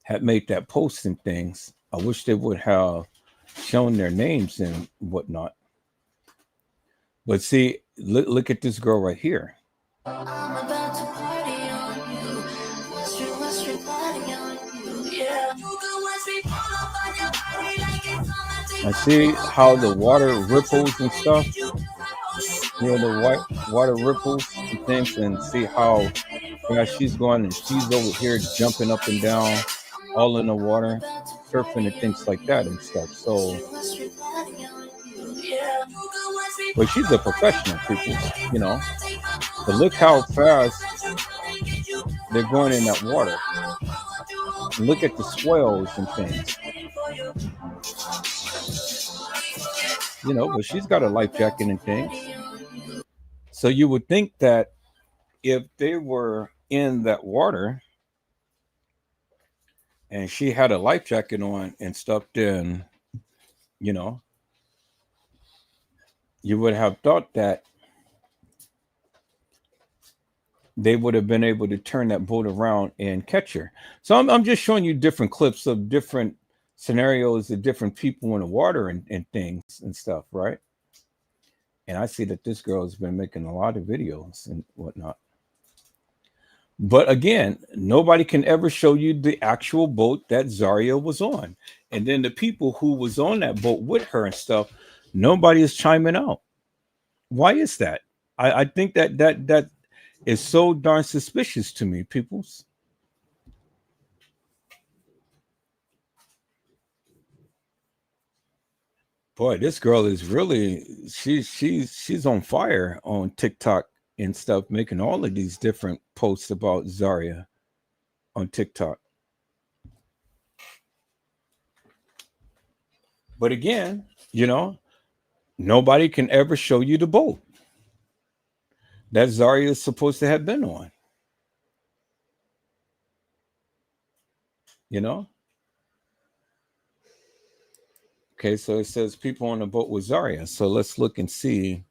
had made that post and things. I wish they would have shown their names and whatnot. But see, look at this girl right here. I see how the water ripples and stuff. Hear the water ripples and things, and see how she's going and she's over here jumping up and down, all in the water, surfing and things like that and stuff. So, but she's a professional, people, you know. But look how fast they're going in that water. And look at the swells and things. but she's got a life jacket and things. So you would think that if they were in that water and she had a life jacket on and stuff, then, you would have thought that they would have been able to turn that boat around and catch her. So I'm just showing you different clips of different scenarios of different people in the water and things and stuff, right? And I see that this girl has been making a lot of videos and whatnot. But again, nobody can ever show you the actual boat that Zahire was on. And then the people who was on that boat with her and stuff, nobody is chiming out. Why is that? I think that is so darn suspicious to me, peoples. Boy, this girl is really she's on fire on TikTok and stuff, making all of these different posts about Zahire on TikTok. But again, nobody can ever show you the boat that Zahire is supposed to have been on. Okay, so it says people on the boat with Zahire. So let's look and see.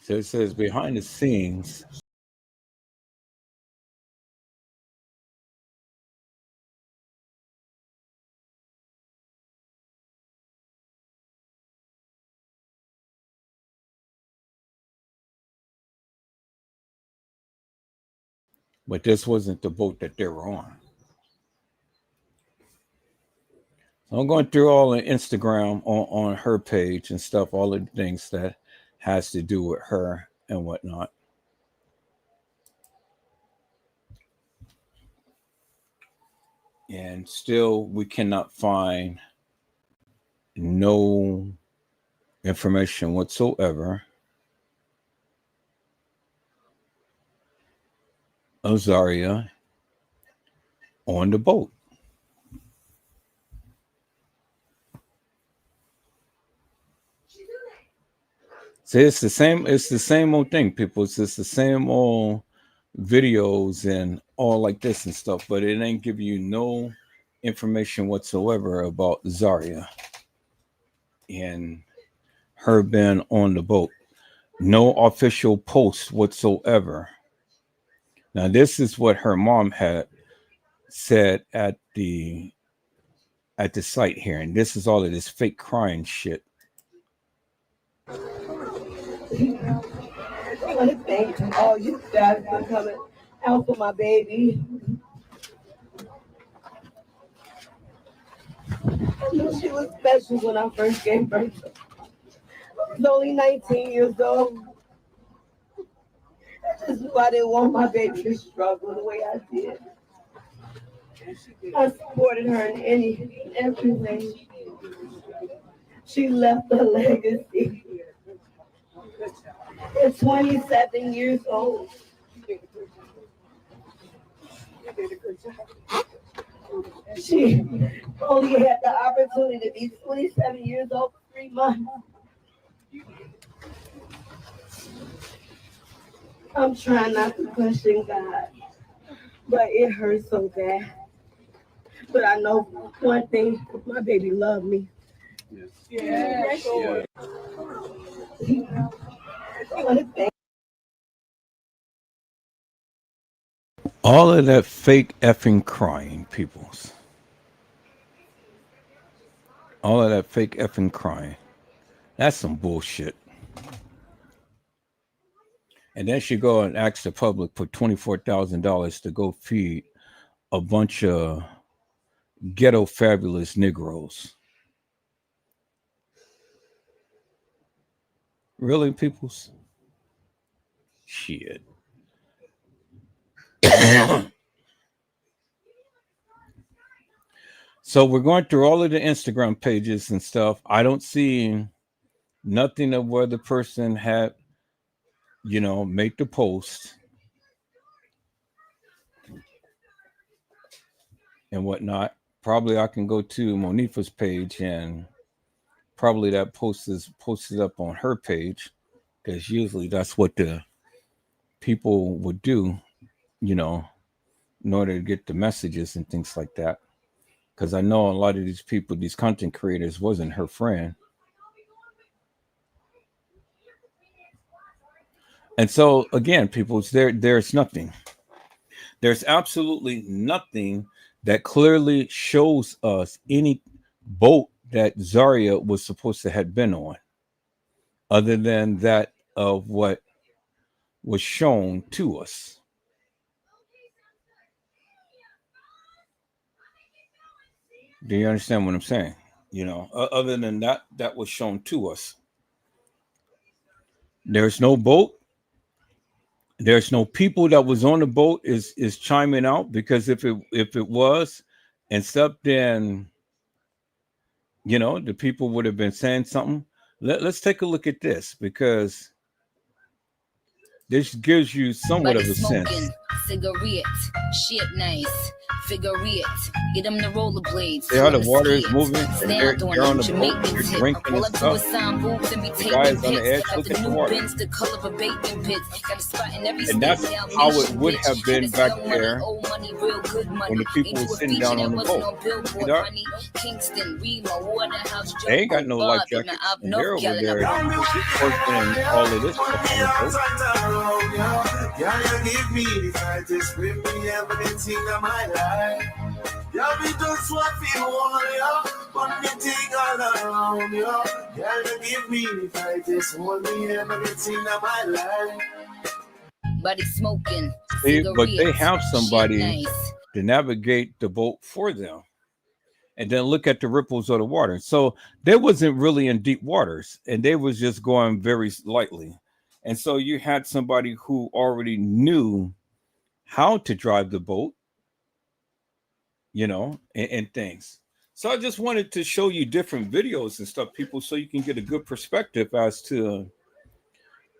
So it says behind the scenes. But this wasn't the boat that they were on. So I'm going through all the Instagram on her page and stuff, all the things that has to do with her and whatnot. And still, we cannot find no information whatsoever of Zahire on the boat. See, it's the same old thing, people. It's just the same old videos and all like this and stuff, but it ain't give you no information whatsoever about Zahire and her being on the boat. No official post whatsoever. Now, this is what her mom had said at the site here, and this is all of this fake crying shit. I want to thank all you guys for coming out for my baby. I knew she was special when I first gave birth. I was only 19 years old. I just knew I didn't want my baby to struggle the way I did. I supported her in every way. She left a legacy. At 27 years old. She only had the opportunity to be 27 years old for 3 months. I'm trying not to question God, but it hurts so bad. But I know one thing, my baby loved me. Yeah, sure. I want to thank all of that fake effing crying, peoples. All of that fake effing crying. That's some bullshit. And then she go and ask the public for $24,000 to go feed a bunch of ghetto fabulous Negroes. Really, peoples? Shit. So we're going through all of the Instagram pages and stuff. I don't see nothing of where the person had, make the post and whatnot. Probably I can go to Monifa's page and probably that post is posted up on her page, because usually that's what the people would do, in order to get the messages and things like that. Because I know a lot of these people, these content creators, wasn't her friend. And so again, people, there's nothing. There's absolutely nothing that clearly shows us any boat that Zahire was supposed to have been on, other than that of what was shown to us. Do you understand what I'm saying? Other than that was shown to us. There's no boat. There's no people that was on the boat is chiming out, because if it was and stuff, then the people would have been saying something. Let's take a look at this, because this gives you somewhat of a sense. Cigarette, shit nice. Figure it. Get them the rollerblades. See how the water is moving and they're on the boat, you're drinking and stuff. The guy is on the edge, look at the water. And that's how it would have been back there when the people were sitting down on the boat. See that? They ain't got no life jackets, and they're over there working and all of this stuff on the boat. Yeah, you give me the tightest grip, me everything of my life. Yeah, we just want to hold you, but the thing all around you. Yeah, you give me the tightest, hold me everything of my life. Body smoking. See, but they have somebody to navigate the boat for them, and then look at the ripples of the water. So they wasn't really in deep waters, and they was just going very lightly. And so you had somebody who already knew how to drive the boat, and things. So I just wanted to show you different videos and stuff, people, so you can get a good perspective as to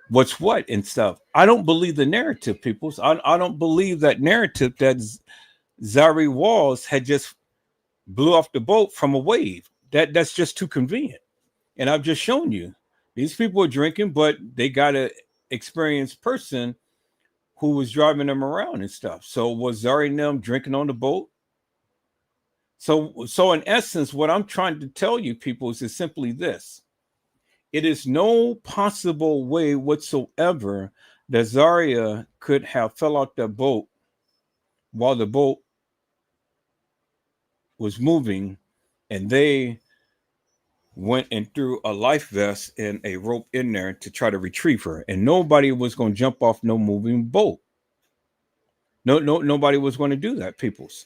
what's what and stuff. I don't believe the narrative, people. I don't believe that narrative that Zahire Walls had just blew off the boat from a wave. That's just too convenient. And I've just shown you. These people are drinking, but they got an experienced person who was driving them around and stuff. So was Zahire and them drinking on the boat? So in essence, what I'm trying to tell you, people, is simply this. It is no possible way whatsoever that Zahire could have fell out that boat while the boat was moving, and they went and threw a life vest and a rope in there to try to retrieve her, and nobody was going to jump off no moving boat. Nobody was going to do that, peoples.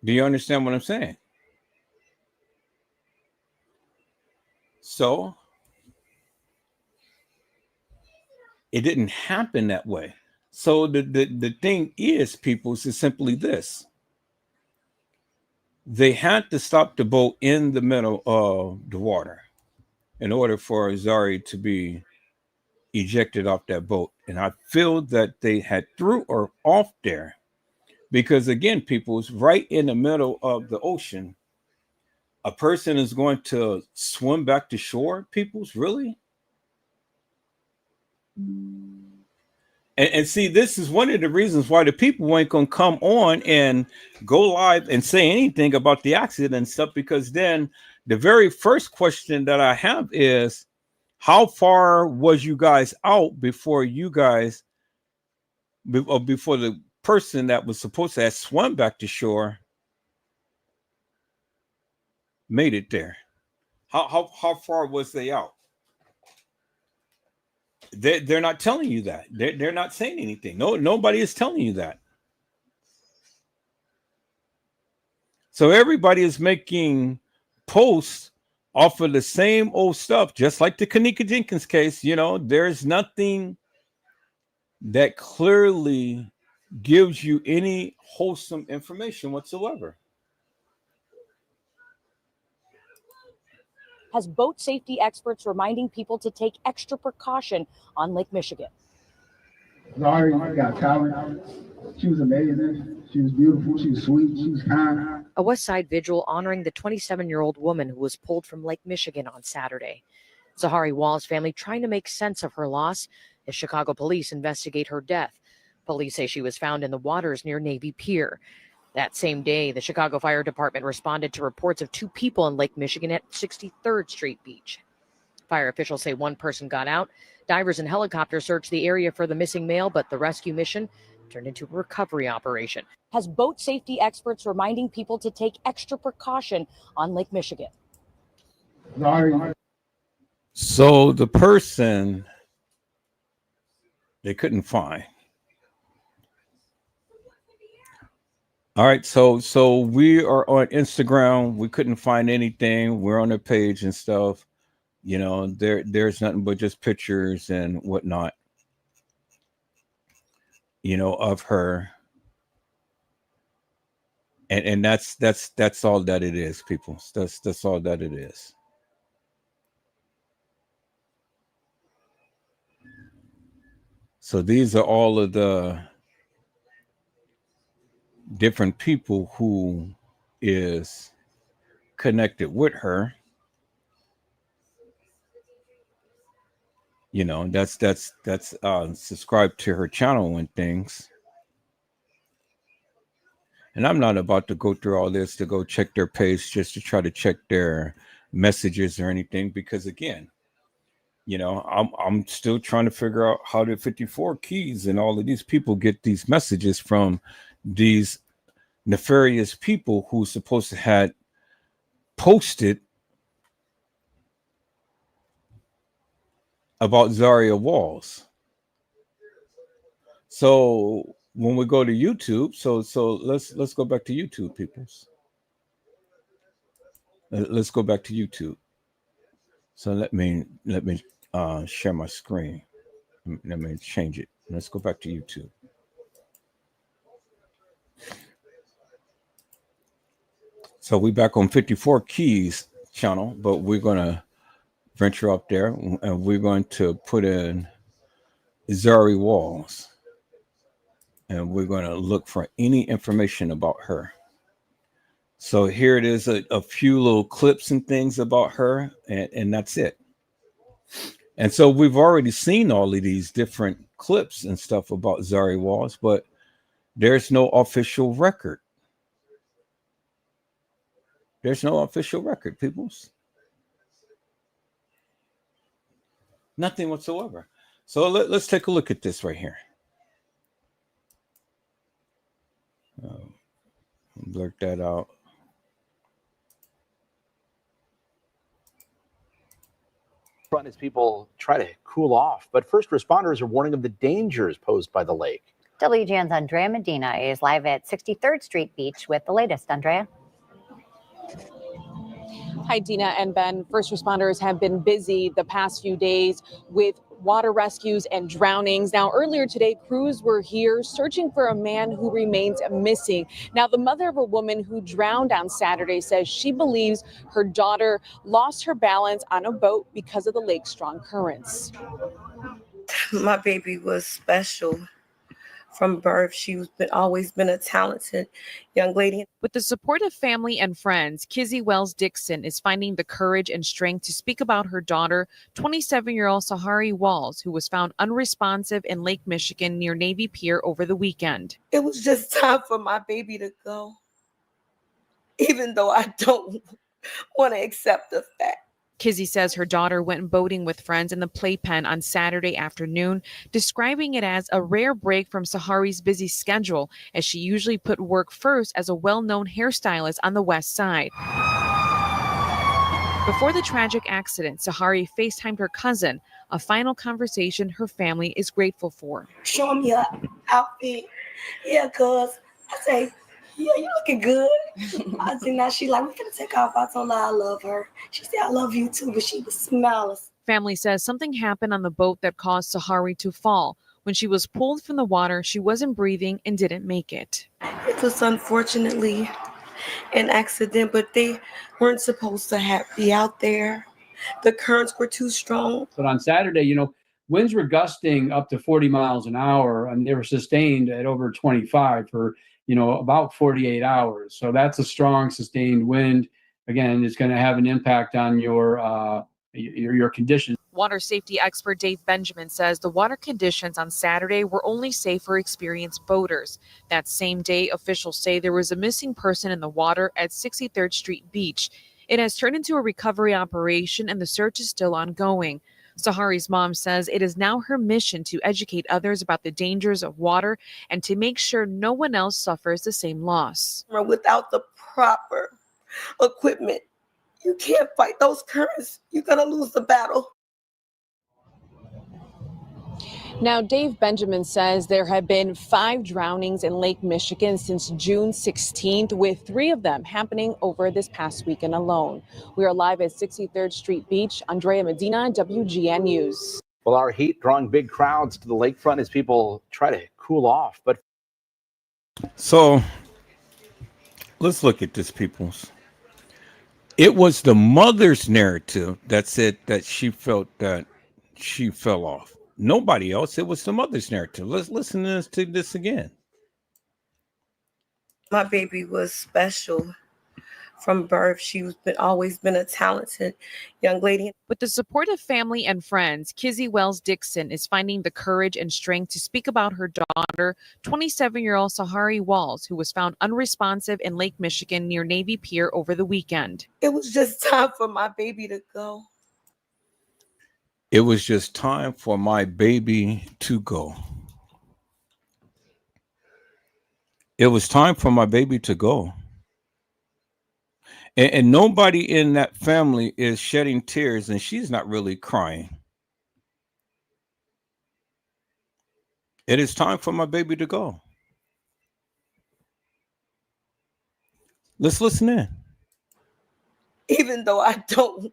Do you understand what I'm saying? So it didn't happen that way. So the thing is, peoples, is simply this. They had to stop the boat in the middle of the water in order for Zahire to be ejected off that boat. And I feel that they had threw her off there because, again, people, it's right in the middle of the ocean. A person is going to swim back to shore, peoples, really? And see, this is one of the reasons why the people ain't going to come on and go live and say anything about the accident and stuff, because then the very first question that I have is, how far was you guys out before you guys, before the person that was supposed to have swum back to shore made it there? How far was they out? They're not telling you that. They're not saying anything. Nobody is telling you that. So everybody is making posts off of the same old stuff, just like the Kanika Jenkins case. You know, there's nothing that clearly gives you any wholesome information whatsoever. Has boat safety experts reminding people to take extra precaution on Lake Michigan. Zahire got talent. She was amazing. She was beautiful. She was sweet. She was kind. A West Side vigil honoring the 27-year-old woman who was pulled from Lake Michigan on Saturday. Zahire Wall's family trying to make sense of her loss as Chicago police investigate her death. Police say she was found in the waters near Navy Pier. That same day, the Chicago Fire Department responded to reports of 2 people in Lake Michigan at 63rd Street Beach. Fire officials say 1 person got out. Divers and helicopters searched the area for the missing male, but the rescue mission turned into a recovery operation. Has boat safety experts reminding people to take extra precaution on Lake Michigan. So the person they couldn't find. All right, so we are on Instagram. We couldn't find anything. We're on their page and stuff. You know, there's nothing but just pictures and whatnot, you know, of her. And that's all that it is, people. That's all that it is. So these are all of the different people who is connected with her. You know, that's subscribed to her channel and things. And I'm not about to go through all this to go check their page just to try to check their messages or anything, because again, you know, I'm still trying to figure out how the 54 Keys and all of these people get these messages from these nefarious people who supposed to had posted about Zahire Walls. So when we go to YouTube, so let's go back to YouTube, peoples. Let's go back to YouTube. So let me share my screen. Let me change it. Let's go back to YouTube. So we back on 54 Keys channel, but we're gonna venture up there and we're going to put in Zahire Walls, and we're going to look for any information about her. So here it is, a few little clips and things about her, and that's it. And so we've already seen all of these different clips and stuff about Zahire Walls, but there's no official record. There's no official record, peoples. Nothing whatsoever. So let's take a look at this right here. Blurt that out. Front as people try to cool off, but first responders are warning of the dangers posed by the lake. WGN's Andrea Medina is live at 63rd Street Beach with the latest. Andrea. Hi, Dina and Ben. First responders have been busy the past few days with water rescues and drownings. Now, earlier today, crews were here searching for a man who remains missing. Now, the mother of a woman who drowned on Saturday says she believes her daughter lost her balance on a boat because of the lake's strong currents. My baby was special. From birth, she's always been a talented young lady. With the support of family and friends, Kizzy Wells Dixon is finding the courage and strength to speak about her daughter, 27-year-old Zahire Walls, who was found unresponsive in Lake Michigan near Navy Pier over the weekend. It was just time for my baby to go, even though I don't want to accept the fact. Kizzy says her daughter went boating with friends in the playpen on Saturday afternoon, describing it as a rare break from Zahire's busy schedule, as she usually put work first as a well-known hairstylist on the West Side. Before the tragic accident, Zahire FaceTimed her cousin, a final conversation her family is grateful for. Show me your outfit. Yeah, cuz I say, yeah, you looking good. I said, now she like, we're gonna take off. I told her I love her. She said, I love you too, but she was smiling. Family says something happened on the boat that caused Zahire to fall. When she was pulled from the water, she wasn't breathing and didn't make it. It was unfortunately an accident, but they weren't supposed to be out there. The currents were too strong. But on Saturday, winds were gusting up to 40 miles an hour, and they were sustained at over 25 for, about 48 hours. So that's a strong sustained wind. Again, it's going to have an impact on your condition. Water safety expert Dave Benjamin says the water conditions on Saturday were only safe for experienced boaters. That same day, officials say there was a missing person in the water at 63rd Street Beach. It has turned into a recovery operation and the search is still ongoing. Zahire's mom says it is now her mission to educate others about the dangers of water and to make sure no one else suffers the same loss. Without the proper equipment, you can't fight those currents. You're going to lose the battle. Now, Dave Benjamin says there have been 5 drownings in Lake Michigan since June 16th, with 3 of them happening over this past weekend alone. We are live at 63rd Street Beach. Andrea Medina, WGN News. Well, our heat drawing big crowds to the lakefront as people try to cool off. But so let's look at this, peoples. It was the mother's narrative that said that she felt that she fell off. Nobody else. It was the mother's narrative. Let's listen to this again. My baby was special from birth. She's always been a talented young lady. With the support of family and friends, Kizzy Wells Dixon is finding the courage and strength to speak about her daughter, 27-year-old Zahire Walls, who was found unresponsive in Lake Michigan near Navy Pier over the weekend. It was just time for my baby to go. It was just time for my baby to go. It was time for my baby to go. And nobody in that family is shedding tears, and she's not really crying. It is time for my baby to go. Let's listen in. Even though I don't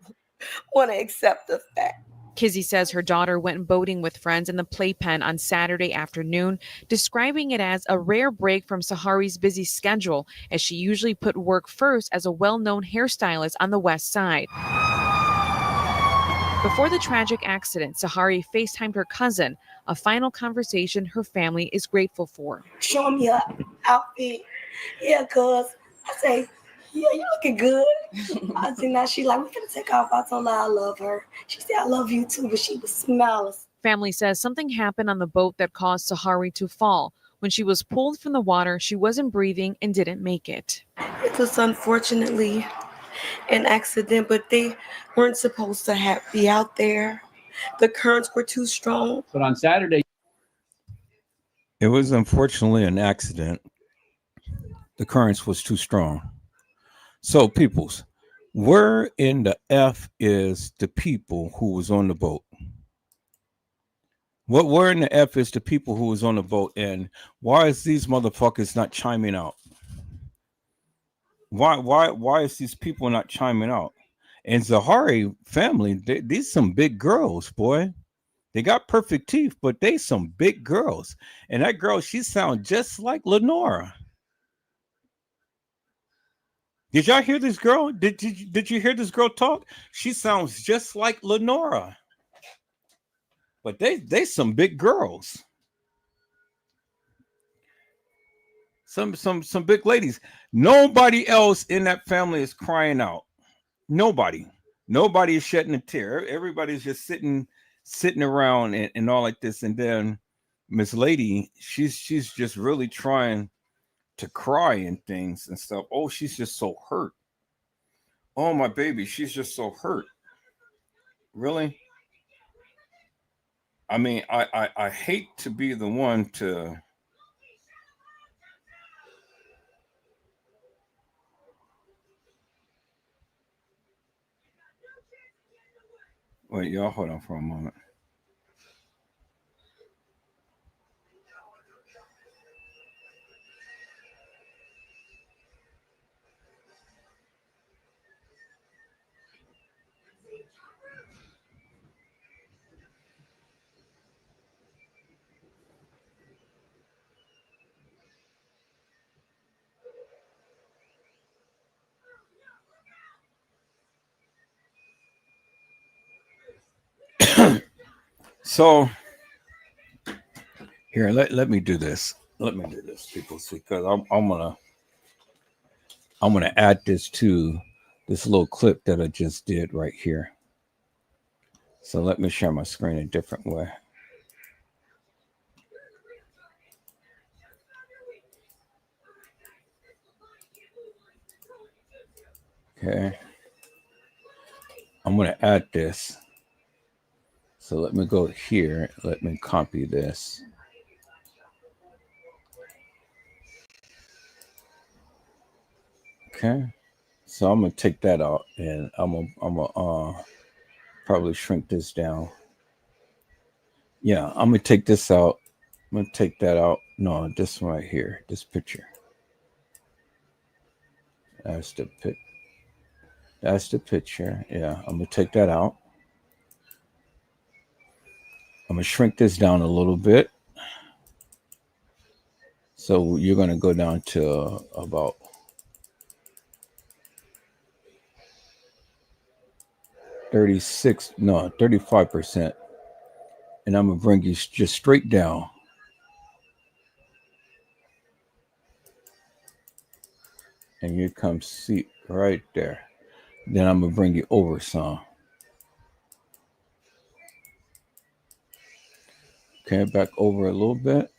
want to accept the fact. Kizzy says her daughter went boating with friends in the playpen on Saturday afternoon, describing it as a rare break from Zahire's busy schedule, as she usually put work first as a well-known hairstylist on the West Side. Before the tragic accident, Zahire FaceTimed her cousin, a final conversation her family is grateful for. Show me her outfit. Yeah, cuz I say, yeah, you looking good. I said, now she like, we can take off. I told her I love her. She said, I love you too, but she was smiling. Family says something happened on the boat that caused Zahire to fall. When she was pulled from the water, she wasn't breathing and didn't make it. It was unfortunately an accident, but they weren't supposed to be out there. The currents were too strong. But on Saturday, it was unfortunately an accident. The currents was too strong. So, peoples, where in the F is the people who was on the boat? Where in the F is the people who was on the boat, and why is these motherfuckers not chiming out? Why is these people not chiming out? And Zahire family, these some big girls, boy. They got perfect teeth, but they some big girls. And that girl, she sounds just like Lenora. Did y'all hear this girl? Did you hear this girl talk? She sounds just like Lenora. But they some big girls. Some big ladies. Nobody else in that family is crying out. Nobody is shedding a tear. Everybody's just sitting around and all like this. And then Miss Lady, she's just really trying to cry and things and stuff. Oh, she's just so hurt. Oh, my baby, she's just so hurt. Really? I mean, I hate to be the one to wait, y'all hold on for a moment. So here, let me do this. Let me do this, people, because I'm gonna add this to this little clip that I just did right here. So let me share my screen a different way. Okay. I'm going to add this. So let me go here. Let me copy this. Okay. So I'm going to take that out and I'm going to probably shrink this down. Yeah, I'm going to take this out. I'm going to take that out. No, this one right here, this picture. That's the pic. That's the picture. Yeah, I'm going to take that out. I'm going to shrink this down a little bit. So you're going to go down to about 35%. And I'm going to bring you just straight down. And you come see right there. Then I'm going to bring you over some. Okay, back over a little bit.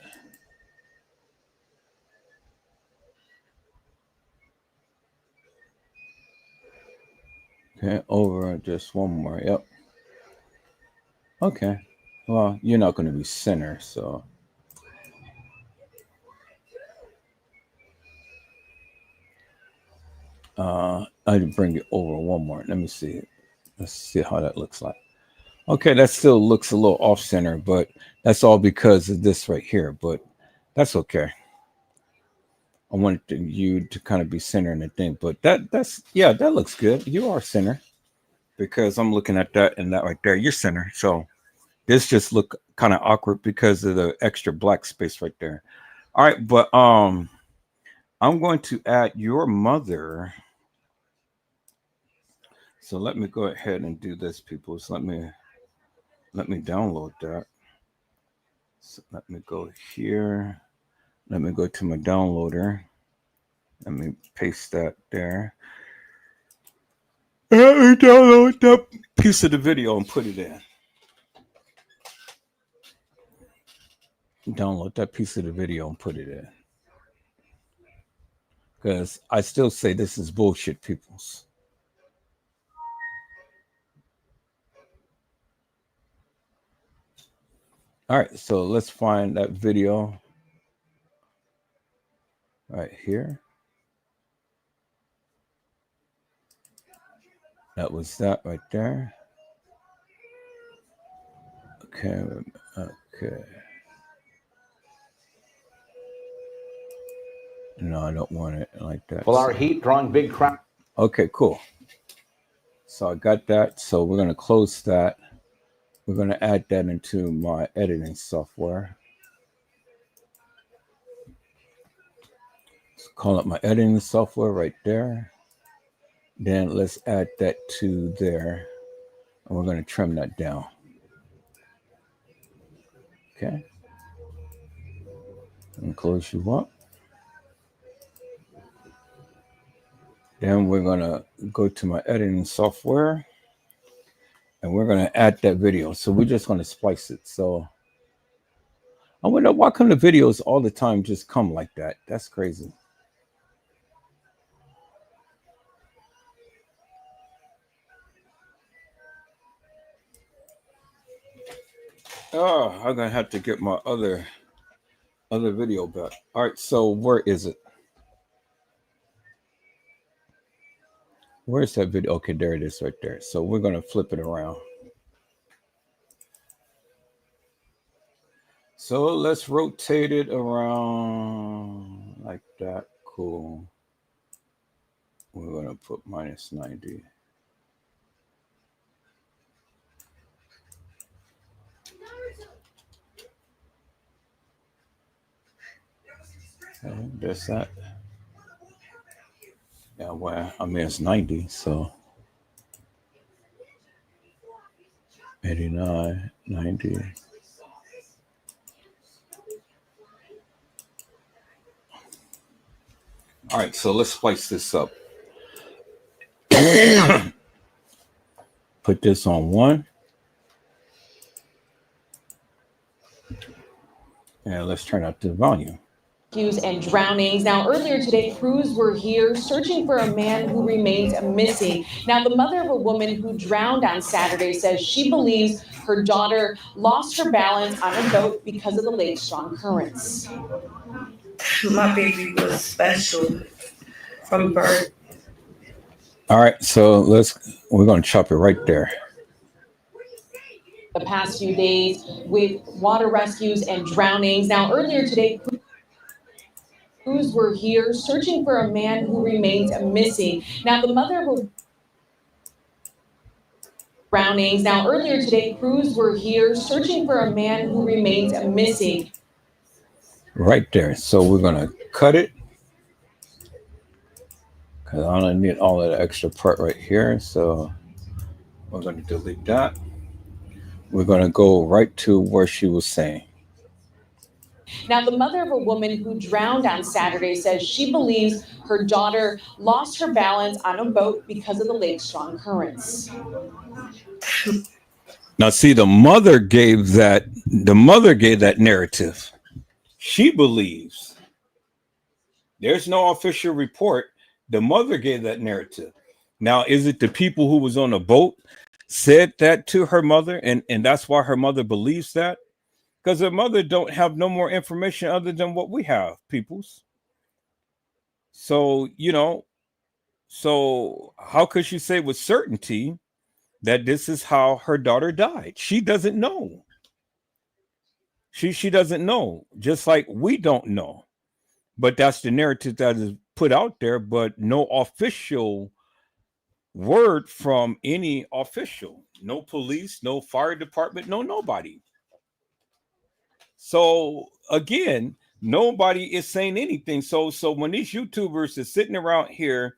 Okay, over just one more. Yep. Okay. Well, you're not going to be center, so. I'd bring it over one more. Let me see. Let's see how that looks like. Okay, that still looks a little off center, but that's all because of this right here, but that's okay. I wanted you to kind of be center in the thing, but that's yeah, that looks good. You are center because I'm looking at that and that right there. You're center. So this just look kind of awkward because of the extra black space right there. All right, but I'm going to add your mother. So let me go ahead and do this, people. So let me download that. So let me go here. Let me go to my downloader. Let me paste that there. Let me download that piece of the video and put it in. Download that piece of the video and put it in. Because I still say this is bullshit, peoples. All right, so let's find that video right here. That was that right there. Okay, okay. No, I don't want it like that. Well, our heat drawing big crowd. Okay, cool. So I got that. So we're going to close that. We're going to add that into my editing software. Let's call up my editing software right there. Then let's add that to there. And we're going to trim that down. Okay. And close you up. Then we're going to go to my editing software. And we're going to add that video. So we're just going to splice it. So I wonder why come the videos all the time just come like that? That's crazy. Oh, I'm going to have to get my other video back. All right, so where is it? Where's that video? Okay, there it is right there. So we're going to flip it around. So let's rotate it around like that. Cool. We're going to put minus 90. Okay, there's that. Yeah, well, I mean, it's 90, so. 89, 90. All right, so let's splice this up. Put this on 1. And let's turn up the volume. And drownings. Now, earlier today, crews were here searching for a man who remains missing. Now, the mother of a woman who drowned on Saturday says she believes her daughter lost her balance on a boat because of the lake's strong currents. My baby was special from birth. All right, so we're going to chop it right there. The past few days with water rescues and drownings. Now, earlier today, crews were here searching for a man who remains missing. Now, the mother of drownings. Now, earlier today, crews were here searching for a man who remains missing. Right there. So we're going to cut it. Because I don't need all of the extra part right here. So we're going to delete that. We're going to go right to where she was saying. Now, the mother of a woman who drowned on Saturday says she believes her daughter lost her balance on a boat because of the lake's strong currents. Now, see, the mother gave that narrative. She believes. There's no official report. The mother gave that narrative. Now, is it the people who was on the boat said that to her mother, and that's why her mother believes that? Because her mother don't have no more information other than what we have, peoples. So, so how could she say with certainty that this is how her daughter died? She doesn't know. She doesn't know, just like we don't know. But that's the narrative that is put out there, but no official word from any official. No police, no fire department, no nobody. So again, nobody is saying anything. So when these YouTubers are sitting around here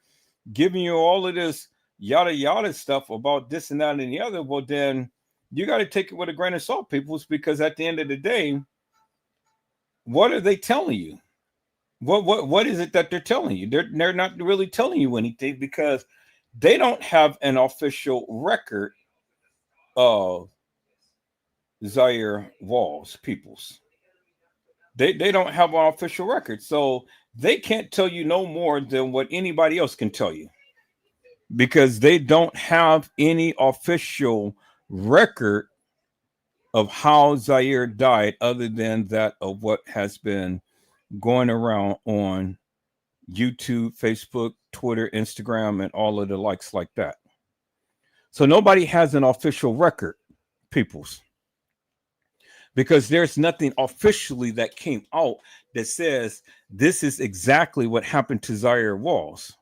giving you all of this yada yada stuff about this and that and the other, well, then you got to take it with a grain of salt, peoples, because at the end of the day, what are they telling you? What is it that they're telling you? They're not really telling you anything because they don't have an official record of Zahire Walls, peoples. They don't have an official record, so they can't tell you no more than what anybody else can tell you, because they don't have any official record of how Zahire died other than that of what has been going around on YouTube, Facebook, Twitter, Instagram, and all of the likes like that. So nobody has an official record, peoples, because there's nothing officially that came out that says this is exactly what happened to Zahire Walls,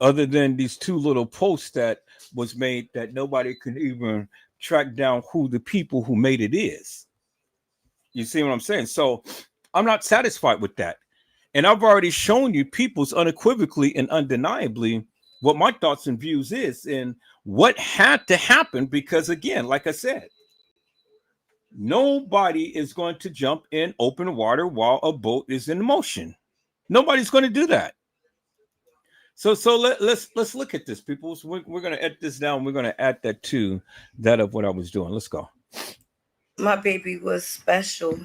other than these two little posts that was made that nobody could even track down who the people who made it is. You see what I'm saying? So I'm not satisfied with that. And I've already shown you people's unequivocally and undeniably what my thoughts and views is and what had to happen, because again, like I said, nobody is going to jump in open water while a boat is in motion. Nobody's going to do that. So let's look at this, people. So we're going to edit this down. We're going to add that to that of what I was doing. Let's go. My baby was special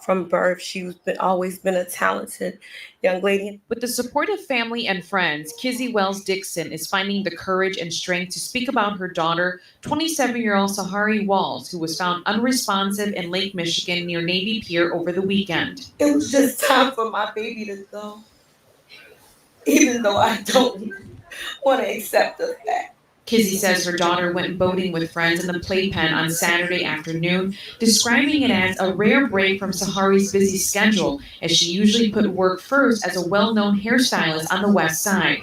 from birth. She's always been a talented young lady. With the support of family and friends, Kizzy Wells Dixon is finding the courage and strength to speak about her daughter, 27-year-old Zahire Walls, who was found unresponsive in Lake Michigan near Navy Pier over the weekend. It was just time for my baby to go, even though I don't want to accept the fact. Kizzy says her daughter went boating with friends in the playpen on Saturday afternoon, describing it as a rare break from Zahire's busy schedule, as she usually put work first as a well-known hairstylist on the West Side.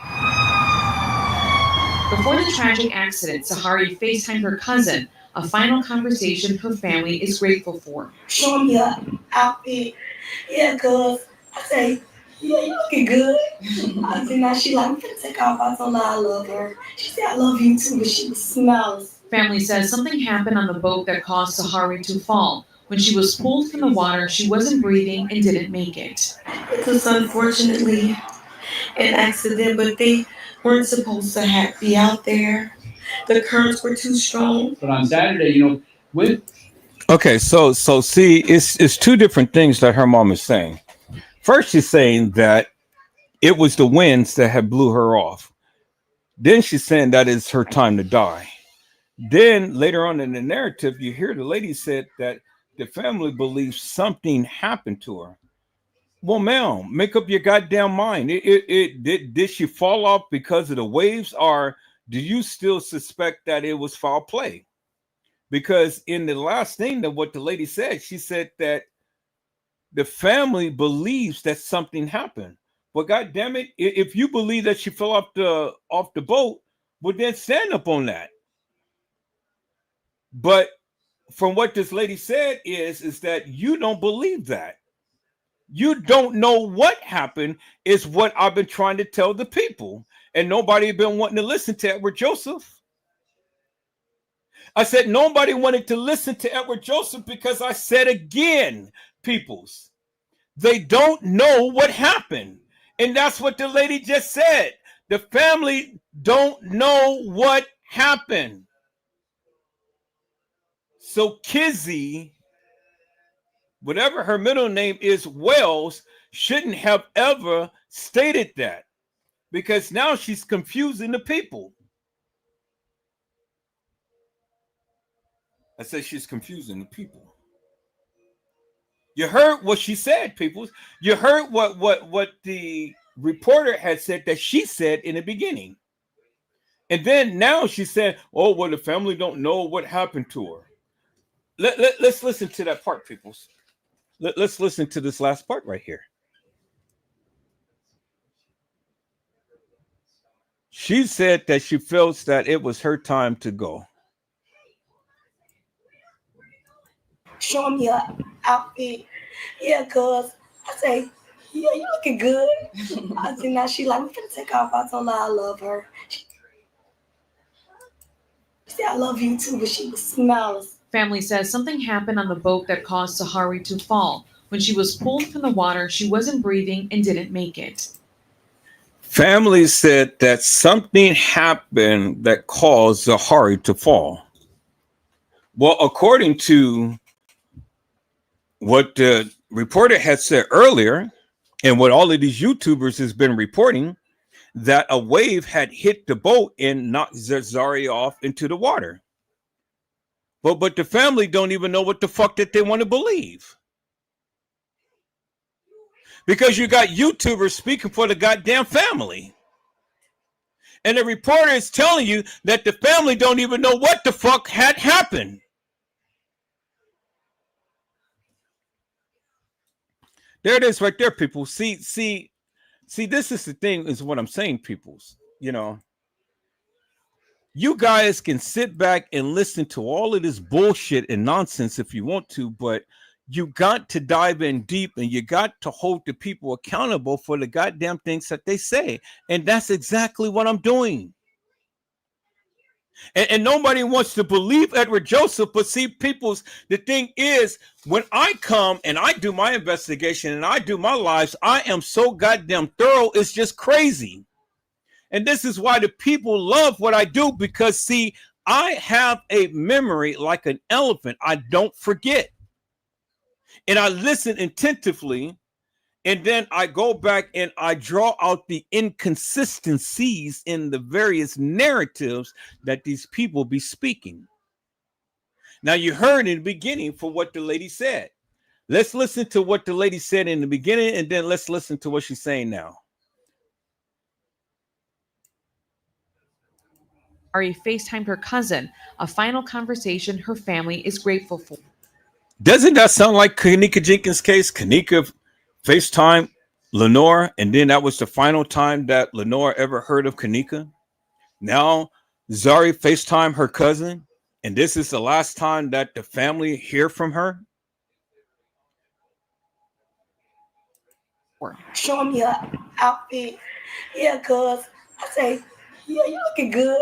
Before the tragic accident, Zahire FaceTimed her cousin, a final conversation her family is grateful for. Show me her outfit. Yeah, cuz I say, yeah, you looking good. I said, now she like, I'm gonna take off. I told her I love her. She said, I love you too, but she was smiling. Family says something happened on the boat that caused Zahire to fall. When she was pulled from the water, she wasn't breathing and didn't make it. It was unfortunately an accident, but they weren't supposed to be out there. The currents were too strong. But on Saturday, when Okay, so see, it's two different things that her mom is saying. First, she's saying that it was the winds that had blew her off. Then she's saying that it's her time to die. Then later on in the narrative, you hear the lady said that the family believes something happened to her. Well, ma'am, make up your goddamn mind. Did she fall off because of the waves, or do you still suspect that it was foul play? Because in the last thing that what the lady said, she said that the family believes that something happened. Well, God damn it, if you believe that she fell off the boat, well then stand up on that. But from what this lady said is that you don't believe that. You don't know what happened is what I've been trying to tell the people. And nobody been wanting to listen to Edward Joseph. I said nobody wanted to listen to Edward Joseph because I said again, peoples, they don't know what happened. And that's what the lady just said. The family don't know what happened. So Kizzy, whatever her middle name is, Wells, shouldn't have ever stated that, because now she's confusing the people. I said she's confusing the people. You heard what she said, people. You heard what the reporter had said that she said in the beginning. And then now she said, oh, well, the family don't know what happened to her. Let's listen to that part, peoples. Let's listen to this last part right here. She said that she feels that it was her time to go. Show me your outfit. Yeah, cuz I say, yeah, you looking good. I said, now she like, we finna take off. I told her I love her. She said, I love you too, but she was smiling. Family says something happened on the boat that caused Zahire to fall. When she was pulled from the water, she wasn't breathing and didn't make it. Family said that something happened that caused Zahire to fall. Well, according to what the reporter had said earlier, and what all of these YouTubers has been reporting, that a wave had hit the boat and knocked Zahire off into the water. But the family don't even know what the fuck that they want to believe. Because you got YouTubers speaking for the goddamn family. And the reporter is telling you that the family don't even know what the fuck had happened. There it is right there, people. See, this is the thing, is what I'm saying, peoples. You know, you guys can sit back and listen to all of this bullshit and nonsense if you want to, but you got to dive in deep and you got to hold the people accountable for the goddamn things that they say. And that's exactly what I'm doing. And nobody wants to believe Edward Joseph, but see, people's, the thing is, when I come and I do my investigation and I do my lives, I am so goddamn thorough, it's just crazy. And this is why the people love what I do, because see, I have a memory like an elephant. I don't forget. And I listen attentively, and then I go back and I draw out the inconsistencies in the various narratives that these people be speaking. Now, you heard in the beginning for what the lady said. Let's listen to what the lady said in the beginning, and then let's listen to what she's saying now. Ari FaceTimed her cousin, a final conversation her family is grateful for. Doesn't that sound like Kanika Jenkins' case? Kanika FaceTime Lenore, and then that was the final time that Lenore ever heard of Kanika. Now Zahire FaceTime her cousin, and this is the last time that the family hear from her. Show me your outfit. Yeah, cuz I say, yeah, you looking good.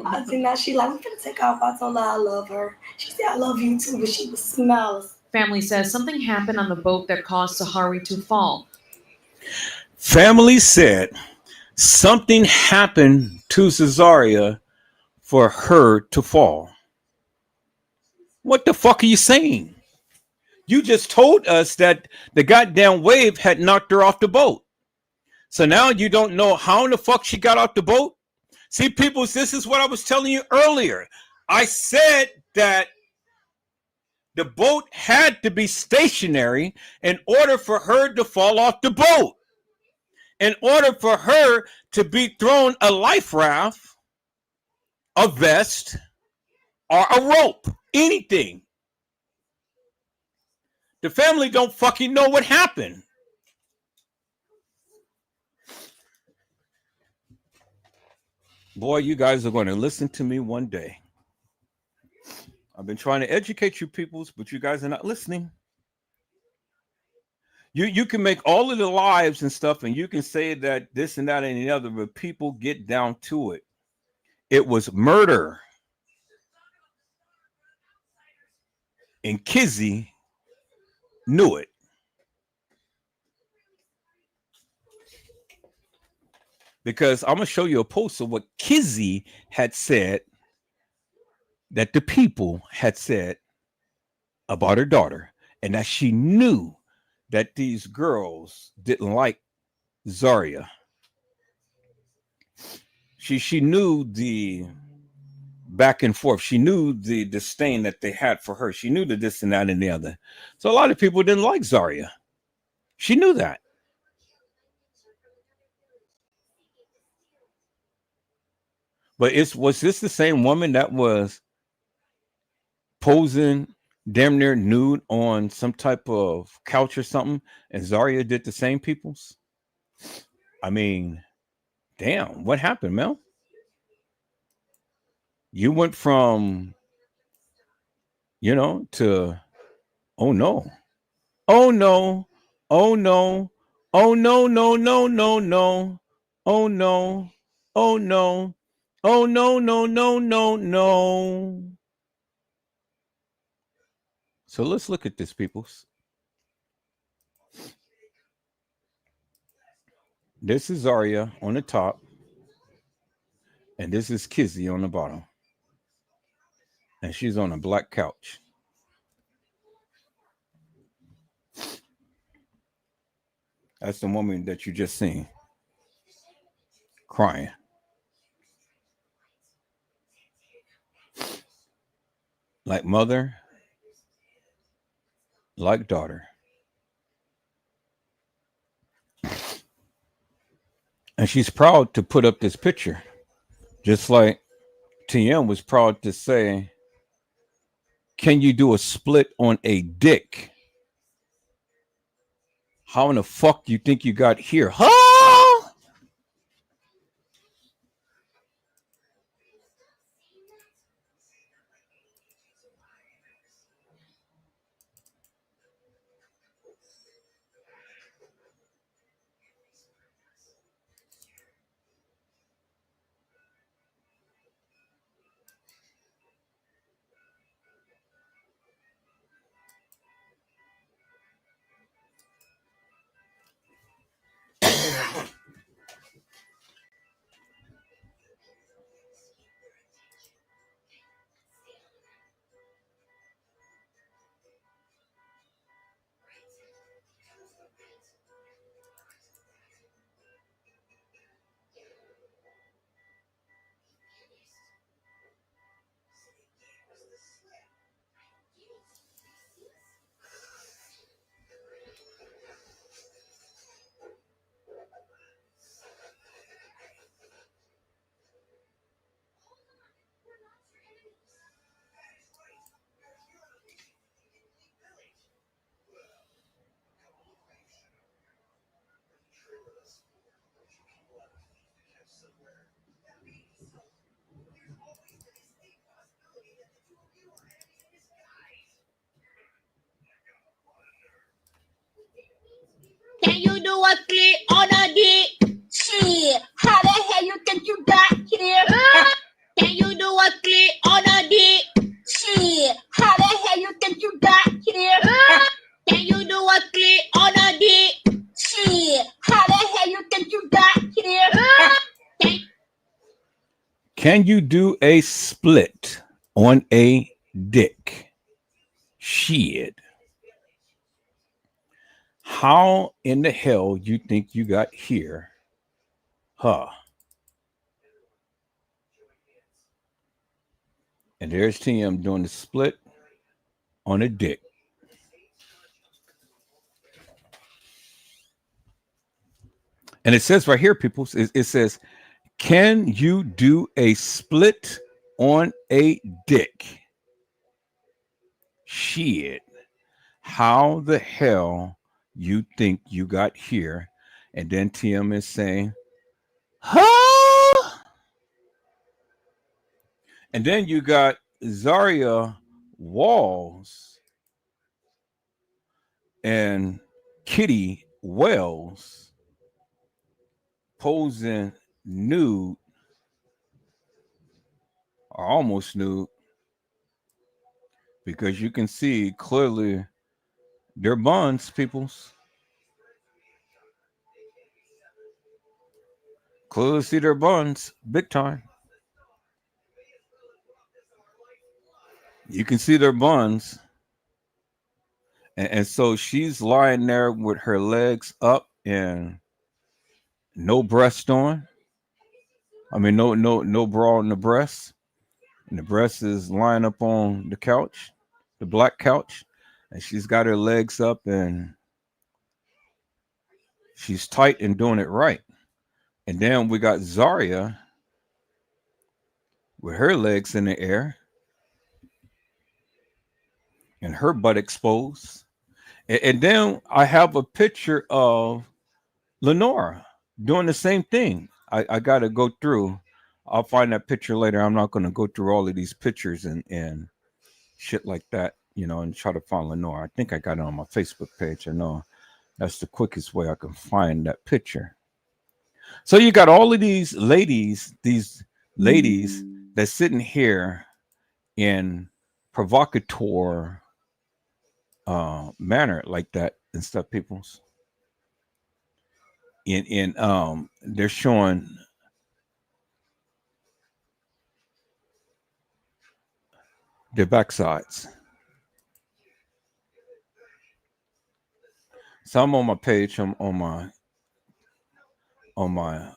I said, now she like, we finna take off. I told her I love her. She said, I love you too, but she was smiling. Family says something happened on the boat that caused Zahire to fall. Family said something happened to Cesaria for her to fall. What the fuck are you saying? You just told us that the goddamn wave had knocked her off the boat. So now you don't know how in the fuck she got off the boat? See, people, this is what I was telling you earlier. I said that the boat had to be stationary in order for her to fall off the boat. In order for her to be thrown a life raft, a vest, or a rope, anything. The family don't fucking know what happened. Boy, you guys are going to listen to me one day. I've been trying to educate you peoples, but you guys are not listening. You can make all of the lives and stuff, and you can say that this and that and the other, but people get down to it. It was murder. And Kizzy knew it. Because I'm going to show you a post of what Kizzy had said that the people had said about her daughter, and that she knew that these girls didn't like Zaria. She knew the back and forth. She knew the disdain that they had for her. She knew the this and that and the other. So a lot of people didn't like Zaria. She knew that. But was this the same woman that was posing damn near nude on some type of couch or something, and Zaria did the same, peoples? I mean, damn, what happened, Mel? You went from, to, oh no, oh no, oh no, oh no, no, no, no, no, oh no, oh no, oh no, no, no, no, no. So let's look at this, peoples. This is Zaria on the top, and this is Kizzy on the bottom. And she's on a black couch. That's the woman that you just seen crying. Like mother, like daughter. And she's proud to put up this picture, just like TM was proud to say, can you do a split on a dick? How in the fuck do you think you got here? Huh? Can you do a click on a dick? Shit, how the hell you think you got here? a click on a dick? Shit, how the hell you think you got here? Can you do a click on a dick? Shit, how the hell you think you got here? Can you do a split on a dick? Shit. How in the hell you think you got here? Huh. And there's TM doing the split on a dick. And it says right here, people, it says, can you do a split on a dick? Shit. How the hell you think you got here? And then TM is saying, huh? And then you got Zahire Walls and Kitty Wells posing nude or almost nude, because you can see clearly their buns, peoples. Clearly see their buns big time. You can see their buns. And so she's lying there with her legs up and no breast on. I mean, no bra on the breast. And the breast is lying up on the couch, the black couch. And she's got her legs up and she's tight and doing it right. And then we got Zahire with her legs in the air and her butt exposed. And then I have a picture of Lenora doing the same thing. I got to go through. I'll find that picture later. I'm not going to go through all of these pictures and shit like that, you know, and try to find Lenora. I think I got it on my Facebook page. I know that's the quickest way I can find that picture. So you got all of these ladies that's sitting here in provocateur manner like that and stuff, peoples. They're showing their backsides. So I'm on my page. I'm on my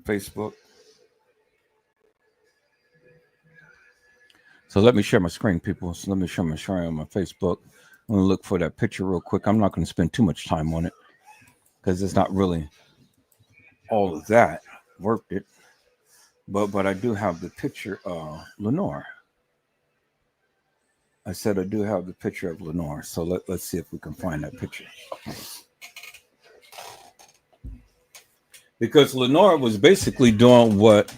Facebook. So let me share my screen, people. So let me share my screen on my Facebook. I'm gonna look for that picture real quick. I'm not gonna spend too much time on it because it's not really all of that worth it. But I do have the picture of Lenore. I said I do have the picture of Lenore. So let's see if we can find that picture. Because Lenore was basically doing what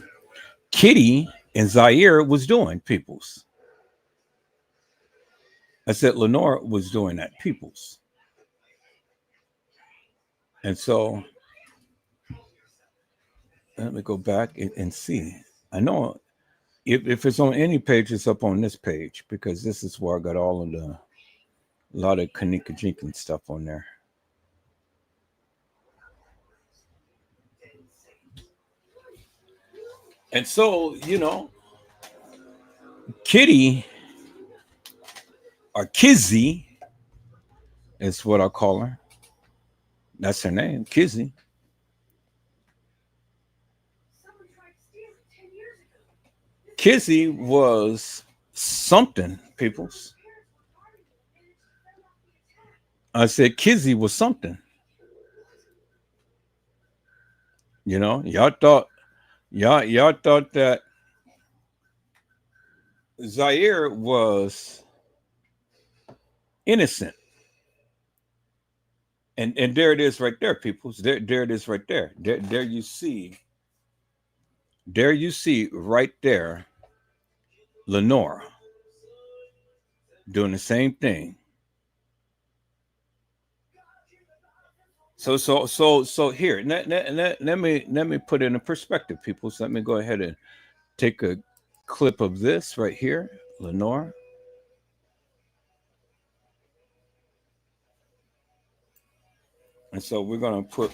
Kitty and Zahire was doing, peoples. I said Lenore was doing that, peoples. And so let me go back and see. I know if it's on any page, it's up on this page because this is where I got all of a lot of Kanika Jenkins stuff on there. And so, you know, Kitty or Kizzy is what I call her. That's her name, Kizzy. Kizzy was something, peoples. I said Kizzy was something. You know, y'all thought that Zahire was innocent. And there it is right there, people. There it is right there. There you see right there Lenore doing the same thing. So here, let me put it in perspective, people. So let me go ahead and take a clip of this right here, Lenore. And so we're going to put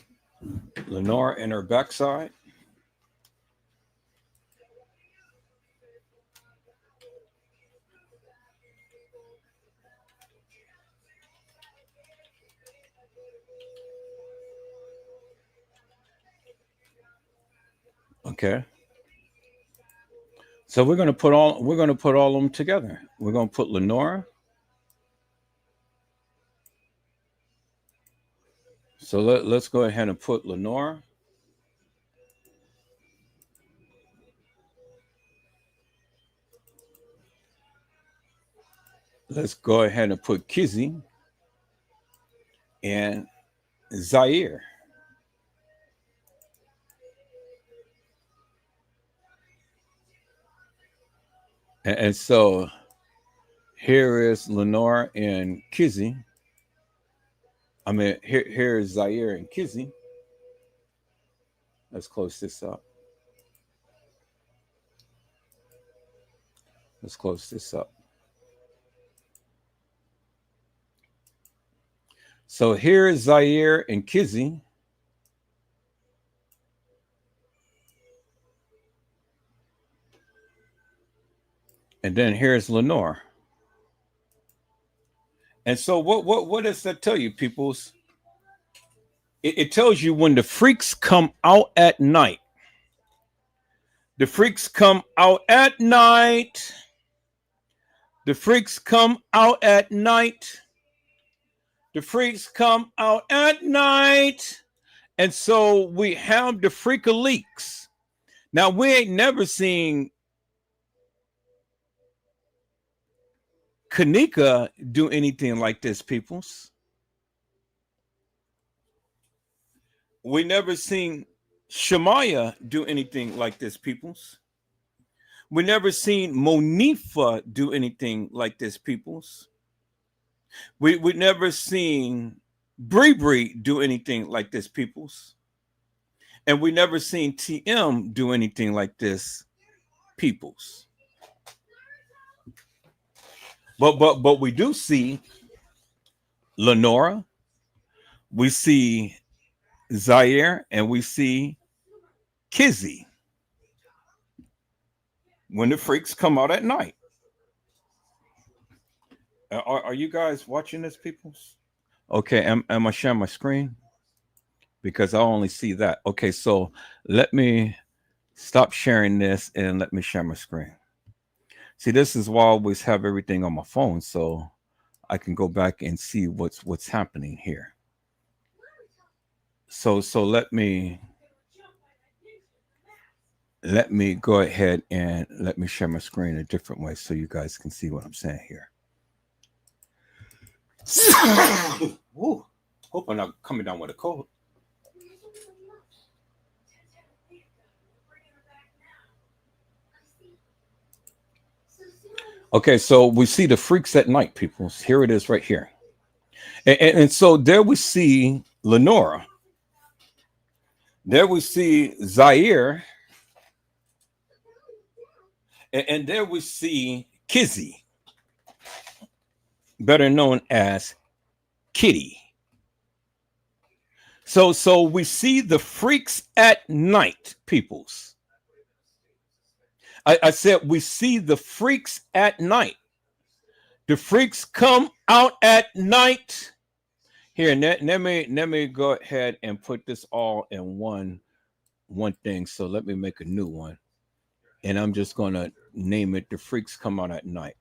Lenore in her backside. Okay. So we're going to put all of them together. We're going to put Lenore. So let's go ahead and put Lenore. Let's go ahead and put Kizzy and Zahire. And so here is Lenore and Kizzy. I mean, here is Zahire and Kizzy. Let's close this up. Let's close this up. So here is Zahire and Kizzy. And then here's Lenore. And so what does that tell you, peoples? It tells you when the freaks come out at night. The freaks come out at night. The freaks come out at night. The freaks come out at night. And so we have the freak-a-leaks. Now, we ain't never seen Kanika do anything like this, peoples. We never seen Shamaya do anything like this, peoples. We never seen Monifa do anything like this, peoples. We never seen Bree do anything like this, peoples. And we never seen TM do anything like this, peoples. But we do see Lenora, we see Zahire, and we see Kizzy when the freaks come out at night. Are you guys watching this, peoples? Okay, am I sharing my screen? Because I only see that. Okay, so let me stop sharing this and let me share my screen. See, this is why I always have everything on my phone, so I can go back and see what's happening here. So let me go ahead and let me share my screen a different way so you guys can see what I'm saying here. Ooh, hope I'm not coming down with a cold. Okay, so we see the freaks at night, people. Here it is right here. And so there we see Lenora. There we see Zahire. And there we see Kizzy, better known as Kitty. So we see the freaks at night, peoples. I said we see the freaks at night. The freaks come out at night. Here, let me go ahead and put this all in one thing. So let me make a new one. And I'm just going to name it The Freaks Come Out at Night.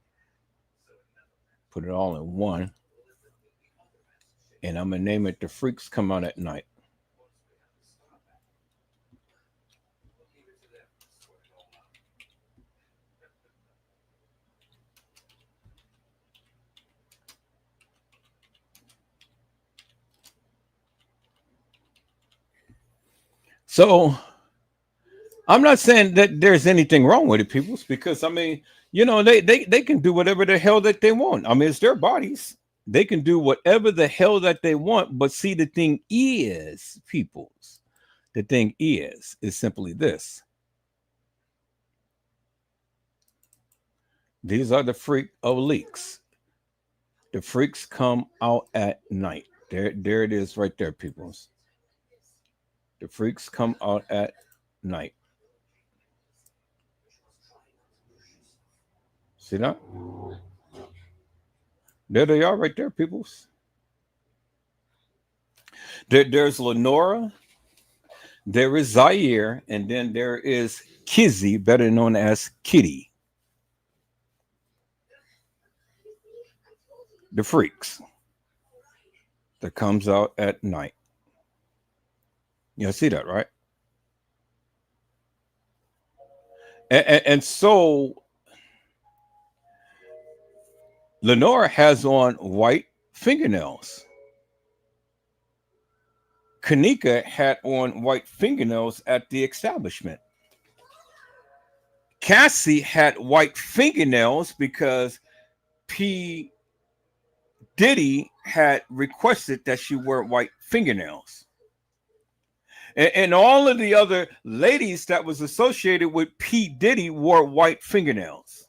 Put it all in one. And I'm going to name it The Freaks Come Out at Night. So I'm not saying that there's anything wrong with it, peoples, because I mean, you know, they can do whatever the hell that they want. I mean, it's their bodies. They can do whatever the hell that they want. But see, the thing is, peoples, the thing is simply this. These are the freak of leaks. The freaks come out at night. There it is right there, peoples. The freaks come out at night. See that? There they are right there, peoples. There's Lenora, there is Zahire, and then there is Kizzy, better known as Kitty. The freaks that comes out at night. You see that, right? And so Lenora has on white fingernails. Kanika had on white fingernails at the establishment. Cassie had white fingernails because P. Diddy had requested that she wear white fingernails. And all of the other ladies that was associated with P. Diddy wore white fingernails.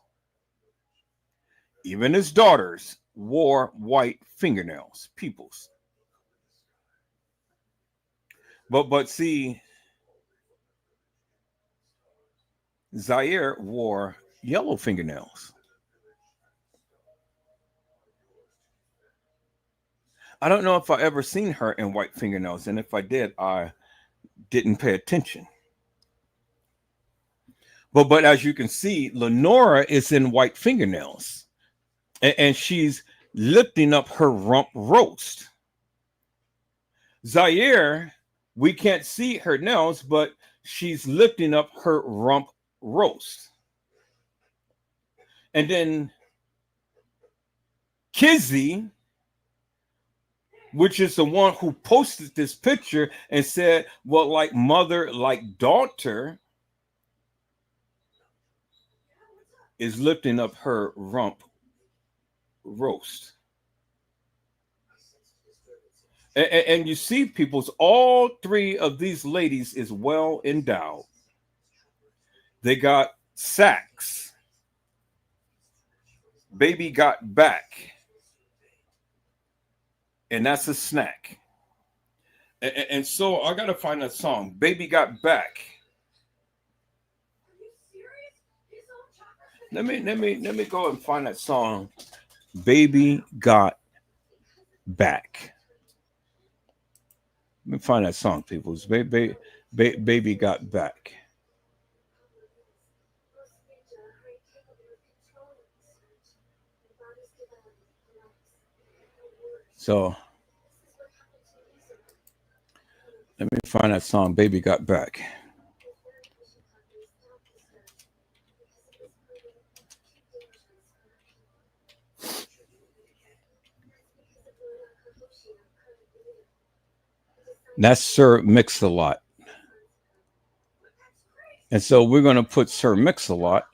Even his daughters wore white fingernails, peoples. But see, Zahire wore yellow fingernails. I don't know if I ever seen her in white fingernails, and if I did, I didn't pay attention. But as you can see, Lenora is in white fingernails, and she's lifting up her rump roast. Zahire, we can't see her nails, but she's lifting up her rump roast. And then Kizzy, which is the one who posted this picture and said, well, like mother, like daughter, is lifting up her rump roast. And you see, peoples, all three of these ladies is well endowed. They got sacks. Baby got back. And that's a snack. And so I got to find that song, Baby Got Back. Let me go and find that song, Baby Got Back. Let me find that song, people. Baby Got Back. So let me find that song, Baby Got Back. That's Sir Mix-a-Lot. And so we're going to put Sir Mix-a-Lot.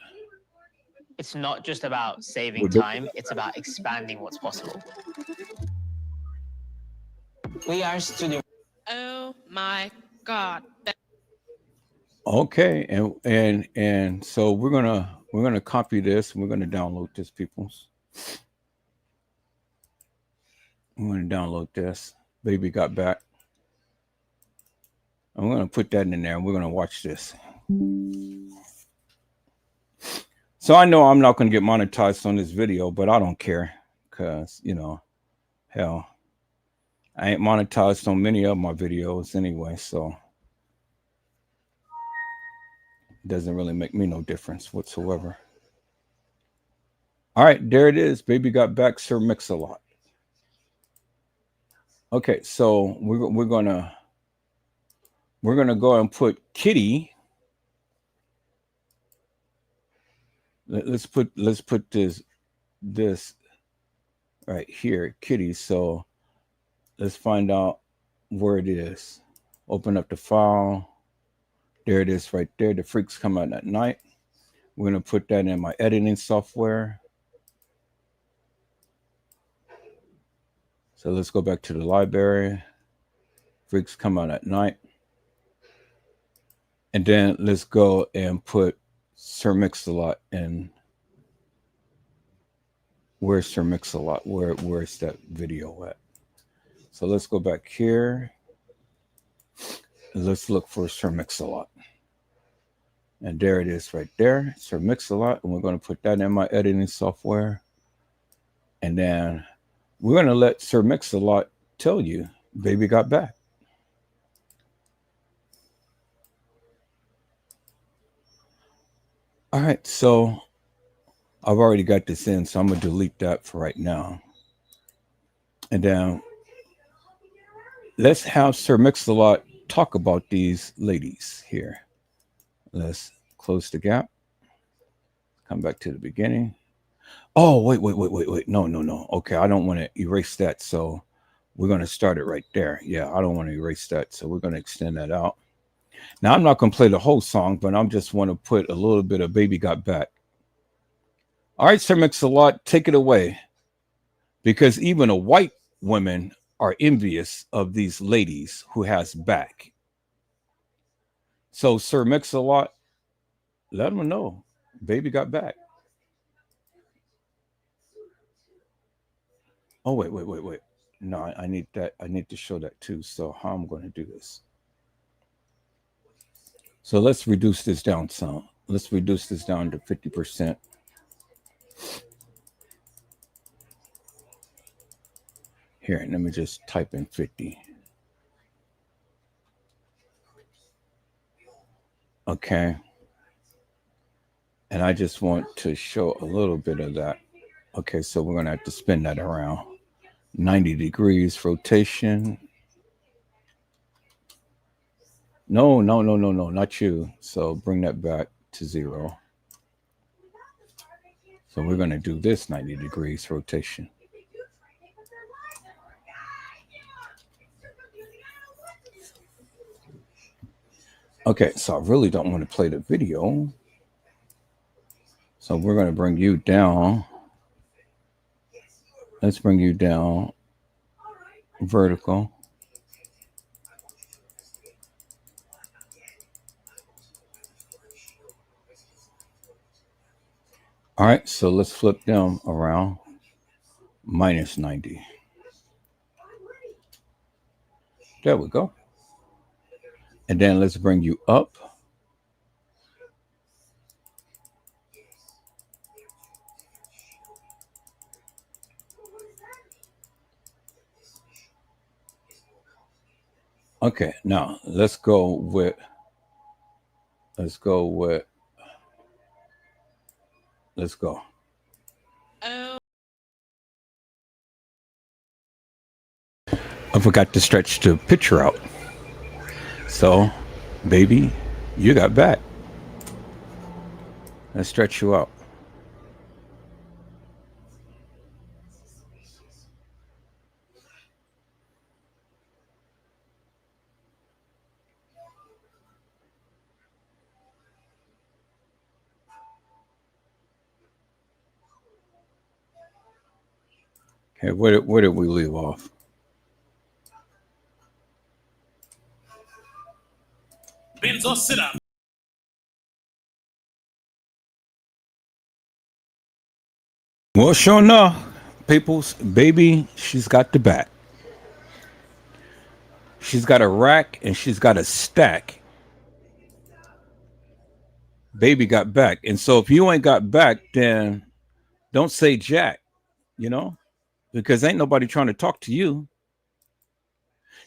It's not just about saving time, it's about expanding what's possible. We are studio. Oh my God. Okay, and so we're gonna copy this and we're gonna download this, peoples. I'm gonna download this. Baby Got Back. I'm gonna put that in there and we're gonna watch this. So I know I'm not gonna get monetized on this video, but I don't care because hell, I ain't monetized on many of my videos anyway, so it doesn't really make me no difference whatsoever. All right, there it is. Baby Got Back, Sir Mix-a-Lot. Okay, so we're gonna go and put Kitty. Let's put this right here, Kitty. So let's find out where it is. Open up the file. There it is right there. The freaks come out at night. We're going to put that in my editing software. So let's go back to the library. Freaks come out at night. And then let's go and put Sir Mix-a-Lot in. Where's Sir Mix-a-Lot? Where's that video at? So let's go back here. Let's look for Sir Mix-a-Lot. And there it is right there, Sir Mix-a-Lot. And we're going to put that in my editing software. And then we're going to let Sir Mix-a-Lot tell you, baby got back. All right, so I've already got this in, so I'm going to delete that for right now. And then let's have Sir Mix-a-Lot talk about these ladies here. Let's close the gap. Come back to the beginning. Oh, wait. No. Okay, I don't want to erase that, so we're going to start it right there. Yeah, I don't want to erase that, so we're going to extend that out. Now, I'm not going to play the whole song, but I just want to put a little bit of Baby Got Back. All right, Sir Mix-a-Lot, take it away. Because even a white women are envious of these ladies who has back. So, Sir Mix-a-Lot, let them know. Baby got back. Oh, wait. No, I need that. I need to show that too. So how I'm going to do this. So let's reduce this down some. Let's reduce this down to 50%. Here, let me just type in 50. Okay. And I just want to show a little bit of that. Okay, so we're going to have to spin that around. 90 degrees rotation. No, not you. So bring that back to 0. So we're going to do this 90 degrees rotation. Okay, so I really don't want to play the video. So we're going to bring you down. Let's bring you down vertical. All right, so let's flip them around. Minus 90. There we go. And then let's bring you up. Okay, now let's go. I forgot to stretch the picture out. So, baby, you got back. Let's stretch you out. Okay, where did we leave off? Benzo, sit up. Well, sure enough, people's baby, she's got the back. She's got a rack and she's got a stack. Baby got back. And so if you ain't got back, then don't say jack, because ain't nobody trying to talk to you.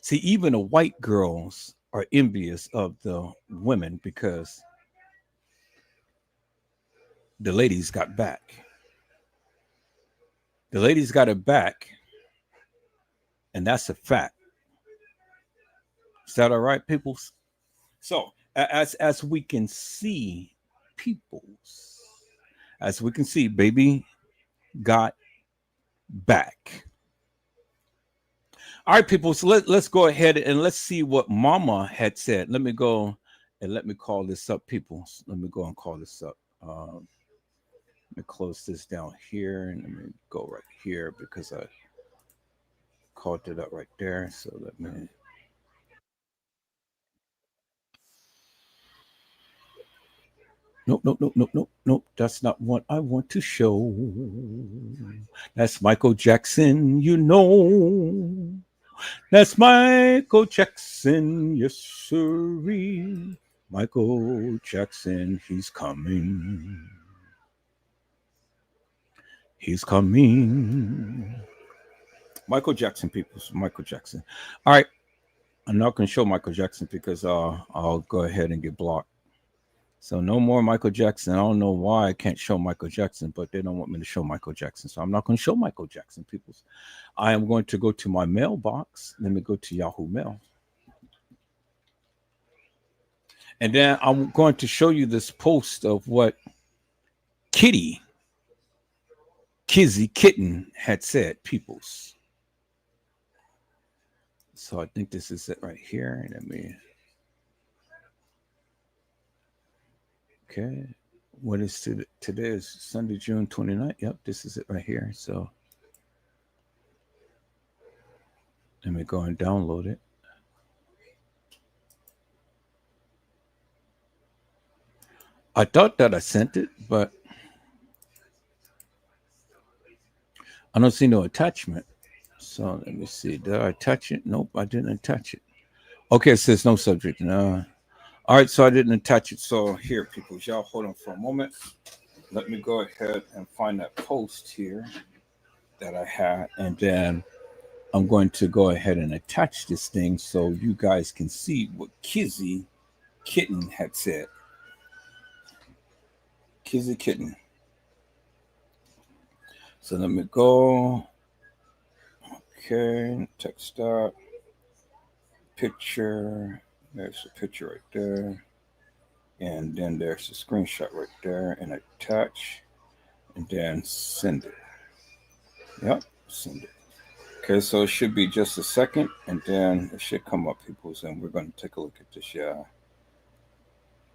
See, even the white girls are envious of the women because the ladies got back. The ladies got it back, and that's a fact. Is that all right, peoples? So, as we can see, peoples, as we can see, baby got back. All right, people. So let's go ahead and let's see what Mama had said. Let me go and let me call this up, people. Let me go and call this up. Let me close this down here and let me go right here because I called it up right there. So let me. Nope. That's not what I want to show. That's Michael Jackson, you know. That's Michael Jackson, yes, sirree. Michael Jackson, he's coming. He's coming. Michael Jackson, people. Michael Jackson. All right. I'm not going to show Michael Jackson because I'll go ahead and get blocked. So no more Michael Jackson. I don't know why I can't show Michael Jackson, but they don't want me to show Michael Jackson. So I'm not going to show Michael Jackson, people. I am going to go to my mailbox. Let me go to Yahoo Mail. And then I'm going to show you this post of what Kizzy Kitten had said, peoples. So I think this is it right here. Let me. Okay. What is today? Today is Sunday, June 29th. Yep, this is it right here. So let me go and download it. I thought that I sent it, but I don't see no attachment. So let me see. Did I attach it? Nope, I didn't attach it. Okay, it says no subject. No. All right, so I didn't attach it. So here, people, y'all hold on for a moment. Let me go ahead and find that post here that I had, and then I'm going to go ahead and attach this thing so you guys can see what Kizzy Kitten had said. Kizzy Kitten. So let me go. Okay, text that. Picture. There's a picture right there. And then there's a screenshot right there, and attach, and then send it. Yep, send it. Okay, so it should be just a second, and then it should come up, people, and we're going to take a look at this. Yeah,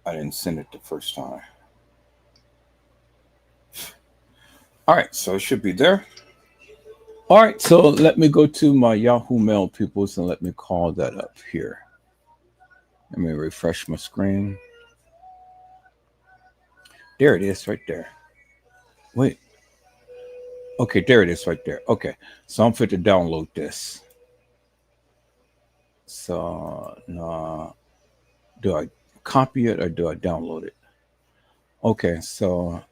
I didn't send it the first time. All right, so it should be there. All right, so let me go to my Yahoo Mail, peoples, and let me call that up here. Let me refresh my screen. There it is right there. Wait. Okay, there it is right there. Okay, so I'm fit to download this. So, do I copy it or do I download it? Okay, so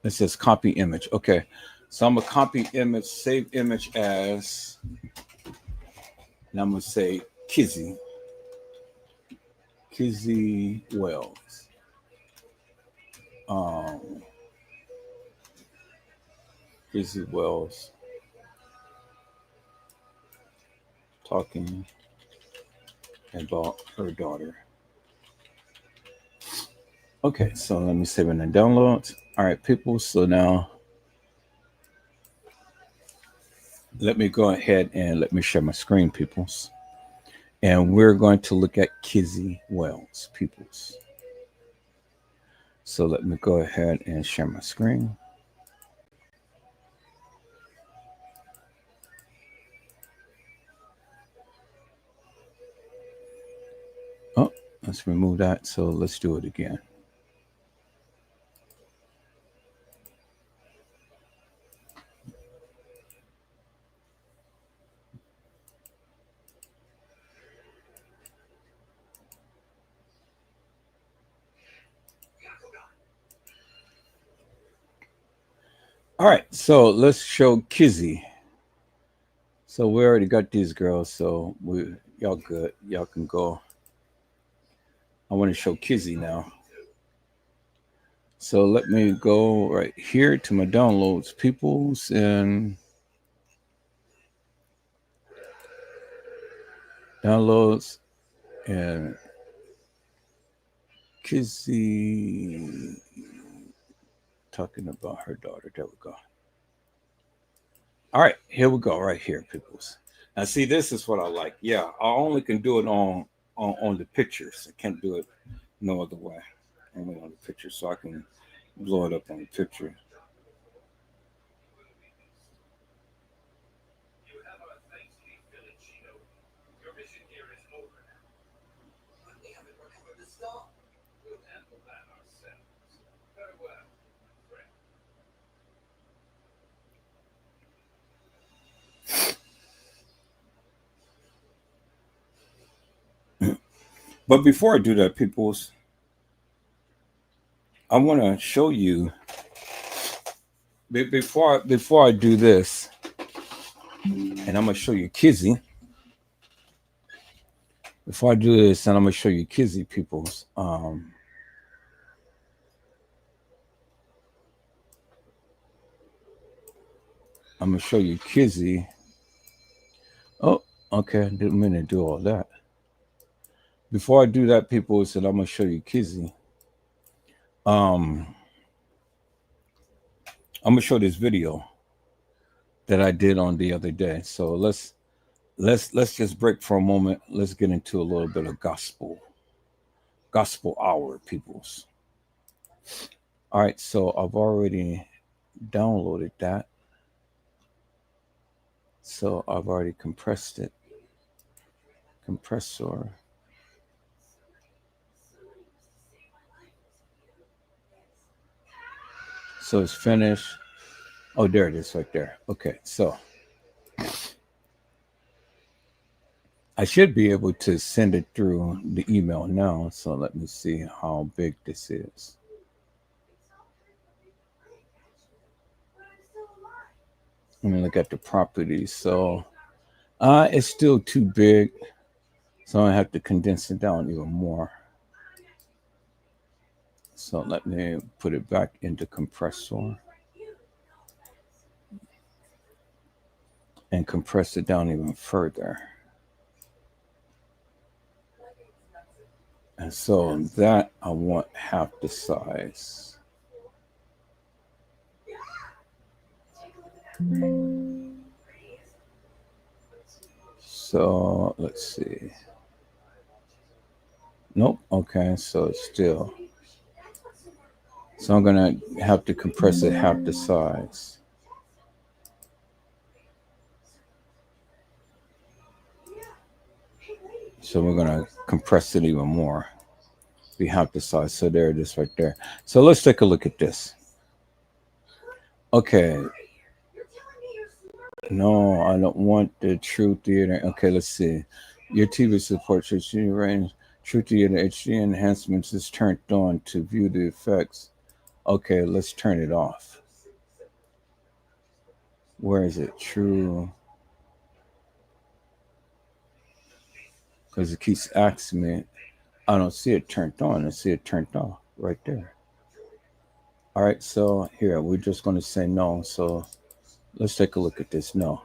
it says copy image. Okay, so I'm going to copy image, save image as, and I'm going to say Kizzy Wells. Kizzy Wells talking about her daughter. Okay, so let me save it and download. All right, people. So now let me go ahead and let me share my screen, peoples. And we're going to look at Kizzy Wells, peoples. So let me go ahead and share my screen. Oh, let's remove that. So let's do it again. All right, so let's show Kizzy. So we already got these girls, so y'all good. Y'all can go. I want to show Kizzy now. So let me go right here to my downloads, peoples, and downloads, and Kizzy talking about her daughter. There we go. All right, here we go, right here, peoples. Now, see, this is what I like. Yeah, I only can do it on the pictures. I can't do it no other way. Only on the picture, so I can blow it up on the picture. But before I do that, peoples, I want to show you before I do this, and I'm gonna show you Kizzy. Before I do this, and I'm gonna show you Kizzy, peoples. I'm gonna show you Kizzy. Oh, okay. I didn't mean to do all that. Before I do that, peoples, and I'm gonna show you Kizzy. I'm gonna show this video that I did on the other day. So let's just break for a moment. Let's get into a little bit of gospel hour, peoples. All right, so I've already downloaded that. So I've already compressed it. Compressor. So it's finished. Oh, there it is right there. Okay, so I should be able to send it through the email now. So let me see how big this is. Let me look at the properties. So it's still too big. So I have to condense it down even more. So let me put it back into compressor and compress it down even further. And so that I want half the size. So let's see. Nope. Okay. So it's still. So I'm going to have to compress it half the size. So we're going to compress it even more. Be half the size. So there it is right there. So let's take a look at this. Okay. No, I don't want the True Theater. Okay, let's see. Your TV supports HD range. True Theater HD enhancements is turned on to view the effects. Okay, let's turn it off. Where is it? True. Because it keeps asking me. I don't see it turned on. I see it turned off right there. All right, so here, we're just going to say no. So let's take a look at this. No.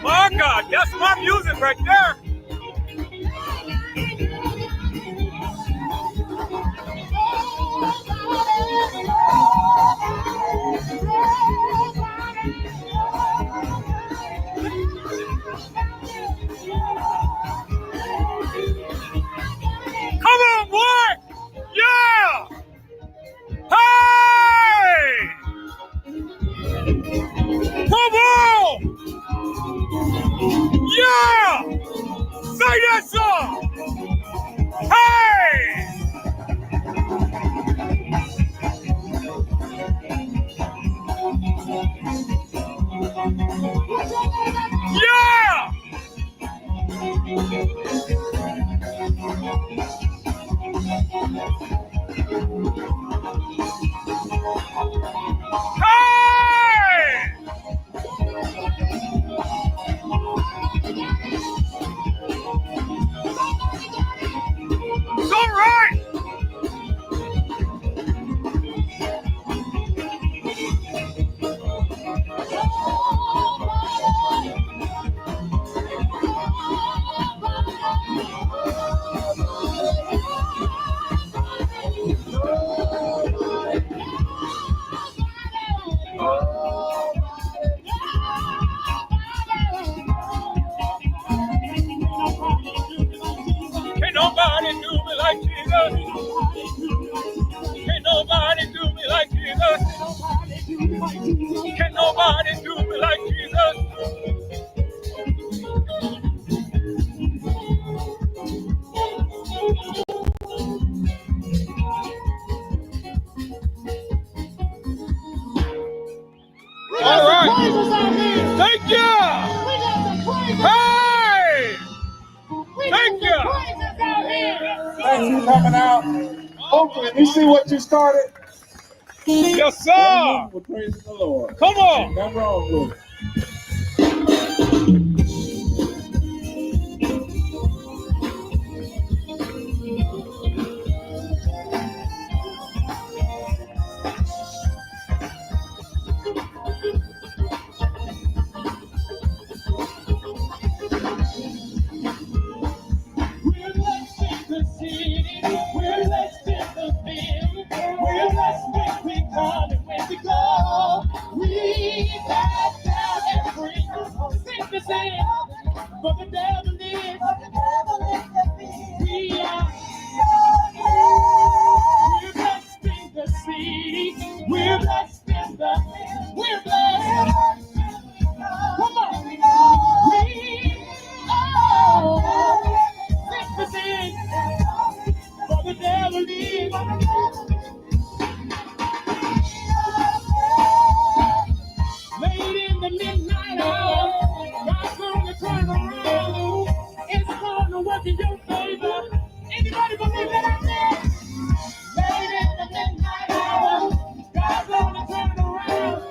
My God, that's my music right there. Can nobody do me like Jesus? All right. Thank you. Hey. Thank you. Thanks for coming out. Oakland, you see what you started? Yes, sir. Well, praise the Lord. Come on. Nothing wrong with it. We're blessed in the city. We're blessed in the field. We're blessed when we come and when we go. We cast down every sickness and for the devil is we are. We're blessed in the city. We're blessed in the field. We're blessed. Come on. We are. For the devil is late in the midnight hour. God's gonna turn around. It's gonna work in your favor. Anybody believe that out there? Late in the midnight hour. God's gonna turn around.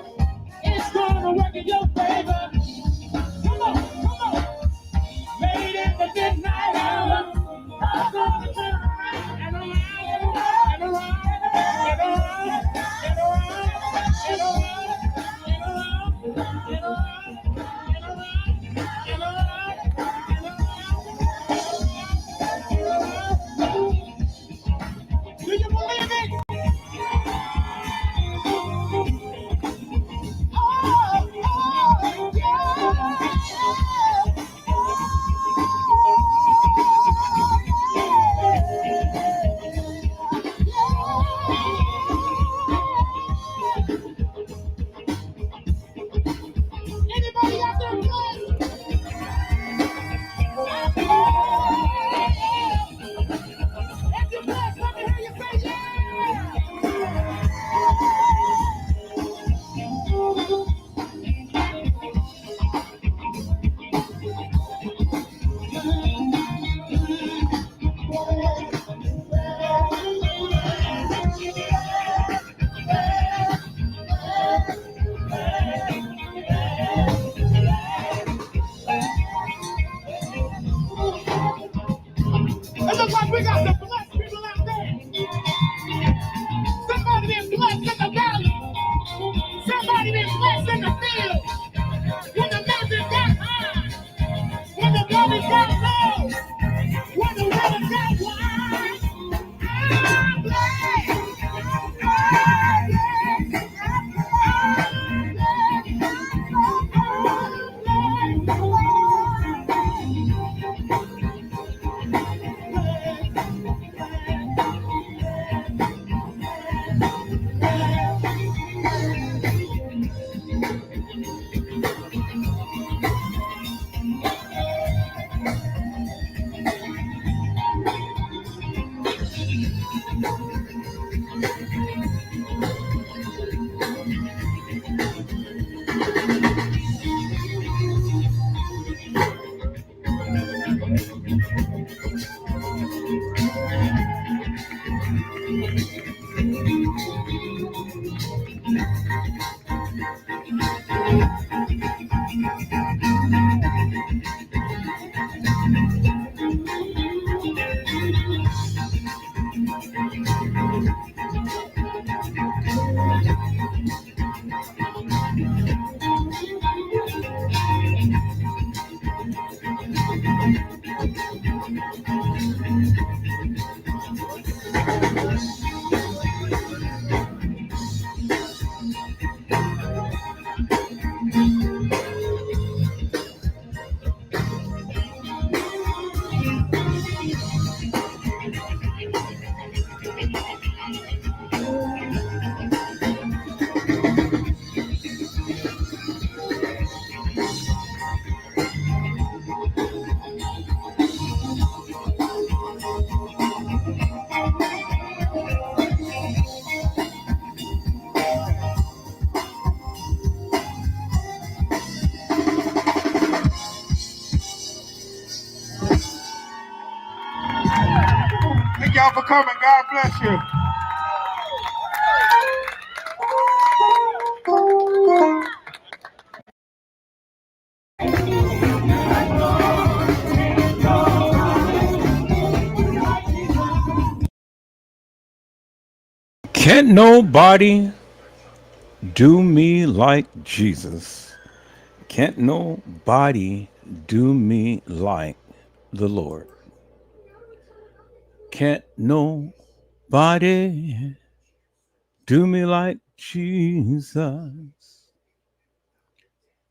It's gonna work in your favor. Come on, come on. Late in the midnight hour. God's gonna turn around and around and around and around and around and around and around and around and around and around. Do you believe it? Oh, yeah. Anybody out there blessed? If you're blessed, let me hear you say yeah. It looks like we got some blessed people out there. Somebody been blessed in the valley. Somebody been blessed in the field. When the mountains got high. When the valleys got low. When the weather got wide. I'm blessed. coming. God bless you. Can't nobody do me like Jesus. Can't nobody do me like the Lord. Can't nobody do me like Jesus.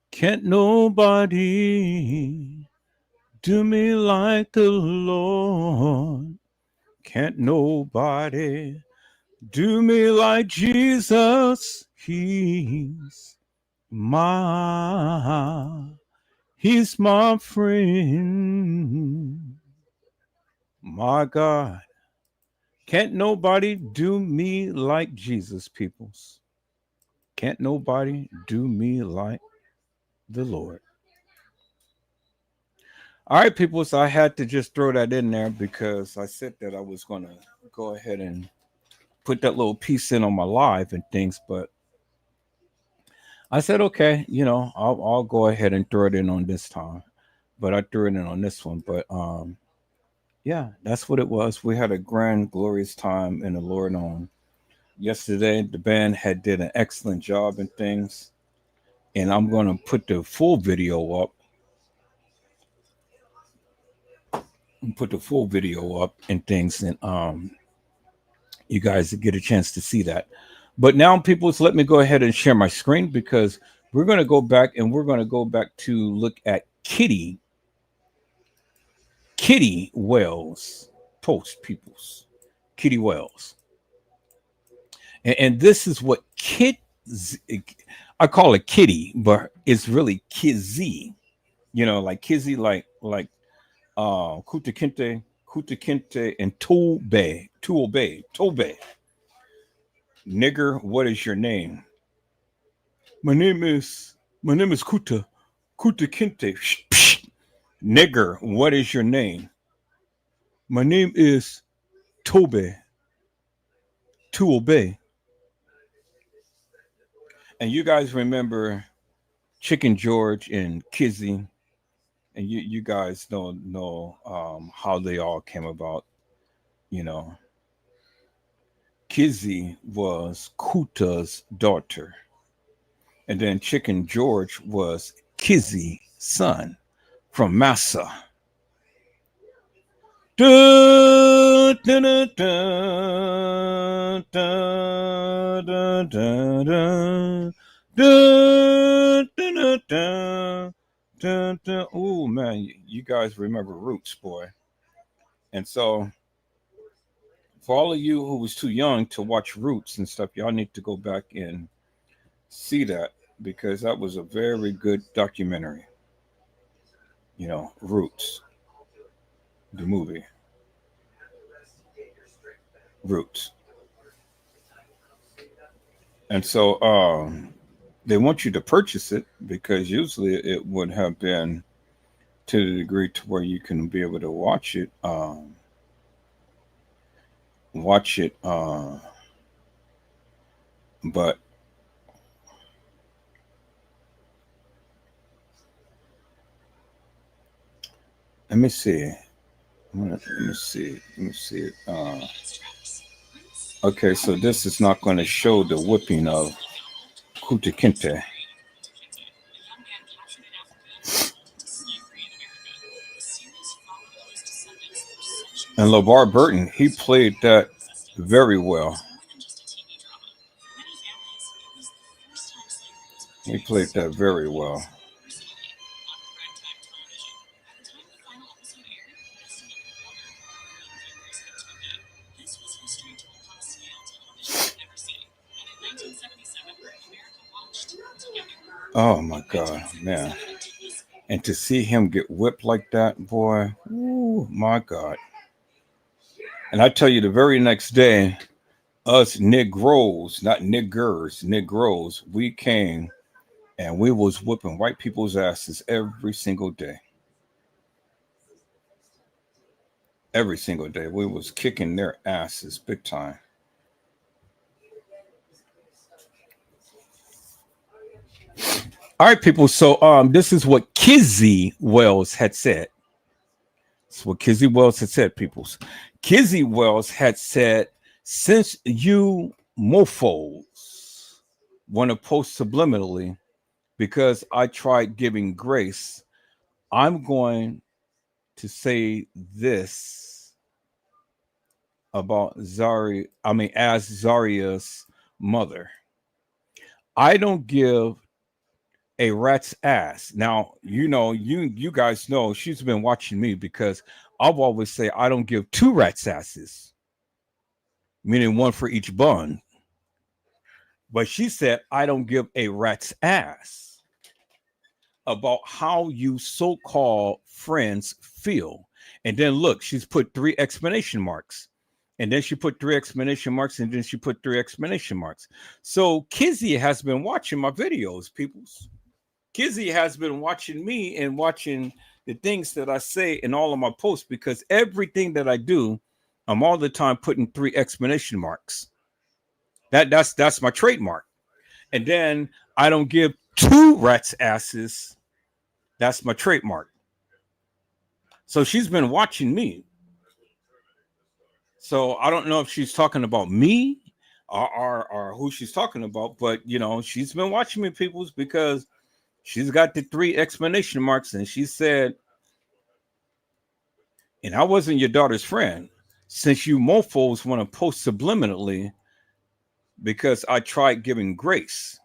Can't nobody do me like the Lord. Can't nobody do me like Jesus. He's my friend. My God. Can't nobody do me like Jesus, peoples. Can't nobody do me like the Lord. All right, people. So I had to just throw that in there because I said that I was going to go ahead and put that little piece in on my live and things. But I said, okay, I'll go ahead and throw it in on this time. But I threw it in on this one. But yeah, that's what it was. We had a grand, glorious time in the Lord on yesterday. The band did an excellent job and things. And I'm going to put the full video up. And things, and you guys get a chance to see that. But now, people, so let me go ahead and share my screen because we're going to go back to look at Kitty Wells post, peoples. Kitty Wells. And this is what I call it Kitty, but it's really Kizzy. Like Kizzy, like Kuta Kinte, and Tobe. Nigger, what is your name? My name is Kuta Kinte. Nigger, what is your name? My name is Tobe. To obey. And you guys remember Chicken George and Kizzy, and you guys know how they all came about. Kizzy was Kuta's daughter, and then Chicken George was Kizzy's son from Massa. Dun, dun, dun, dun, dun, dun, dun, dun, dun, dun, dun, dun, dun. Oh man, you guys remember Roots, boy. And so for all of you who was too young to watch Roots and stuff, y'all need to go back and see that because that was a very good documentary. Roots, the movie. Roots. And so they want you to purchase it because usually it would have been to the degree to where you can be able to watch it. But let me see. Let me see it. Okay, so this is not going to show the whipping of Kuta Kinte. And LeVar Burton, he played that very well. He played that very well. Oh my God, man. And to see him get whipped like that, boy, ooh, my God. And I tell you, the very next day, us Negroes, not niggers, Negroes, we came and we was whipping white people's asses every single day. every single day. We was kicking their asses big time. All right, people. So this is what Kizzy Wells had said. That's what Kizzy Wells had said, peoples. Kizzy Wells had said, since you mofos want to post subliminally because I tried giving grace, I'm going to say this about Zari, as Zaria's mother. I don't give a rat's ass. Now, you guys know she's been watching me because I've always say I don't give two rat's asses, meaning one for each bun. But she said I don't give a rat's ass about how you so-called friends feel. And then look, she's put 3 exclamation marks. And then she put 3 exclamation marks, and then she put 3 exclamation marks. So Kizzy has been watching my videos, peoples. Kizzy has been watching me and watching the things that I say in all of my posts, because everything that I do, I'm all the time putting 3 exclamation marks. That's my trademark. And then I don't give 2 rats asses. That's my trademark. So she's been watching me. So I don't know if she's talking about me or who she's talking about, but she's been watching me, peoples, because she's got the 3 exclamation marks, and she said, and I wasn't your daughter's friend, since you mofos want to post subliminally because I tried giving grace.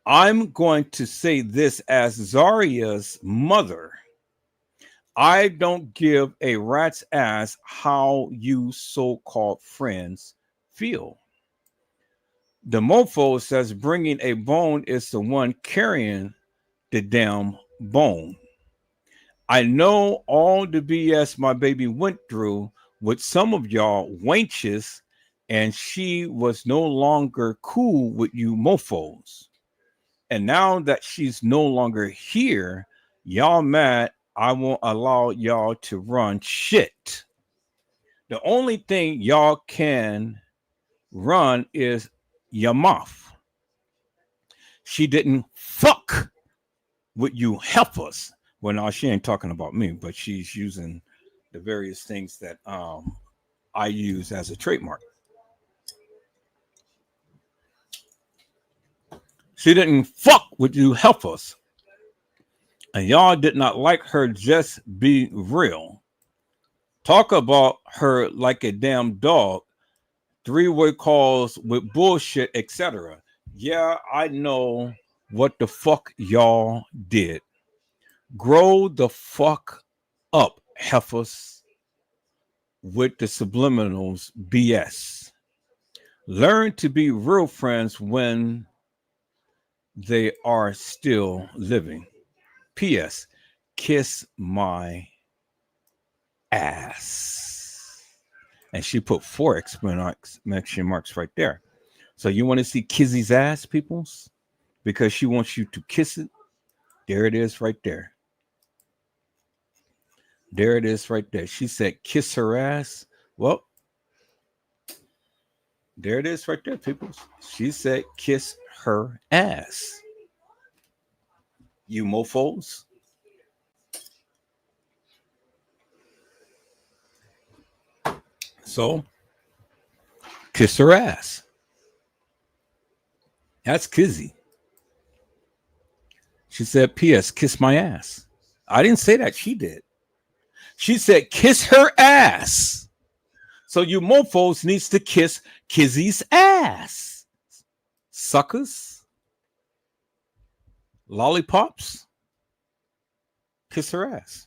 I'm going to say this as Zaria's mother. I don't give a rat's ass how you so-called friends feel. The mofo says bringing a bone is the one carrying the damn bone. I know all the BS my baby went through with some of y'all wenches, and she was no longer cool with you mofos. And now that she's no longer here, y'all mad I won't allow y'all to run shit. The only thing y'all can run is your mouth. She didn't fuck with you heifers. Well, no, she ain't talking about me, but she's using the various things that I use as a trademark. She didn't fuck with you heifers. And y'all did not like her. Just be real. Talk about her like a damn dog. 3-way calls with bullshit, etc. Yeah, I know what the fuck y'all did. Grow the fuck up, heifers, with the subliminals BS. Learn to be real friends when they are still living. P.S. Kiss my ass. And she put 4 exclamation marks right there. So you want to see Kizzy's ass, peoples? Because she wants you to kiss it. There it is right there. There it is right there. She said kiss her ass. Well, there it is right there, peoples. She said kiss her ass. You mofos. So, kiss her ass. That's Kizzy. She said, P.S. kiss my ass. I didn't say that. She did. She said, kiss her ass. So you mofos needs to kiss Kizzy's ass. Suckers. Lollipops. Kiss her ass.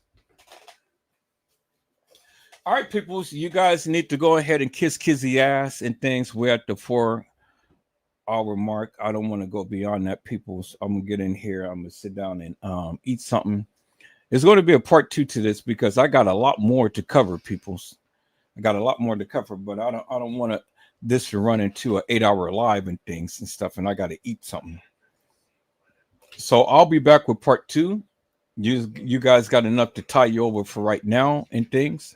All right, people, you guys need to go ahead and kiss Kizzy ass and things. We're at the 4-hour mark. I don't want to go beyond that, people. So I'm going to get in here. I'm going to sit down and eat something. There's going to be a part 2 to this because I got a lot more to cover, peoples. I got a lot more to cover, but I don't want this to run into an 8-hour live and things and stuff, and I got to eat something. So I'll be back with part 2. You guys got enough to tie you over for right now and things.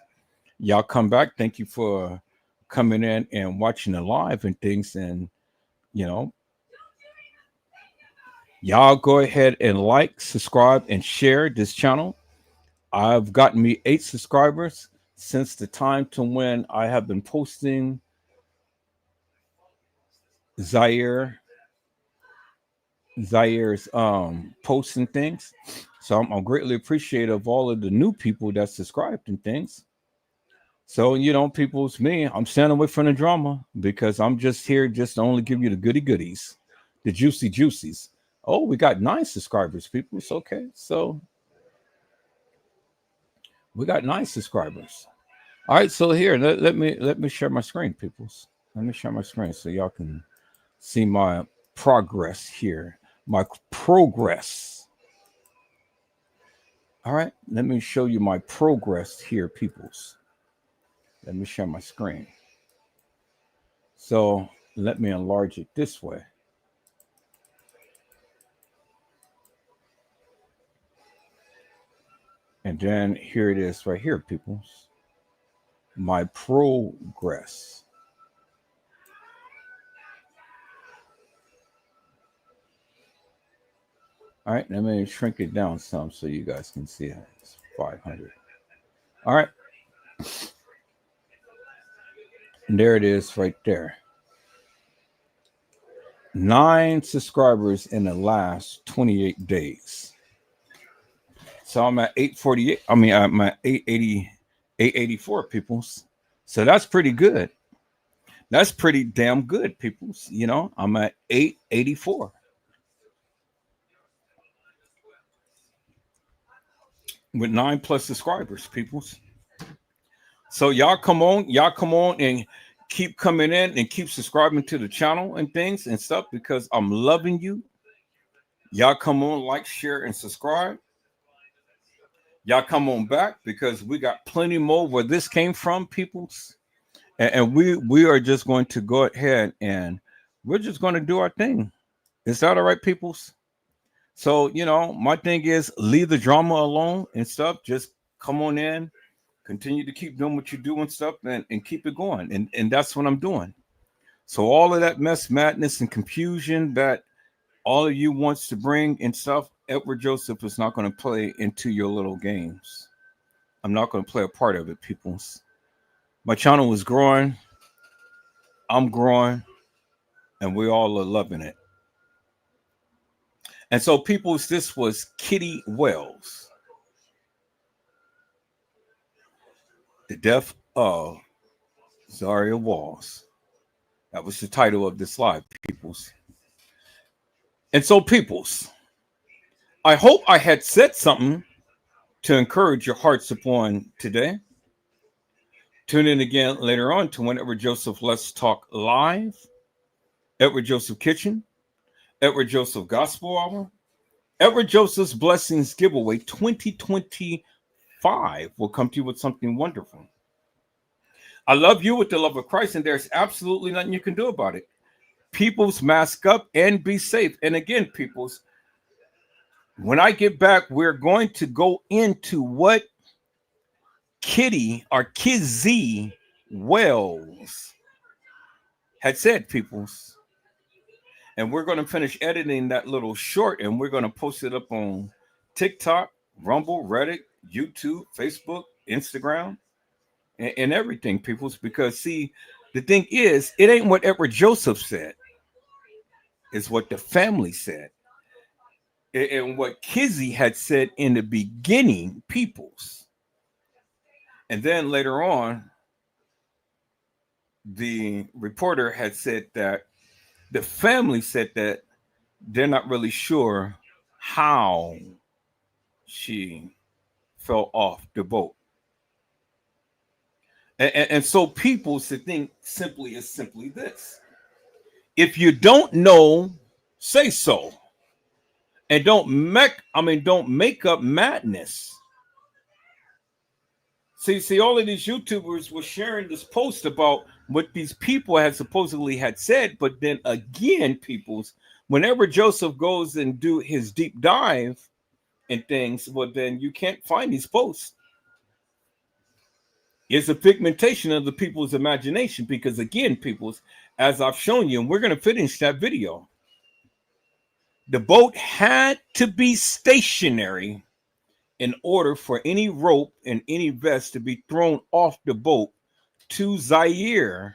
Y'all come back. Thank you for coming in and watching the live and things. And, you know, y'all go ahead and like, subscribe, and share this channel. I've gotten me 8 subscribers since the time to when I have been posting Zahire's posts and things. So I'm greatly appreciative of all of the new people that subscribed and things. So, you know, people, it's me. I'm staying away from the drama because I'm just here just to only give you the goody goodies, the juicy juicies. Oh, we got 9 subscribers, people. It's okay. So we got 9 subscribers. All right, so here, let me share my screen, peoples. Let me share my screen so y'all can see my progress here. My progress. All right, let me show you my progress here, peoples. Let me share my screen. So let me enlarge it this way. And then here it is right here, peoples. My progress. All right, let me shrink it down some so you guys can see it. It's 500. All right. And there it is right there. 9 subscribers in the last 28 days. So I'm at 848. I mean, I'm at 880, 884 peoples. So that's pretty good. That's pretty damn good, peoples. You know, I'm at 884. With 9+ subscribers, peoples. So y'all come on and keep coming in and keep subscribing to the channel and things and stuff because I'm loving you. Y'all come on, like, share, and subscribe. Y'all come on back because we got plenty more where this came from, peoples. And we are just going to go ahead and we're just going to do our thing. Is that all right, peoples? So, you know, my thing is leave the drama alone and stuff. Just come on in, continue to keep doing what you do and stuff and keep it going. And that's what I'm doing. So all of that mess, madness, and confusion that all of you wants to bring and stuff, Edward Joseph is not going to play into your little games. I'm not going to play a part of it, peoples. My channel is growing. I'm growing. And we all are loving it. And so, peoples, this was Kitty Wells. The death of Zahire Walls. That was the title of this live, peoples. And so, peoples, I hope I had said something to encourage your hearts upon today. Tune in again later on to Whenever Joseph Let's Talk Live, Edward Joseph Kitchen, Edward Joseph Gospel Hour, Edward Joseph's Blessings Giveaway 2025 will come to you with something wonderful. I love you with the love of Christ, and there's absolutely nothing you can do about it. Peoples, mask up and be safe. And again, peoples, when I get back, we're going to go into what Kitty or Kizzy Wells had said, peoples. And we're going to finish editing that little short and we're going to post it up on TikTok, Rumble, Reddit, YouTube, Facebook, Instagram, and everything, peoples. Because, see, the thing is, it ain't what Edward Joseph said. It's what the family said. And what Kizzy had said in the beginning, peoples. And then later on, the reporter had said that the family said that they're not really sure how she fell off the boat. And so people's the thing simply is simply this. If you don't know, say so. And don't make up madness. See, all of these YouTubers were sharing this post about what these people had supposedly had said, but then again, peoples, whenever Joseph goes and do his deep dive and things, well, then you can't find these posts. is a pigmentation of the people's imagination, because again, peoples, as I've shown you, and we're going to finish that video, the boat had to be stationary in order for any rope and any vest to be thrown off the boat to Zahire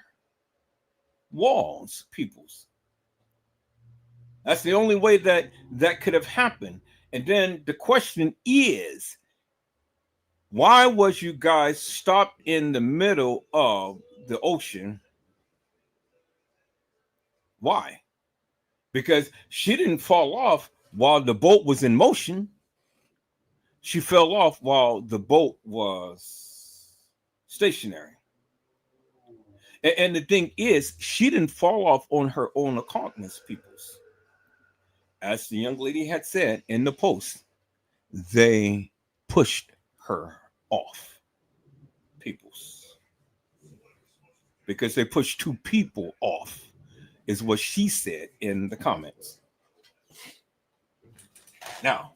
Walls, peoples. That's the only way that that could have happened. And then the question is, why was you guys stopped in the middle of the ocean? Why? Because she didn't fall off while the boat was in motion. She fell off while the boat was stationary. And the thing is, she didn't fall off on her own accomplishments, peoples. As the young lady had said in the post, they pushed her off, peoples. Because they pushed two people off, is what she said in the comments. Now,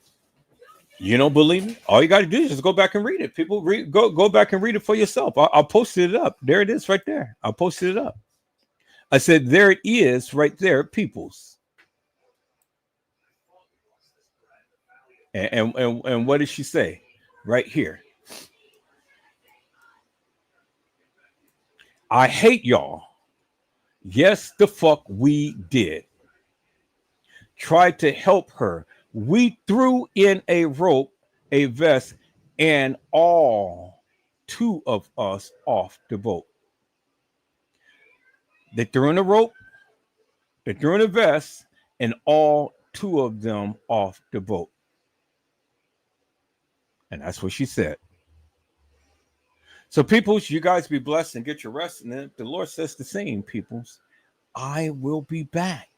you don't believe me? All you got to do is just go back and read it. People, go back and read it for yourself. I'll post it up. There it is right there. I'll post it up. I said, there it is right there, peoples. And what did she say? Right here. I hate y'all. Yes, the fuck we did. Tried to help her. We threw in a rope, a vest, and all two of us off the boat. They threw in a rope, they threw in a vest, and all two of them off the boat. And that's what she said. So, peoples, you guys be blessed and get your rest. And then the Lord says the same, peoples. I will be back.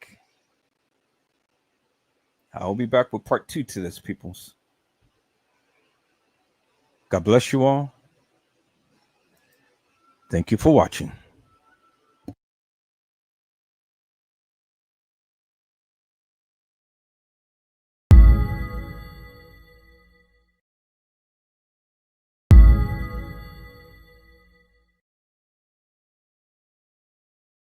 I'll be back with part 2 to this, peoples. God bless you all. Thank you for watching.